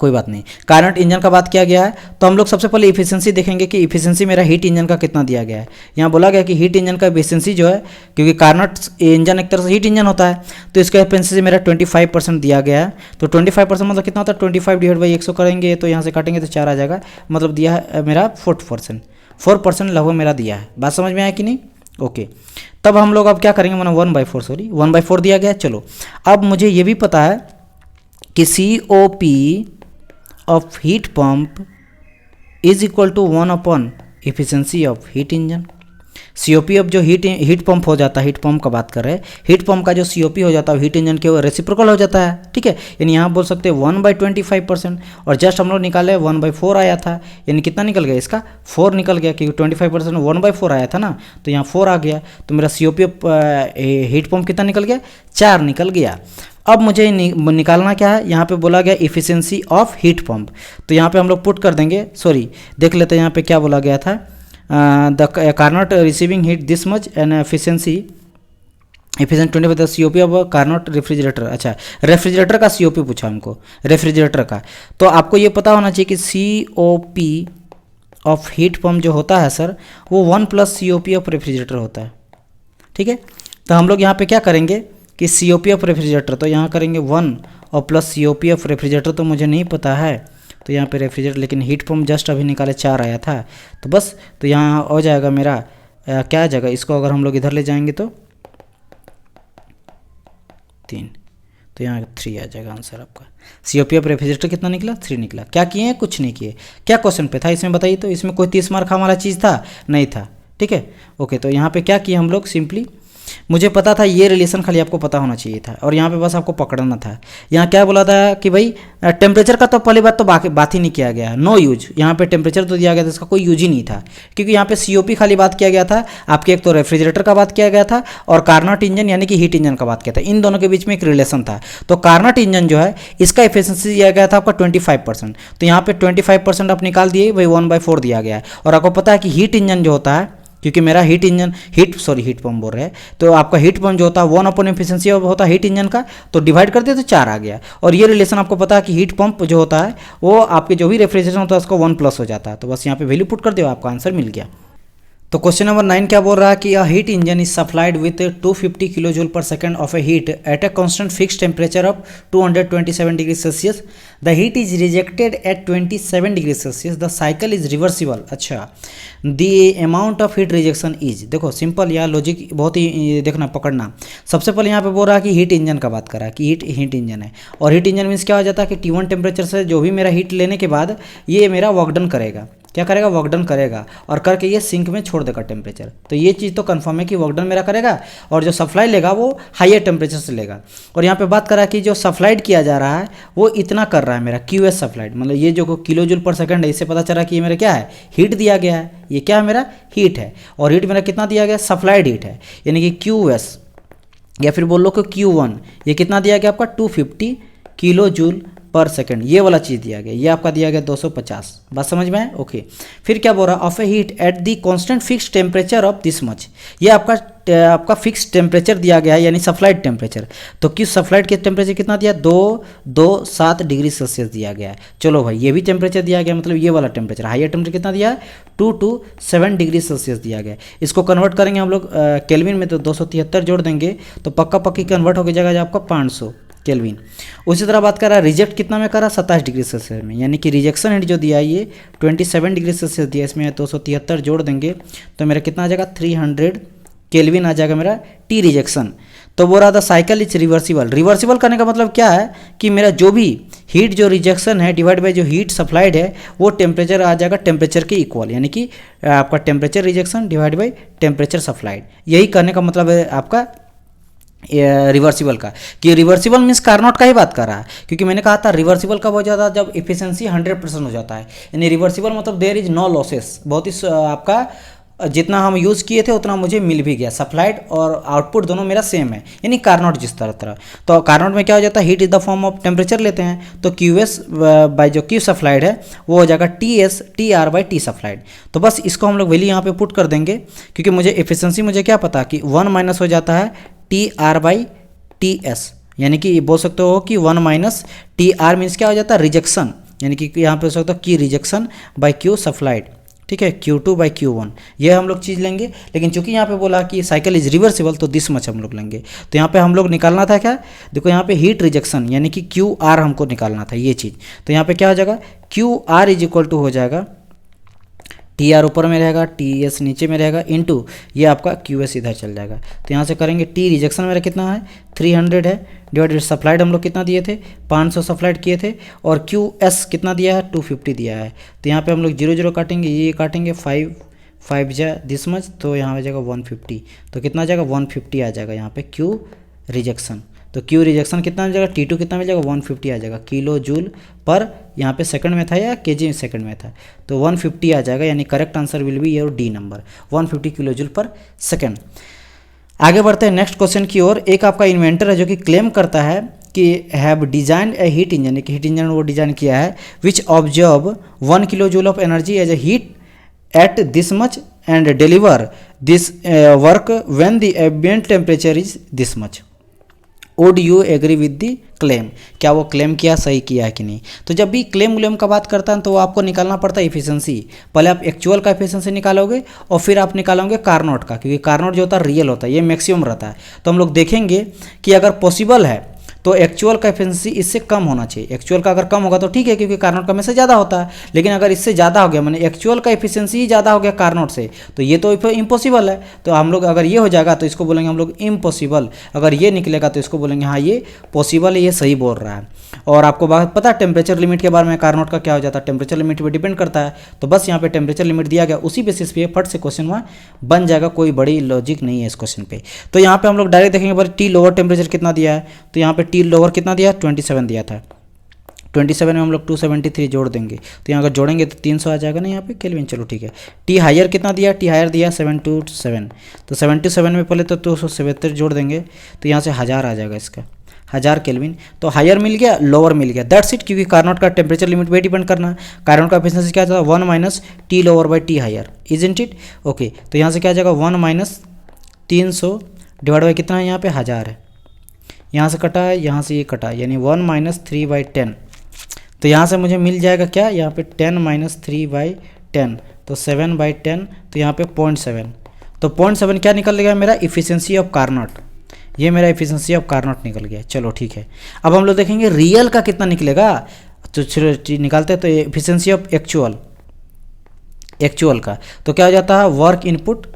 कोई बात नहीं, कारनोट इंजन का बात किया गया है। तो हम लोग सबसे पहले इफिशिएंसी देखेंगे कि इफिशिएंसी मेरा हीट इंजन का कितना दिया गया है। यहाँ बोला गया कि हीट इंजन का इफिशिएंसी जो है, क्योंकि कारनोट इंजन एक तरह से हीट इंजन होता है, तो इसका इफिशिएंसी मेरा 25% दिया गया है। तो 25% मतलब कितना होता है, 25 डिवाइड बाई 100 करेंगे तो यहाँ से काटेंगे तो 4 आ जाएगा, मतलब दिया है मेरा 4% लगभग मेरा दिया है। बात समझ में आया कि नहीं? ओके, तब हम लोग अब क्या करेंगे, मैंने 1/4 दिया गया। चलो अब मुझे ये भी पता है कि COP of heat pump is equal to 1 upon efficiency of heat engine। COP अब जो हीट पंप हो जाता है, हीट पंप का बात कर रहे हैं, हीट पंप का जो COP हो जाता है हीट इंजन के रेसिप्रोकल हो जाता है। ठीक है, यानी यहाँ बोल सकते हैं 1/25%, और जस्ट हम लोग निकाले 1/4 आया था, यानी कितना निकल गया इसका 4 निकल गया, क्योंकि 25% 1/4 आया था ना, तो यहाँ 4 आ गया, तो मेरा COP हीट पंप कितना निकल गया, 4 निकल गया। अब मुझे निकालना क्या है, यहाँ पे बोला गया इफिशिएंसी ऑफ हीट पंप, तो यहाँ पे हम लोग पुट कर देंगे, देख लेते हैं यहाँ पे क्या बोला गया था, the Carnot receiving heat this much and efficiency 25 the COP of Carnot refrigerator. अच्छा, रेफ्रिजरेटर का COP पूछा हमको, रेफ्रिजरेटर का, तो आपको ये पता होना चाहिए कि COP ऑफ हीट पंप जो होता है सर, वो 1 + COP ऑफ रेफ्रिजरेटर होता है। ठीक है, तो हम लोग यहाँ पे क्या करेंगे कि COP ऑफ रेफ्रिजरेटर, तो यहाँ करेंगे 1 और प्लस COP ऑफ रेफ्रिजरेटर तो मुझे नहीं पता है, तो यहाँ पे रेफ्रिजरेटर, लेकिन हीट पंप जस्ट अभी निकाले 4 आया था, तो बस तो यहाँ हो जाएगा मेरा क्या आ जाएगा, इसको अगर हम लोग इधर ले जाएंगे तो 3, तो यहाँ 3 आ जाएगा आंसर आपका। COP ऑफ रेफ्रिजरेटर कितना निकला, 3 निकला। क्या किए हैं, कुछ नहीं किए। क्या क्वेश्चन पे था इसमें बताइए, तो इसमें कोई 30 मार्क वाला चीज़ था नहीं था। ठीक है, ओके, तो यहाँ पे क्या किए हम लोग, सिंपली मुझे पता था, ये रिलेशन खाली आपको पता होना चाहिए था और यहाँ पे बस आपको पकड़ना था। यहाँ क्या बोला था कि भाई टेम्परेचर का तो पहली बात तो बात ही नहीं किया गया, नो यूज। यहाँ पे टेम्परेचर तो दिया गया था, इसका कोई यूज ही नहीं था, क्योंकि यहाँ पे सीओपी खाली बात किया गया था आपके, एक तो रेफ्रिजरेटर का बात किया गया था और कार्नोट इंजन यानी कि हीट इंजन का बात किया था। इन दोनों के बीच में एक रिलेशन था। तो कार्नोट इंजन जो है इसका एफिशिएंसी दिया गया था आपका 25%, तो यहाँ पे 25% आप निकाल दिए भाई, 1/4 दिया गया है। और आपको पता है कि हीट इंजन जो होता है, क्योंकि मेरा हीट पंप बोल रहे हैं, तो आपका हीट पंप जो होता है 1 एफिशिएंसी होता है हीट इंजन का, तो डिवाइड कर दिया तो 4 आ गया। और ये रिलेशन आपको पता है कि हीट पंप जो होता है वो आपके जो भी रेफ्रिजरेशन होता है उसको 1+ हो जाता है। तो बस यहाँ पे वैल्यू पुट कर दिया, आपका आंसर मिल गया। तो क्वेश्चन नंबर 9 क्या बोल रहा है कि a heat engine is supplied with 250 kilojoule per second of a heat at a constant fixed temperature of 227 degree Celsius. The heat is rejected at 27 degree Celsius. The cycle is reversible. अच्छा, the amount of heat rejection is, देखो simple या logic बहुत ही देखना पकड़ना। सबसे पहले यहाँ पे बोल रहा है कि हीट इंजन का बात करा कि हीट इंजन है, और हीट इंजन मीन्स क्या हो जाता है कि T1 टेम्परेचर से जो भी मेरा हीट लेने के बाद ये मेरा वर्क डन करेगा। क्या करेगा? वर्क डन करेगा, और करके ये सिंक में छोड़ देगा टेम्परेचर। तो ये चीज़ तो कंफर्म है कि वर्क डन मेरा करेगा, और जो सप्लाई लेगा वो हायर टेम्परेचर से लेगा। और यहाँ पे बात करा कि जो सप्लाइड किया जा रहा है वो इतना कर रहा है मेरा QS सप्लाइड, मतलब ये जो किलोजूल पर सेकंड है, इससे पता चला कि ये मेरा क्या है, हीट दिया गया है। ये क्या है? मेरा हीट है, और हीट मेरा कितना दिया गया? सप्लाइड हीट है, यानी कि QS, या फिर बोल लो कि Q1, ये कितना दिया गया आपका? 250 किलो जूल पर सेकंड, ये वाला चीज़ दिया गया। ये आपका दिया गया 250। बात समझ में है? ओके। फिर क्या बोल रहा है? Of a heat at the constant fixed temperature of this much. ये आपका फिक्स टेम्परेचर दिया गया है, यानी सप्लाइड टेम्परेचर। तो किस सप्लाइड के टेम्परेचर कितना दिया? 227 डिग्री सेल्सियस दिया गया है। चलो भाई, ये भी टेम्परेचर दिया गया, मतलब ये वाला टेम्परेचर हाइयर टेम्परेचर कितना दिया है? 227 डिग्री सेल्सियस दिया गया है। इसको कन्वर्ट करेंगे हम लोग केल्विन में, तो 273 जोड़ देंगे तो पक्का पक्की कन्वर्ट हो जाएगा आपका 500 केल्विन। उसी तरह बात कर रहा है रिजेक्ट कितना में करा? 27 डिग्री सेल्सियस में, यानी कि रिजेक्शन हीट जो दिया है ये 27 डिग्री सेल्सियस दिया, इसमें 273 जोड़ देंगे तो मेरा कितना आ जाएगा? 300 केल्विन आ जाएगा मेरा टी रिजेक्शन। तो बोल रहा था साइकिल इज रिवर्सिबल। रिवर्सिबल करने का मतलब क्या है कि मेरा जो भी हीट जो रिजेक्शन है डिवाइड बाय जो हीट सप्लाइड है वो टेम्परेचर आ जाएगा टेम्परेचर के इक्वल, यानी कि आपका temperature rejection divide by temperature supplied. यही करने का मतलब है आपका रिवर्सिबल का, कि रिवर्सिबल मीन्स कार्नोट का ही बात कर रहा है, क्योंकि मैंने कहा था रिवर्सिबल कब हो जाता है? जब एफिशिएंसी 100% हो जाता है, यानी रिवर्सिबल मतलब देयर इज नो लॉसेस। बहुत ही आपका जितना हम यूज़ किए थे उतना मुझे मिल भी गया, सप्लाइड और आउटपुट दोनों मेरा सेम है, यानी कार्नोट जिस तरह। तो कार्नोट में क्या हो जाता है? Heat is the form of temperature लेते हैं, तो QS बाय जो Q सप्लाइड है वो हो जाएगा TS TR by T supplied. तो बस इसको हम लोग वैल्यू यहाँ पे पुट कर देंगे, क्योंकि मुझे एफिशिएंसी मुझे क्या पता कि 1 माइनस हो जाता है TR बाई TS, यानी कि बोल सकते हो कि 1 - TR मीन्स क्या हो जाता है? रिजेक्शन, यानी कि यहाँ पे हो सकता है Q rejection by Q supplied. ठीक है, Q2 बाई Q1, ये हम लोग चीज़ लेंगे। लेकिन चूंकि यहाँ पे बोला कि साइकिल इज रिवर्सिबल तो दिस मच हम लोग लेंगे। तो यहाँ पे हम लोग निकालना था क्या? देखो यहाँ पे हीट रिजेक्शन यानी कि QR हमको निकालना था ये चीज़। तो यहाँ पे क्या हो जाएगा? QR इज इक्वल टू हो जाएगा TR ऊपर में रहेगा, TS नीचे में रहेगा, इनटू ये आपका QS इधर चल जाएगा। तो यहाँ से करेंगे T रिजेक्शन मेरा कितना है? 300 है, डिवाइडेड सप्लाइड हम लोग कितना दिए थे? 500 सप्लाइड किए थे, और QS कितना दिया है? 250 दिया है। तो यहाँ पे हम लोग 0 काटेंगे, ये काटेंगे 5 जा दिस मच, तो यहाँ आ जाएगा 150। तो कितना आ जाएगा? 150 आ जाएगा यहाँ पे Q रिजेक्शन। तो Q रिजेक्शन कितना मिल जाएगा? T2 कितना मिल जाएगा? 150 आ जाएगा किलो जूल पर, यहाँ पे सेकंड में था या kg सेकंड में था, तो 150 आ जाएगा, यानी correct answer will be your D number, 150 kilo joule पर सेकंड। आगे बढ़ते हैं नेक्स्ट क्वेश्चन की ओर। एक आपका इन्वेंटर है जो कि क्लेम करता है कि have design a heat engine, एक हीट इंजन वो डिजाइन किया है which observe 1 kilo joule of energy as a heat at this much and deliver this work when the ambient temperature is this much. Would you agree with the claim? क्या वो claim किया सही किया है कि नहीं? तो जब भी क्लेम का बात करता है तो वो आपको निकालना पड़ता है एफिशिएंसी। पहले आप एक्चुअल का एफिशिएंसी निकालोगे और फिर आप निकालोगे कार्नोट का, क्योंकि कार्नोट जो होता है रियल होता है, ये मैक्सिमम रहता है। तो हम लोग देखेंगे कि अगर पॉसिबल है तो एक्चुअल का एफिशिएंसी इससे कम होना चाहिए। एक्चुअल का अगर कम होगा तो ठीक है, क्योंकि कार्नोट का में से ज़्यादा होता है, लेकिन अगर इससे ज़्यादा हो गया, मैंने एक्चुअल का एफिशिएंसी ही ज़्यादा हो गया कार्नोट से, तो ये तो इम्पॉसिबल है। तो हम लोग अगर ये हो जाएगा तो इसको बोलेंगे हम लोग इम्पॉसिबल, अगर ये निकलेगा तो इसको बोलेंगे हाँ ये पॉसिबल है, ये सही बोल रहा है। और आपको बात पता है टेम्परेचर लिमिट के बारे में, कार्नोट का क्या हो जाता है, टेम्परेचर लिमिट पे डिपेंड करता है। तो बस यहाँ पे टेम्परेचर लिमिट दिया गया, उसी बेसिस पे फट से क्वेश्चन वहाँ बन जाएगा, कोई बड़ी लॉजिक नहीं है इस क्वेश्चन पे। तो यहाँ पे हम लोग डायरेक्ट देखेंगे पर टी लोअर टेम्परेचर कितना दिया है, तो यहाँ पे टी लोअर कितना दिया है 27 दिया था, 27 में हम लोग 273 जोड़ देंगे, तो यहाँ अगर जोड़ेंगे तो 300 आ जाएगा ना यहाँ पे केल्विन। चलो ठीक है। टी हायर कितना दिया, टी हायर दिया 727, तो 77 में पहले तो 277 जोड़ देंगे, तो यहाँ से 1000 आ जाएगा, इसका 1000 केल्विन। तो हायर मिल गया, लोअर मिल गया, दैट्स इट। क्योंकि कार्नोट का टेम्परेचर लिमिट पे डिपेंड करना है। कार्नोट का एफिशिएंसी क्या था 1 minus T lower by T higher, isn't it. Okay, तो यहाँ से क्या आ जाएगा 1 माइनस 300 डिवाइड बाई कितना है यहाँ पे 1000 है, यहाँ से कटा है, यहाँ से ये कटा है, यानी 1 माइनस 3/10। तो यहाँ से मुझे मिल जाएगा क्या, यहाँ पे 10 माइनस 3/10, तो 7/10, तो यहाँ पे 0.7। तो 0.7 क्या निकल गया मेरा, इफिशिएंसी ऑफ कार्नोट। ये मेरा इफिशिएंसी ऑफ कार्नोट निकल गया। चलो ठीक है। अब हम लोग देखेंगे रियल का कितना निकलेगा, तो निकालते हैं। तो इफिशिएंसी ऑफ एक्चुअल का तो क्या हो जाता है, वर्क इनपुट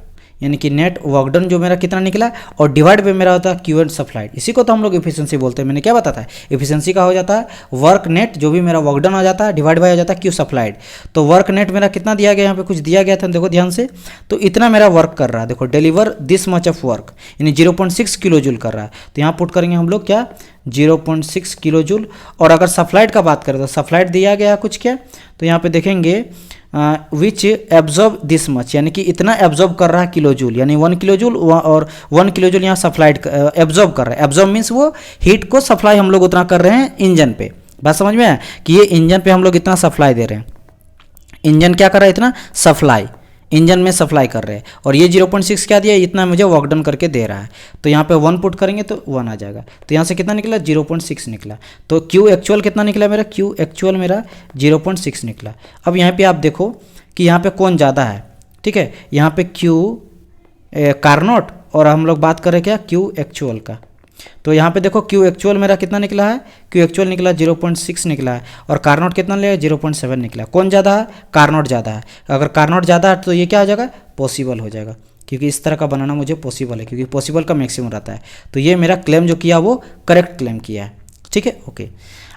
यानी कि नेट वर्क डन जो मेरा कितना निकला, और डिवाइड पे मेरा होता है क्यू एंड सप्लाइड। इसी को तो हम लोग इफिशिएंसी बोलते हैं। मैंने क्या बताया था, इफिशिएंसी का हो जाता है वर्क नेट जो भी मेरा वर्क डन हो जाता है, डिवाइड बाय हो जाता है क्यू सप्लाइड। तो वर्क नेट मेरा कितना दिया गया, यहाँ पे कुछ दिया गया था, देखो ध्यान से, तो इतना मेरा वर्क कर रहा है, देखो deliver this much of work, यानी 0.6 किलो जूल कर रहा है। तो यहाँ पुट करेंगे हम लोग क्या 0.6 किलो जूल। और अगर सप्लाइड का बात करें तो सप्लाइड दिया गया कुछ क्या, तो यहाँ पे देखेंगे विच एब्जॉर्ब दिस मच, यानी कि इतना एब्जॉर्ब कर रहा है किलो जूल, यानी 1 किलो जूल, और 1 किलो जूल यहाँ सप्लाइड एब्जॉर्ब कर रहा है। एब्जॉर्ब मीन्स वो हीट को सप्लाई हम लोग उतना कर रहे हैं इंजन पे। बात समझ में आया कि ये इंजन पे हम लोग इतना सप्लाई दे रहे हैं, इंजन क्या कर रहा है, इतना सप्लाई इंजन में सप्लाई कर रहे हैं। और ये 0.6 क्या दिया, इतना मुझे वर्क डन करके दे रहा है। तो यहाँ पे 1 पुट करेंगे तो 1 आ जाएगा। तो यहाँ से कितना निकला 0.6 निकला। तो क्यू एक्चुअल कितना निकला मेरा, क्यू एक्चुअल मेरा 0.6 निकला। अब यहाँ पे आप देखो कि यहाँ पे कौन ज़्यादा है, ठीक है, यहाँ पे क्यू कार्नोट, और हम लोग बात करें क्या क्यू एक्चुअल का। तो यहाँ पे देखो क्यू एक्चुअल मेरा कितना निकला है, क्यू एक्चुअल निकला 0.6 निकला है, और कार्नोट कितना लिया 0.7 निकला। कौन ज़्यादा है, कार्नोट ज़्यादा है। अगर कार्नोट ज़्यादा है तो ये क्या हो जाएगा, पॉसिबल हो जाएगा, क्योंकि इस तरह का बनाना मुझे पॉसिबल है, क्योंकि पॉसिबल का मैक्सिमम रहता है। तो ये मेरा क्लेम जो किया वो करेक्ट क्लेम किया है, ठीक है। ओके,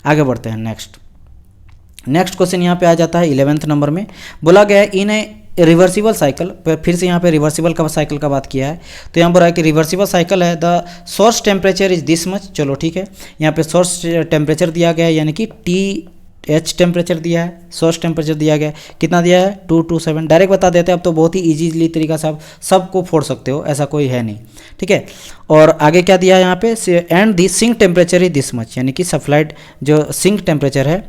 आगे बढ़ते हैं। नेक्स्ट क्वेश्चन यहाँ पे आ जाता है 11th नंबर में। बोला गया है इन ए रिवर्सिबल साइकिल, फिर से यहाँ पे रिवर्सिबल का साइकिल का बात किया है। तो यहाँ पर है कि रिवर्सिबल साइकिल है, the source temperature is this much. चलो ठीक है, यहाँ पे सोर्स टेम्परेचर दिया गया है, यानी कि TH टेम्परेचर दिया है, सोर्स टेम्परेचर दिया गया है, कितना दिया है 227। डायरेक्ट बता देते हैं, अब तो बहुत ही ईजीली तरीका से आप सबको फोड़ सकते हो, ऐसा कोई है नहीं, ठीक है। और आगे क्या दिया है यहाँ पे, and the sink temperature is this much, यानी कि सप्लाइड जो सिंक टेम्परेचर है,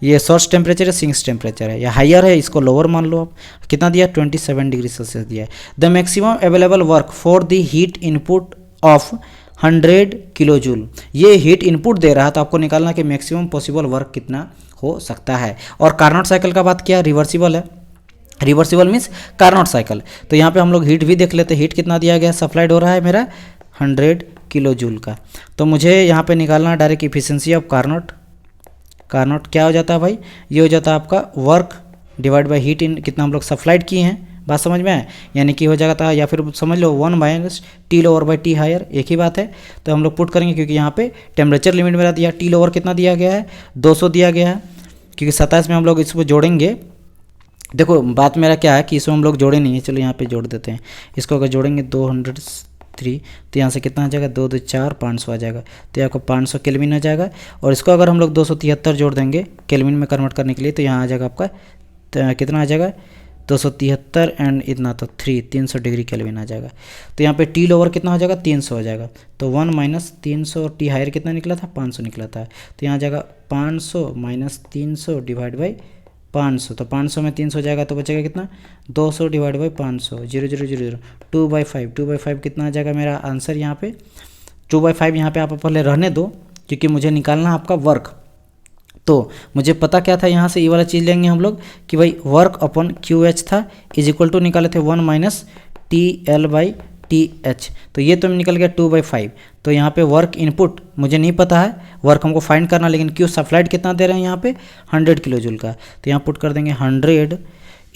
ये सोर्स टेम्परेचर है, सिंक टेम्परेचर है, या हायर है, इसको लोअर मान लो आप। कितना दिया 27 डिग्री सेल्सियस दिया है। The maximum available work for the heat input of 100 kilo joule, ये हीट इनपुट दे रहा है, तो आपको निकालना कि मैक्सिमम पॉसिबल वर्क कितना हो सकता है। और कार्नोट साइकिल का बात किया, रिवर्सिबल है, रिवर्सिबल मीन्स कार्नोट साइकिल। तो यहाँ पे हम लोग हीट भी देख लेते हैं, हीट कितना दिया गया, सप्लाइड हो रहा है मेरा 100 किलो जूल का। तो मुझे यहाँ पे निकालना डायरेक्ट इफिशिएंसी ऑफ कार्नोट क्या हो जाता है भाई, ये हो जाता है आपका work divide by heat in, कितना हम लोग सप्लाइड किए हैं, बात समझ में आए, यानी कि हो जाता है, या फिर समझ लो 1 minus T lower by T higher, एक ही बात है। तो हम लोग पुट करेंगे, क्योंकि यहाँ पे टेम्परेचर लिमिट मेरा दिया, टी लोअर कितना दिया गया है 200 दिया गया है, क्योंकि 27 में हम लोग इसको जोड़ेंगे। देखो बात मेरा क्या है कि इसको हम लोग जोड़े नहीं है, चलो यहाँ पे जोड़ देते हैं। इसको अगर जोड़ेंगे 203, तो यहाँ से कितना आ जाएगा 2 2 4 500 आ जाएगा। तो यहाँ को 500 केल्विन आ जाएगा। और इसको अगर हम लोग 273 जोड़ देंगे केल्विन में कन्वर्ट करने के लिए, तो यहाँ आ जाएगा आपका कितना आ जाएगा 273 एंड इतना तो 300 डिग्री केल्विन आ जाएगा। तो यहाँ पे टी लोअर कितना हो जाएगा 300 हो जाएगा। तो 1 माइनस 300 और टी हायर कितना निकला था 500 निकला था। तो यहाँ आ जाएगा 500 माइनस 300 डिवाइड बाई 500। तो 500 में 300 जाएगा तो बचेगा कितना 200 डिवाइड बाई 500, 0 2/5 2/5 कितना आ जाएगा मेरा आंसर यहाँ पे 2/5। यहाँ पे आप पहले रहने दो, क्योंकि मुझे निकालना है आपका वर्क। तो मुझे पता क्या था, यहाँ से ये वाला चीज़ लेंगे हम लोग कि भाई वर्क अपन QH था, इज इक्वल टू निकाले थे 1 माइनस TL बाई TH। तो ये तो निकल गया 2/5। तो यहाँ पे वर्क इनपुट मुझे नहीं पता है, वर्क हमको फाइंड करना, लेकिन क्यू सप्लाइड कितना दे रहे हैं यहाँ पे 100 किलो जूल का, तो यहाँ पुट कर देंगे 100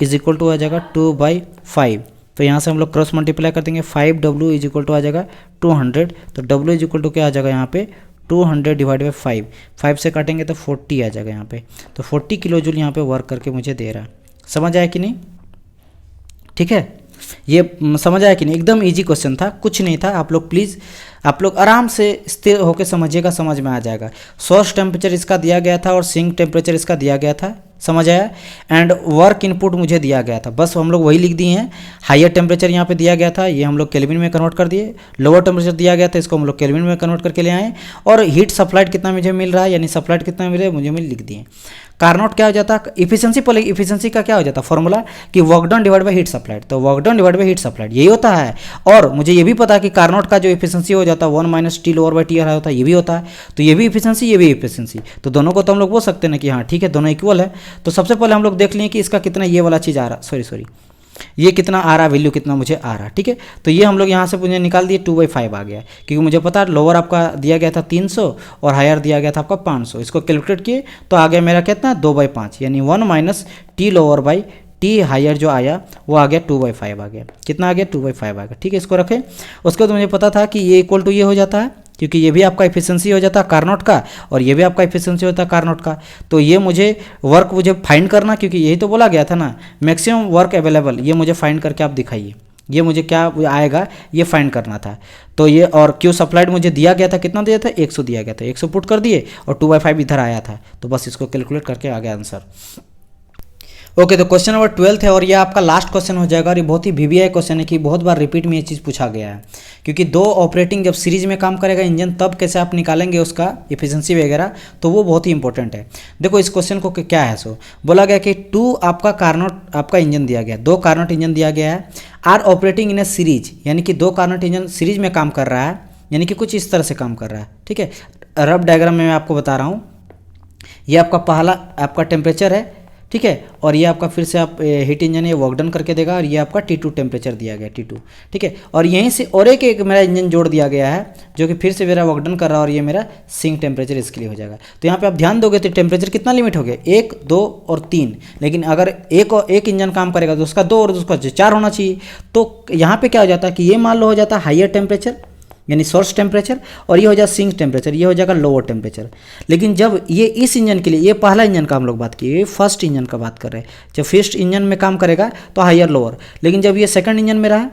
इज इक्वल टू आ जाएगा 2/5। तो यहाँ से हम लोग क्रॉस मल्टीप्लाई कर देंगे, 5W इज इक्वल टू आ जाएगा 200, तो W इज इक्वल टू क्या आ जाएगा यहाँ पे 200 डिवाइड बाई 5, 5 से काटेंगे तो 40 आ जाएगा यहाँ पे, तो 40 किलो जूल यहाँ पे वर्क करके मुझे दे रहा है। समझ आया कि नहीं? ठीक है, ये समझ आया कि नहीं? एकदम इजी क्वेश्चन था, कुछ नहीं था। आप लोग प्लीज़ आप लोग आराम से स्थिर होकर समझिएगा, समझ में आ जाएगा। सोर्स टेम्परेचर इसका दिया गया था और सिंक टेम्परेचर इसका दिया गया था, समझ आया? एंड वर्क इनपुट मुझे दिया गया था, बस हम लोग वही लिख दिए हैं। हायर टेम्परेचर यहाँ पे दिया गया था, ये हम लोग केल्विन में कन्वर्ट कर दिए। लोअर टेम्परेचर दिया गया था, इसको हम लोग केल्विन में कन्वर्ट करके ले आए। और हीट सप्लाइड कितना मुझे मिल रहा है, यानी सप्लाइड कितना मिल रहा है मुझे लिख दिए। कार्नोट क्या हो जाता है, इफिशिएंसी पहले, इफिशिएंसी का क्या हो जाता है फॉर्मूला कि work done divide by heat supplied, तो work done divide by heat supplied यही होता है। और मुझे ये भी पता है कि कार्नोट का जो इफिशिएंसी हो जाता है 1 - T lower by T R होता है, ये भी होता है। तो ये भी इफिशिएंसी, ये भी इफिशिएंसी, तो दोनों को तो हम लोग बोल सकते हैं कि हाँ ठीक है दोनों इक्वल है। तो सबसे पहले हम लोग देख लें कि इसका कितना ये वाला चीज़ आ रहा, सॉरी ये कितना आ रहा, वैल्यू कितना मुझे आ रहा। ठीक है, तो ये हम लोग यहाँ से मुझे निकाल दिए, 2/5 आ गया, क्योंकि मुझे पता है लोअर आपका दिया गया था 300 और हायर दिया गया था आपका 500। इसको कैलकुलेट किए तो आ गया मेरा कितना 2/5, यानी 1 - T lower by T higher जो आया वो आ गया 2/5 आ गया। कितना आ गया 2/5 आ गया। ठीक है, इसको रखें। उसके बाद मुझे पता था कि ये इक्वल टू ये हो जाता है, क्योंकि ये भी आपका इफिशिएंसी हो जाता है कार्नोट का और ये भी आपका इफिशिएंसी होता है कार्नोट का। तो ये मुझे वर्क मुझे फाइंड करना, क्योंकि यही तो बोला गया था ना मैक्सिमम वर्क अवेलेबल, ये मुझे फाइंड करके आप दिखाइए, ये मुझे क्या आएगा ये फाइंड करना था। तो ये और क्यू सप्लाइड मुझे दिया गया था, कितना दिया था 100 दिया गया था, 100 पुट कर दिए और 2/5 इधर आया था, तो बस इसको कैलकुलेट करके आ गया आंसर। ओके, तो क्वेश्चन नंबर 12 है और ये आपका लास्ट क्वेश्चन हो जाएगा। और ये बहुत ही वीवीआई क्वेश्चन है कि बहुत बार रिपीट में ये चीज़ पूछा गया है, क्योंकि दो ऑपरेटिंग जब सीरीज में काम करेगा इंजन तब कैसे आप निकालेंगे उसका इफिशिएंसी वगैरह, तो वो बहुत ही इंपॉर्टेंट है। देखो इस क्वेश्चन को क्या है, सो बोला गया कि 2 आपका कार्नोट आपका इंजन दिया गया, 2 कार्नोट इंजन दिया गया है, are operating in a series, यानी कि 2 कार्नोट इंजन सीरीज में काम कर रहा है, यानी कि कुछ इस तरह से काम कर रहा है। ठीक है, रफ डायग्राम में मैं आपको बता रहा हूँ। ये आपका पहला आपका टेम्परेचर है, ठीक है, और ये आपका फिर से आप हीट इंजन ये वर्क डन करके देगा, और ये आपका T2 टेम्परेचर दिया गया T2। ठीक है, और यहीं से और एक मेरा इंजन जोड़ दिया गया है जो कि फिर से मेरा वर्क डन कर रहा है, और ये मेरा सिंक टेम्परेचर इसके लिए हो जाएगा। तो यहाँ पे आप ध्यान दोगे तो टेम्परेचर कितना लिमिट हो गया 1, 2 और 3, लेकिन अगर एक इंजन काम करेगा तो उसका 2 और उसका 4 होना चाहिए। तो यहाँ पे क्या हो जाता है कि ये मान लो हो जाता है हायर टेम्परेचर यानी सोर्स टेम्परेचर, और ये हो जाएगा सिंक टेम्परेचर, ये हो जाएगा लोअर टेम्परेचर। लेकिन जब ये इस इंजन के लिए, ये पहला इंजन का हम लोग बात किए, ये फर्स्ट इंजन का बात कर रहे हैं, जब फर्स्ट इंजन में काम करेगा तो हायर लोअर, लेकिन जब ये सेकंड इंजन में रहा,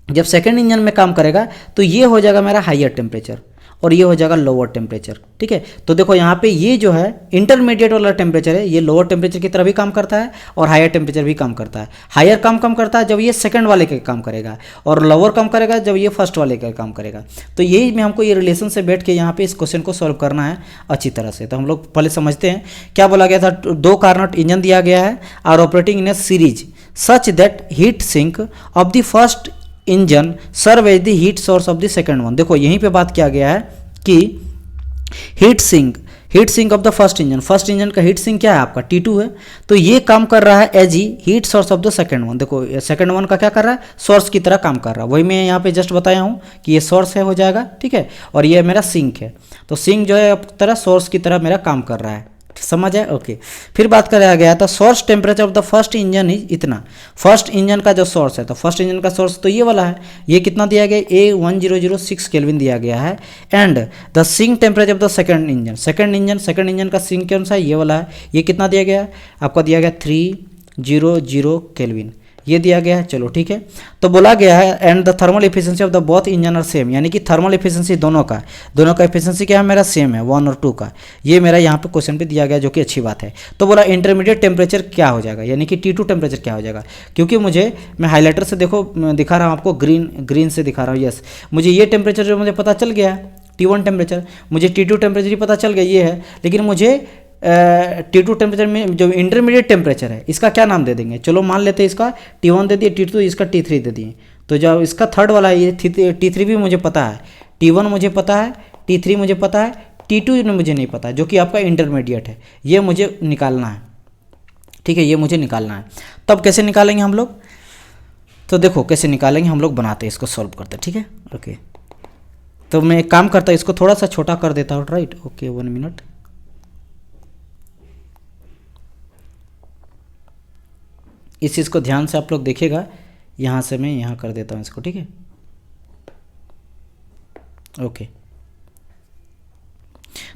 जब सेकंड इंजन में काम करेगा तो ये हो जाएगा मेरा हायर टेम्परेचर और ये हो जाएगा लोअर टेम्परेचर। ठीक है, तो देखो यहाँ पे ये जो है इंटरमीडिएट वाला टेम्परेचर है, ये लोअर टेम्परेचर की तरह भी काम करता है और हायर टेम्परेचर भी काम करता है। हायर कम करता है जब ये सेकंड वाले के काम करेगा, और लोअर कम करेगा जब ये फर्स्ट वाले का काम करेगा। तो यही में हमको ये रिलेशन से बैठ के यहाँ पे इस क्वेश्चन को सॉल्व करना है अच्छी तरह से। तो हम लोग पहले समझते हैं क्या बोला गया था। 2 कार्नोट इंजन दिया गया है, are operating in a series such that heat sink of the first engine serve as the heat source of the second one. देखो यहीं पे बात किया गया है कि heat sink of the first engine का हीट सिंक क्या है आपका T2 है, तो ये काम कर रहा है as heat source of the second one. देखो सेकंड वन का क्या कर रहा है, सोर्स की तरह काम कर रहा है, वही मैं यहाँ पे जस्ट बताया हूँ कि ये सोर्स है हो जाएगा। ठीक है, और ये मेरा सिंक है, तो सिंक जो है तरह सोर्स की तरह मेरा काम कर रहा है। समझ है? ओके, फिर बात कराया गया था source temperature of the first engine is इतना। फर्स्ट इंजन का जो सोर्स है, तो फर्स्ट इंजन का सोर्स तो ये वाला है, ये कितना दिया गया A1006 केल्विन दिया गया है। And the sink temperature of the second engine का सिंक कौन सा है, ये वाला है, ये कितना दिया गया आपका, दिया गया 300 केल्विन, ये दिया गया है। चलो ठीक है, तो बोला गया है and the thermal efficiency of the both engine are same, यानी कि थर्मल एफिशिएंसी दोनों का एफिशिएंसी क्या है मेरा सेम है 1 और 2 का। ये मेरा यहाँ पे क्वेश्चन पे दिया गया, जो कि अच्छी बात है। तो बोला इंटरमीडिएट टेम्परेचर क्या हो जाएगा, यानी कि T2 टेम्परेचर क्या हो जाएगा, क्योंकि मुझे मैं हाईलाइटर से देखो दिखा रहा हूँ आपको, ग्रीन से दिखा रहा हूँ। यस, मुझे ये टेम्परेचर जो मुझे पता चल गया T1 टेम्परेचर, मुझे T2 टेम्परेचर ही पता चल गया ये है, लेकिन मुझे T2 टेम्परेचर में जो इंटरमीडिएट टेम्परेचर है इसका क्या नाम दे देंगे। चलो मान लेते हैं इसका T1 दे दिए, T2 इसका T3 दे दिए। तो जब इसका थर्ड वाला ये T3 भी मुझे पता है, T1 मुझे पता है, T3 मुझे पता है, T2 मुझे नहीं पता, जो कि आपका इंटरमीडिएट है, ये मुझे निकालना है। ठीक है, ये मुझे निकालना है। तब कैसे निकालेंगे हम लोग, तो देखो कैसे निकालेंगे हम लोग, बनाते हैं इसको, सॉल्व करते हैं। ठीक है, ओके। तो मैं एक काम करता हूँ, इसको थोड़ा सा छोटा कर देता हूँ, राइट। Okay 1 minute. इस चीज़ को ध्यान से आप लोग देखिएगा, यहाँ से मैं यहाँ कर देता हूँ इसको, ठीक है। ओके,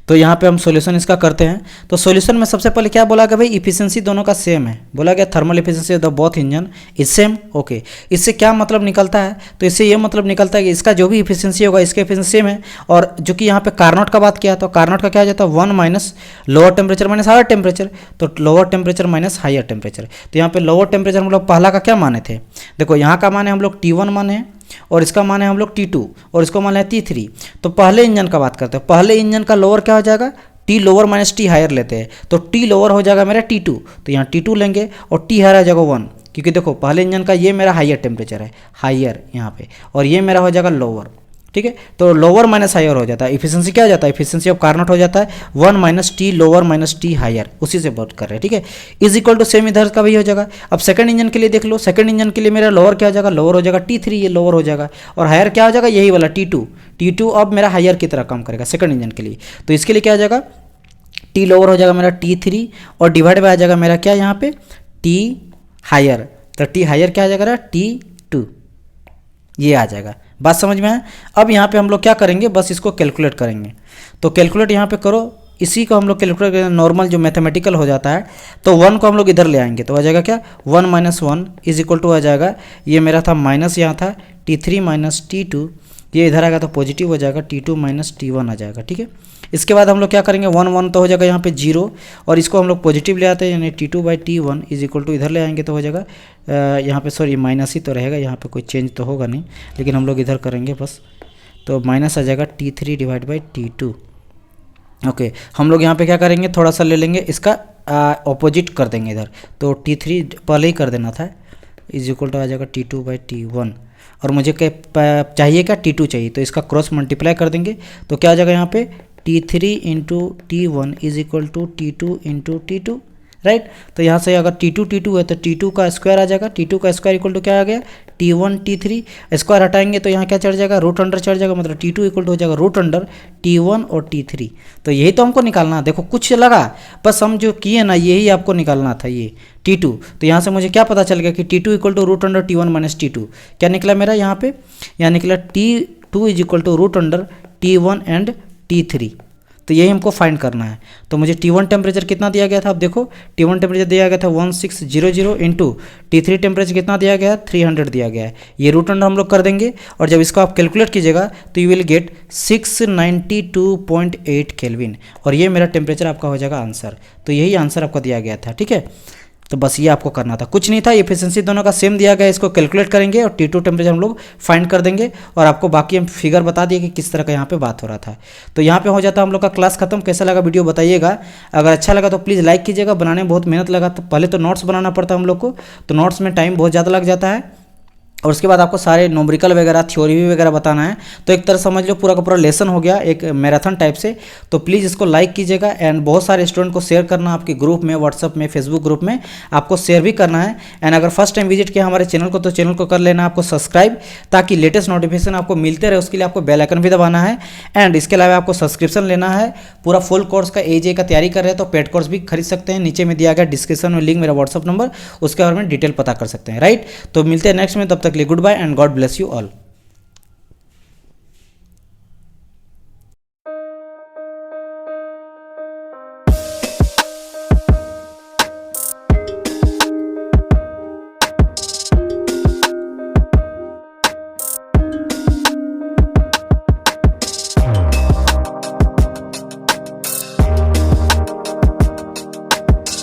तो यहाँ पे हम सॉल्यूशन इसका करते हैं। तो सॉल्यूशन में सबसे पहले क्या बोला कि भाई इफिशिएंसी दोनों का सेम है, बोला गया thermal efficiency of the both engine is same. Okay, इससे क्या मतलब निकलता है, तो इससे ये मतलब निकलता है कि इसका जो भी इफिशिएंसी होगा इसके इफिशिएंसी सेम है। और जो कि यहाँ पे कार्नोट का बात किया, तो कार्नोट का क्या आ जाता है 1 minus lower temperature minus higher temperature, तो lower temperature minus higher temperature. तो यहाँ पे लोअर टेम्परेचर हम लोग पहला का क्या माने थे, देखो यहाँ का माने हम लोग T1 माने हैं, और इसका मान है हम लोग T2, और इसको मान है T3। तो पहले इंजन का बात करते हैं, पहले इंजन का लोअर क्या हो जाएगा, T lower minus T higher लेते हैं, तो T लोअर हो जाएगा मेरा T2, तो यहाँ T2 लेंगे और T हायर आ जाएगा 1, क्योंकि देखो पहले इंजन का ये मेरा हायर टेम्परेचर है, हायर यहाँ पे, और ये मेरा हो जाएगा लोअर, ठीक है। तो लोअर माइनस हायर हो जाता है, इफिशिएंसी क्या हो जाता है, इफिशिएंसी ऑफ कार्नोट हो जाता है 1 minus T lower minus T higher, उसी से बात कर रहे हैं, ठीक है। इज इक्वल टू सेम इधर का भी हो जाएगा। अब सेकंड इंजन के लिए देख लो, सेकंड इंजन के लिए मेरा लोअर क्या हो जाएगा, लोअर हो जाएगा T3, ये लोअर हो जाएगा, और हायर क्या हो जाएगा, यही वाला T2 अब मेरा हायर की तरह काम करेगा सेकंड इंजन के लिए। तो इसके लिए क्या हो जाएगा, T लोअर हो जाएगा मेरा T3, और डिवाइड बाय आ जाएगा मेरा क्या यहाँ पे T हायर, तो T हायर क्या आ जाएगा T2, ये आ जाएगा। बात समझ में आया। अब यहाँ पे हम लोग क्या करेंगे, बस इसको कैलकुलेट करेंगे। तो कैलकुलेट यहाँ पे करो, इसी को हम लोग कैलकुलेट करेंगे, नॉर्मल जो मैथमेटिकल हो जाता है। तो 1 को हम लोग इधर ले आएंगे, तो आ जाएगा क्या 1 माइनस 1 इज इक्वल टू आ जाएगा, ये मेरा था माइनस, यहाँ था T3 माइनस T2, ये इधर आएगा तो पॉजिटिव हो जाएगा, T2 माइनस T1 आ जाएगा, ठीक है। इसके बाद हम लोग क्या करेंगे, 1 तो हो जाएगा यहाँ पे 0, और इसको हम लोग पॉजिटिव ले आते हैं, यानी T2 by T1 is equal to इधर ले आएंगे तो हो जाएगा यहाँ पे, सॉरी माइनस ही तो रहेगा, यहाँ पे कोई चेंज तो होगा नहीं, लेकिन हम लोग इधर करेंगे बस, तो माइनस आ जाएगा T3 divide by T2। Okay, हम लोग यहाँ पे क्या करेंगे, थोड़ा सा ले लेंगे, इसका ऑपोजिट कर देंगे इधर, तो T3 पहले ही कर देना था, इज इक्वल टू आ जाएगा T2 बाई T1, और मुझे चाहिए क्या T2 चाहिए, तो इसका क्रॉस मल्टीप्लाई कर देंगे, तो क्या आ जाएगा यहाँ पे T3 into T1 is equal to T2 into T2, right. तो यहाँ से अगर T2 है तो T2 का स्क्वायर आ जाएगा, T2 का स्क्वायर इक्वल टू क्या आ गया T1 T3, स्क्वायर हटाएंगे तो यहाँ क्या चढ़ जाएगा, रूट अंडर चढ़ जाएगा, मतलब T2 इक्वल टू हो जाएगा रूट अंडर T1 और T3। तो यही तो हमको निकालना है, देखो कुछ लगा, बस हम जो किए ना यही आपको निकालना था, ये T2। तो यहाँ से मुझे क्या पता चल गया कि T2 equal to root under T1 minus T2, क्या निकला मेरा यहाँ पे, यहाँ निकला T2 is equal to root under T1 and T3। तो यही हमको फाइंड करना है। तो मुझे T1 टेम्परेचर कितना दिया गया था, अब देखो T1 टेम्परेचर दिया गया था 1600 इंटू T3 टेम्परेचर कितना दिया गया है 300 दिया गया है, ये रूट अंडर हम लोग कर देंगे, और जब इसको आप कैलकुलेट कीजिएगा तो यू विल गेट 692.8 केल्विन, और ये मेरा टेम्परेचर आपका हो जाएगा आंसर। तो यही आंसर आपका दिया गया था, ठीक है। तो बस ये आपको करना था, कुछ नहीं था, एफिशिएंसी दोनों का सेम दिया गया है, इसको कैलकुलेट करेंगे और T2 टेम्परेचर हम लोग फाइंड कर देंगे, और आपको बाकी हम फिगर बता दिए कि किस तरह का यहाँ पे बात हो रहा था। तो यहाँ पे हो जाता है हम लोग का क्लास खत्म। कैसा लगा वीडियो बताइएगा, अगर अच्छा लगा तो प्लीज़ लाइक कीजिएगा। बनाने में बहुत मेहनत लगा, तो पहले तो नोट्स बनाना पड़ता है हम लोग को, तो नोट्स में टाइम बहुत ज़्यादा लग जाता है, और उसके बाद आपको सारे न्यूमेरिकल वगैरह थ्योरी वगैरह बताना है। तो एक तरह समझ लो पूरा का पूरा लेसन हो गया एक मैराथन टाइप से। तो प्लीज़ इसको लाइक कीजिएगा, एंड बहुत सारे स्टूडेंट को शेयर करना, आपके ग्रुप में, व्हाट्सअप में, फेसबुक ग्रुप में आपको शेयर भी करना है। एंड अगर फर्स्ट टाइम विजिट किया हमारे चैनल को तो चैनल को कर लेना आपको सब्सक्राइब, ताकि लेटेस्ट नोटिफिकेशन आपको मिलते रहे, उसके लिए आपको बेल आइकन भी दबाना है। एंड इसके अलावा आपको सब्सक्रिप्शन लेना है, पूरा फुल कोर्स का AJ का तैयारी कर रहे हैं तो पेड कोर्स भी खरीद सकते हैं, नीचे में दिया गया डिस्क्रिप्शन में लिंक, मेरा व्हाट्सअप नंबर, उसके बारे में डिटेल पता कर सकते हैं, राइट। तो मिलते हैं नेक्स्ट में, तब तक के लिए goodbye and God bless you all.